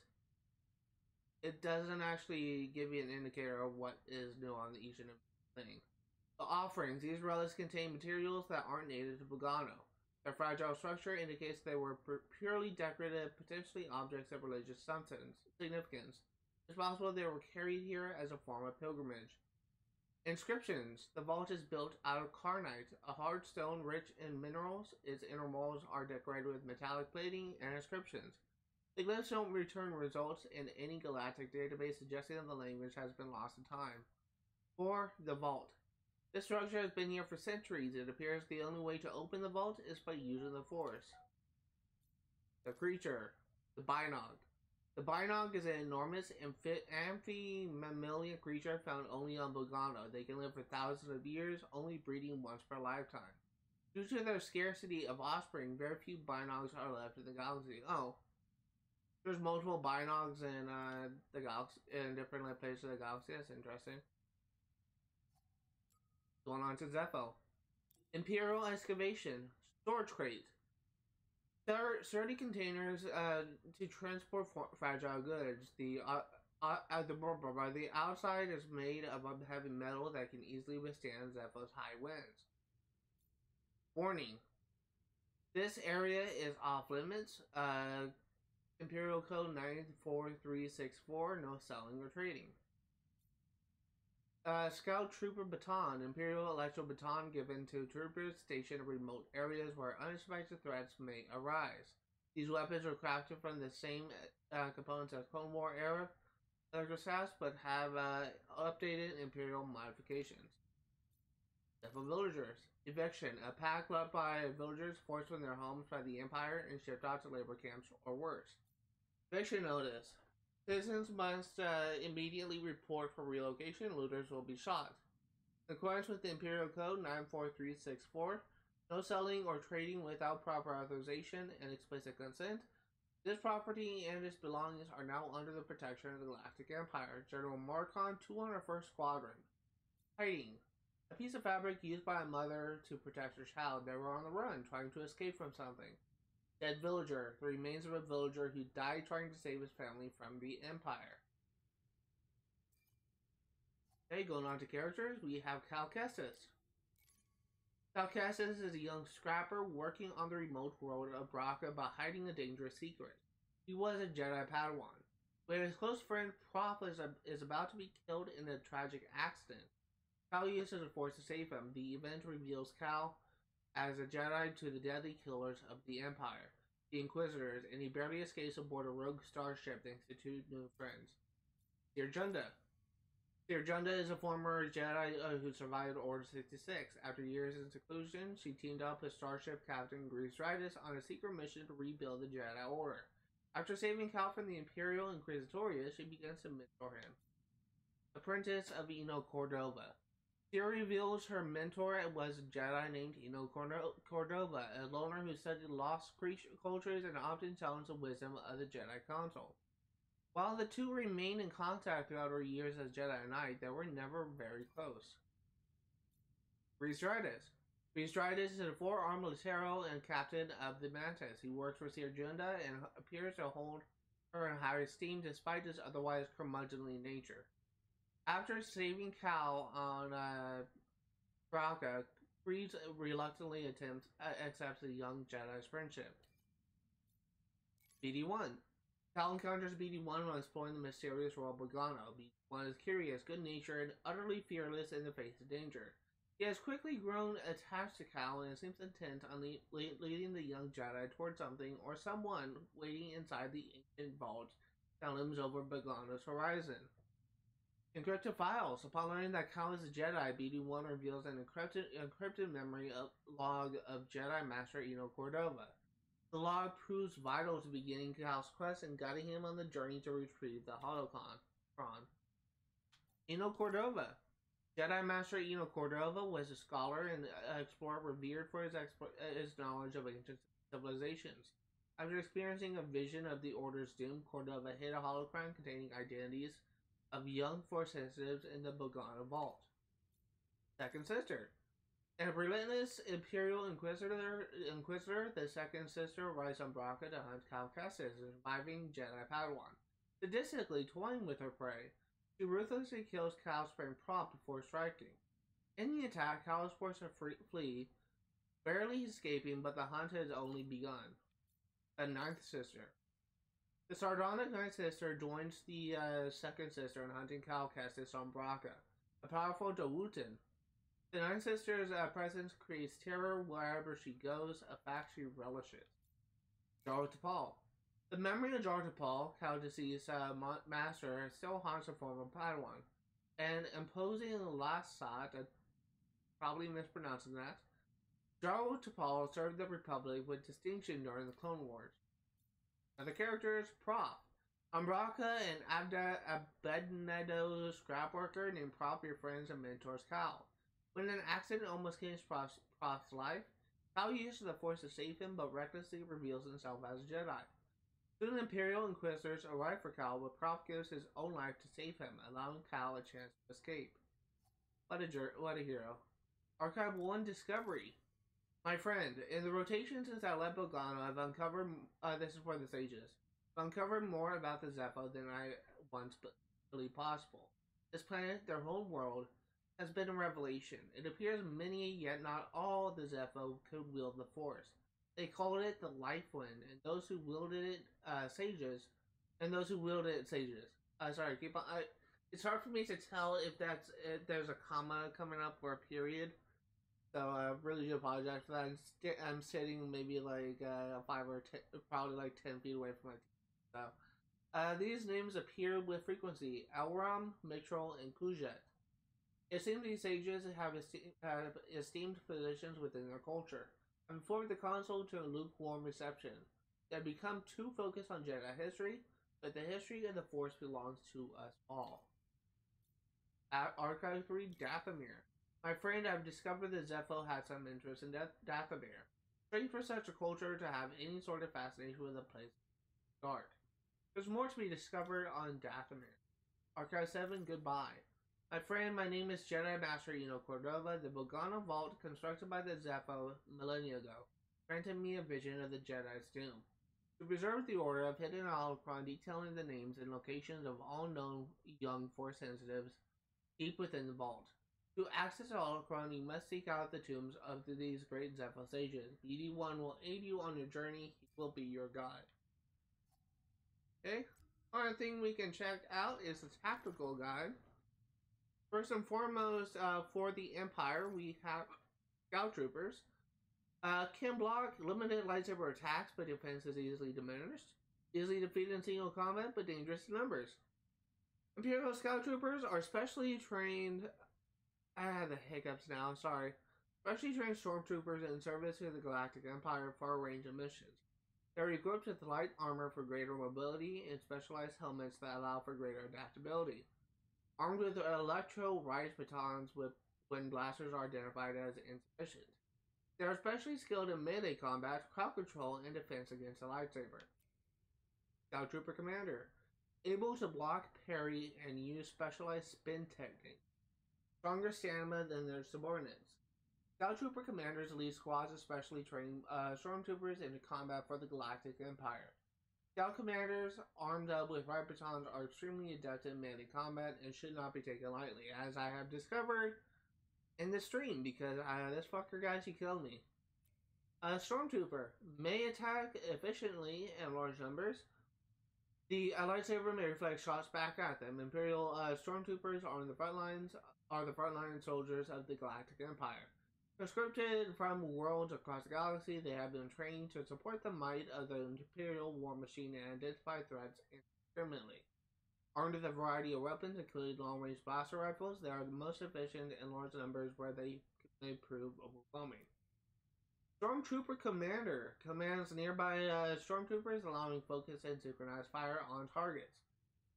it doesn't actually give you an indicator of what is new on each and every thing. The offerings. These relics contain materials that aren't native to Bogano. Their fragile structure indicates they were purely decorative, potentially objects of religious significance. It's possible they were carried here as a form of pilgrimage. Inscriptions. The vault is built out of carnite, a hard stone rich in minerals. Its inner walls are decorated with metallic plating and inscriptions. The glyphs don't return results in any galactic database, suggesting that the language has been lost in time. 4. The vault. This structure has been here for centuries. It appears the only way to open the vault is by using the Force. The creature. The binog. The binog is an enormous amphimammalian creature found only on Bogano. They can live for thousands of years, only breeding once per lifetime. Due to their scarcity of offspring, very few binogs are left in the galaxy. Oh. There's multiple binogs in the galaxy, in different places of the galaxy. That's interesting. Going on to Zeffo. Imperial excavation. Storage crate. Sturdy containers to transport fragile goods. The outside is made of heavy metal that can easily withstand Zeffo's high winds. Warning. This area is off limits. Imperial Code 94364. No selling or trading. Scout Trooper Baton. Imperial Electro Baton given to troopers stationed in remote areas where unexpected threats may arise. These weapons are crafted from the same components as Clone War era electrostats, but have updated Imperial modifications. Zeffo Villagers. Eviction. A pack left by villagers forced from their homes by the Empire and shipped out to labor camps or worse. Eviction notice. Citizens must immediately report for relocation. Looters will be shot. In accordance with the Imperial Code 94364, no selling or trading without proper authorization and explicit consent. This property and its belongings are now under the protection of the Galactic Empire. General Marcon, 201st Squadron. Hiding. A piece of fabric used by a mother to protect her child. They were on the run, trying to escape from something. Dead villager. The remains of a villager who died trying to save his family from the Empire. Okay, going on to characters, we have Cal Kestis. Cal Kestis is a young scrapper working on the remote world of Bracca by hiding a dangerous secret. He was a Jedi Padawan. When his close friend Prof is about to be killed in a tragic accident, Cal uses the Force to save him. The event reveals Cal as a Jedi to the deadly killers of the Empire, the Inquisitors, and he barely escapes aboard a rogue starship thanks to two new friends. Dear Junda. Dear Junda is a former Jedi who survived Order 66. After years in seclusion, she teamed up with Starship Captain Grease Ridus on a secret mission to rebuild the Jedi Order. After saving Cal from the Imperial Inquisitorius, she begins to mentor him. Apprentice of Eno Cordova. She reveals her mentor was a Jedi named Eno Cordova, a loner who studied lost cultures and often challenged the wisdom of the Jedi Council. While the two remained in contact throughout her years as Jedi Knight, they were never very close. Grease Ridus. Bestride is a four-armed Latero and captain of the Mantis. He works for Sir Junda and appears to hold her in high esteem despite his otherwise curmudgeonly nature. After saving Cal on Bracca, Creed reluctantly accepts the young Jedi's friendship. BD-1. Cal encounters BD-1 while exploring the mysterious world Bogano. BD-1 is curious, good-natured, and utterly fearless in the face of danger. He has quickly grown attached to Cal and seems intent on leading the young Jedi towards something or someone waiting inside the ancient vault that looms over Bogano's horizon. Encrypted files. Upon learning that Cal is a Jedi, BD-1 reveals an encrypted memory log of Jedi Master Eno Cordova. The log proves vital to beginning Cal's quest and guiding him on the journey to retrieve the holocron. Eno Cordova. Jedi Master Eno Cordova was a scholar and explorer revered for his knowledge of ancient civilizations. After experiencing a vision of the Order's doom, Cordova hid a holocron containing identities of young Force sensitives in the Bogano vault. Second Sister. A relentless Imperial Inquisitor, the Second Sister arrives on Bracca to hunt Cal Kestis, a surviving Jedi Padawan. Sadistically toying with her prey, she ruthlessly kills Cal's friend prompt before striking. In the attack, Cal is forced to flee, barely escaping, but the hunt has only begun. The Ninth Sister. The sardonic Ninth Sister joins the Second Sister in hunting Cal Kestis on Bracca, a powerful Dawutin. The Ninth Sister's presence creates terror wherever she goes, a fact she relishes. Jar Tapal. The memory of Jar Tapal, Cal deceased master, still haunts a former Padawan. And imposing Lasat, probably mispronouncing that, Jar Tapal served the Republic with distinction during the Clone Wars. Other characters, Prof. On Bracca, an Abednedo scrapworker named Prof befriends and mentors Cal. When an accident almost claims Prof's life, Cal uses the Force to save him, but recklessly reveals himself as a Jedi. Soon Imperial Inquisitors arrive for Cal, but Prof gives his own life to save him, allowing Cal a chance to escape. What a hero. Archive 1 Discovery. My friend, in the rotation since I left Bogano, I've uncovered, this is for the sages, I've uncovered more about the Zeffo than I once believed possible. This planet, their whole world, has been a revelation. It appears many, yet not all, the Zeffo could wield the Force. They called it the Life Wind, and those who wielded it, sages, and those who wielded it, sages. Sorry, keep on. It's hard for me to tell if there's a comma coming up or a period. So I really do apologize for that. I'm sitting maybe like 5 or 10, probably like 10 feet away from my TV. So these names appear with frequency: Elram, Mitchell, and Kujet. It seems these sages have esteemed positions within their culture. And forward the console to a lukewarm reception. They have become too focused on Jedi history, but the history of the Force belongs to us all. At Archive 3, Dathomir. My friend, I've discovered that Zeffo had some interest in Dathomir. Strange for such a culture to have any sort of fascination with a place dark. There's more to be discovered on Dathomir. Archive 7, Goodbye. My friend, my name is Jedi Master Eno Cordova. The Bogano Vault, constructed by the Zeffo millennia ago, granted me a vision of the Jedi's doom. To preserve the order, I've hidden a holocron detailing the names and locations of all known young Force sensitives deep within the vault. To access the holocron, you must seek out the tombs of these great Zeffo sages. BD-1 will aid you on your journey. He will be your guide. Okay, another thing we can check out is the tactical guide. First and foremost, for the Empire, we have Scout Troopers. Can block limited lightsaber attacks, but defense is easily diminished. Easily defeated in single combat, but dangerous in numbers. Imperial Scout Troopers are specially trained... I have the hiccups now, sorry. Specially trained stormtroopers in service to the Galactic Empire for a range of missions. They're equipped with light armor for greater mobility and specialized helmets that allow for greater adaptability. Armed with electro-rise batons with when blasters are identified as insufficient. They are especially skilled in melee combat, crowd control, and defense against a lightsaber. Scout Trooper Commander. Able to block, parry, and use specialized spin techniques. Stronger stamina than their subordinates. Scout Trooper commanders lead squads of specially trained stormtroopers into combat for the Galactic Empire. Scout commanders, armed up with riot batons, are extremely adept in melee combat and should not be taken lightly, as I have discovered in the stream, because this fucker, guys, he killed me. A stormtrooper may attack efficiently in large numbers. The lightsaber may reflect shots back at them. Imperial stormtroopers are the frontline soldiers of the Galactic Empire. Conscripted from worlds across the galaxy, they have been trained to support the might of the Imperial war machine and identify threats indiscriminately. Armed with a variety of weapons, including long-range blaster rifles, they are the most efficient in large numbers where they may prove overwhelming. Stormtrooper Commander commands nearby stormtroopers, allowing focus and synchronized fire on targets.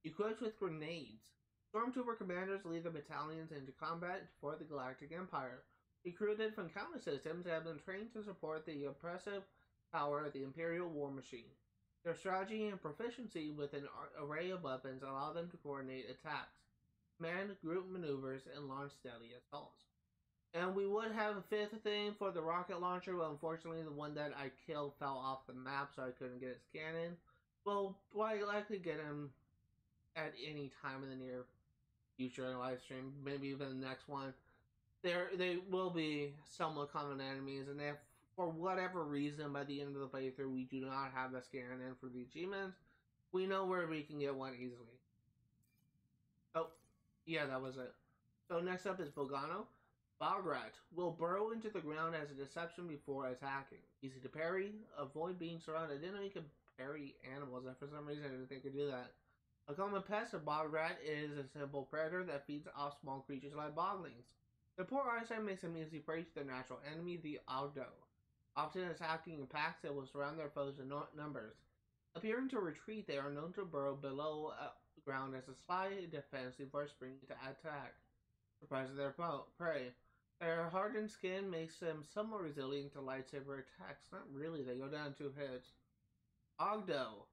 Equipped with grenades, Stormtrooper commanders lead their battalions into combat for the Galactic Empire. Recruited from countless systems, they have been trained to support the oppressive power of the Imperial war machine. Their strategy and proficiency with an array of weapons allow them to coordinate attacks, command group maneuvers, and launch deadly assaults. And we would have a fifth thing for the rocket launcher, but unfortunately the one that I killed fell off the map, so I couldn't get its cannon. We'll likely get him at any time in the near future in a live stream, maybe even the next one. They will be somewhat common enemies, and if for whatever reason by the end of the playthrough we do not have a scan in for the achievements, we know where we can get one easily. Oh, yeah, that was it. So next up is Bogano. Bograt will burrow into the ground as a deception before attacking. Easy to parry, avoid being surrounded. I didn't know you could parry animals, and for some reason I didn't think I could do that. A common pest of Bograt is a simple predator that feeds off small creatures like boglings. Their poor eyesight makes them easy prey to their natural enemy, the Ogdo. Often attacking in packs that will surround their foes in numbers. Appearing to retreat, they are known to burrow below ground as a sly defense before springing to attack. Surprising their prey. Their hardened skin makes them somewhat resilient to lightsaber attacks. Not really, they go down 2 hits. Ogdo.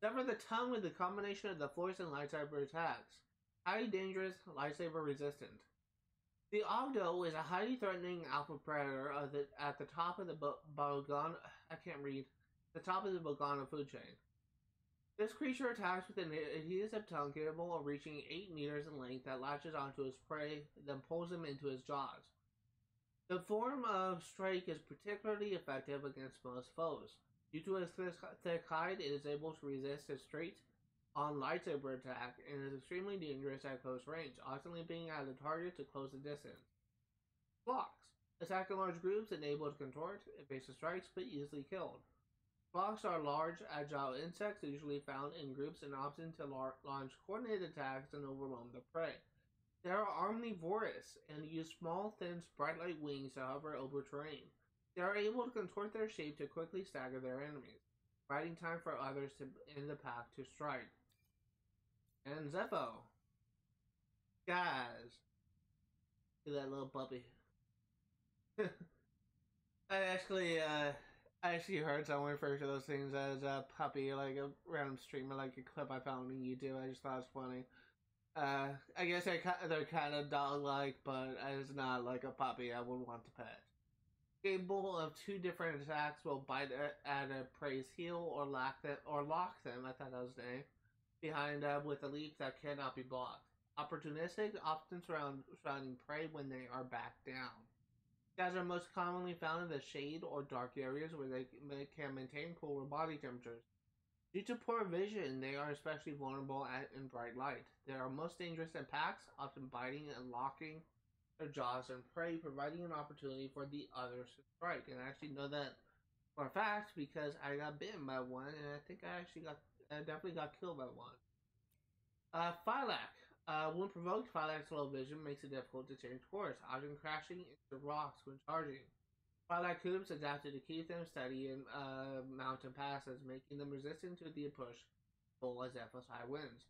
Sever the tongue with the combination of the Force and lightsaber attacks. Highly dangerous, lightsaber resistant. The Ogdo is a highly threatening alpha predator at the top of the Bogano. I can't read. The top of the Bogano food chain. This creature attacks with an adhesive tongue capable of reaching 8 meters in length that latches onto his prey, then pulls him into his jaws. The form of strike is particularly effective against most foes. Due to its thick hide, it is able to resist a straight-on lightsaber attack and is extremely dangerous at close range, often being at a target to close the distance. Flocks. Attack in large groups and able to contort, evasive strikes, but easily killed. Flocks are large, agile insects usually found in groups and often to launch coordinated attacks and overwhelm the prey. They are omnivorous and use small, thin, sprite-like wings to hover over terrain. They are able to contort their shape to quickly stagger their enemies, providing time for others in the path to strike. And Zeffo. Guys. Look at that little puppy. I actually heard someone refer to those things as a puppy, like a random streamer, like a clip I found on YouTube. I just thought it was funny. I guess they're kind of dog-like, but it's not like a puppy I would want to pet. Capable of 2 different attacks, will bite at a prey's heel or lock them. I thought that was the name. Behind with a leap that cannot be blocked. Opportunistic, often surrounding prey when they are back down. Guys are most commonly found in the shade or dark areas where they can maintain cooler body temperatures. Due to poor vision, they are especially vulnerable in bright light. They are most dangerous in packs, often biting and locking their jaws and prey, providing an opportunity for the others to strike. And I actually know that for a fact because I got bitten by one, and I think I definitely got killed by one. Phylac. When provoked, Phylac's low vision makes it difficult to change course, often crashing into rocks when charging. Phylac hoops adapted to keep them steady in mountain passes, making them resistant to the push-pull as Zeffo's high winds.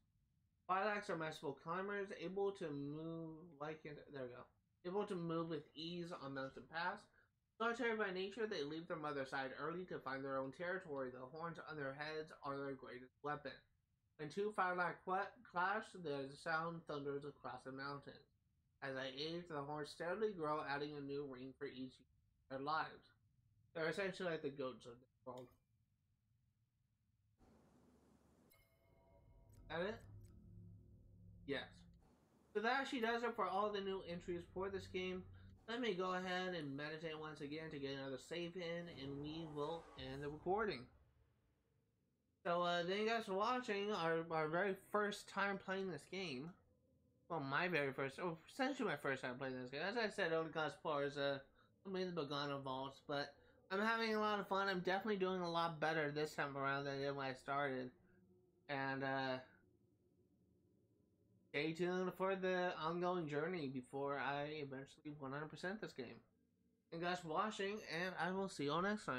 Phylacs are masterful climbers, able to move with ease on mountain paths. Solitary by nature, they leave their mother's side early to find their own territory. The horns on their heads are their greatest weapon. When 2 Phylac clash, the sound thunders across the mountains. As I age, the horns steadily grow, adding a new ring for each of their lives. They're essentially like the goats of this world. Is that it? Yes. So that actually does it for all the new entries for this game. Let me go ahead and meditate once again to get another save in, and we will end the recording. So thank you guys for watching our very first time playing this game. Well, my very first, or essentially my first time playing this game. As I said, only got as far as I'm in the Bogano vaults, but I'm having a lot of fun. I'm definitely doing a lot better this time around than I did when I started. And stay tuned for the ongoing journey before I eventually 100% this game. Thank you guys for watching, and I will see you all next time.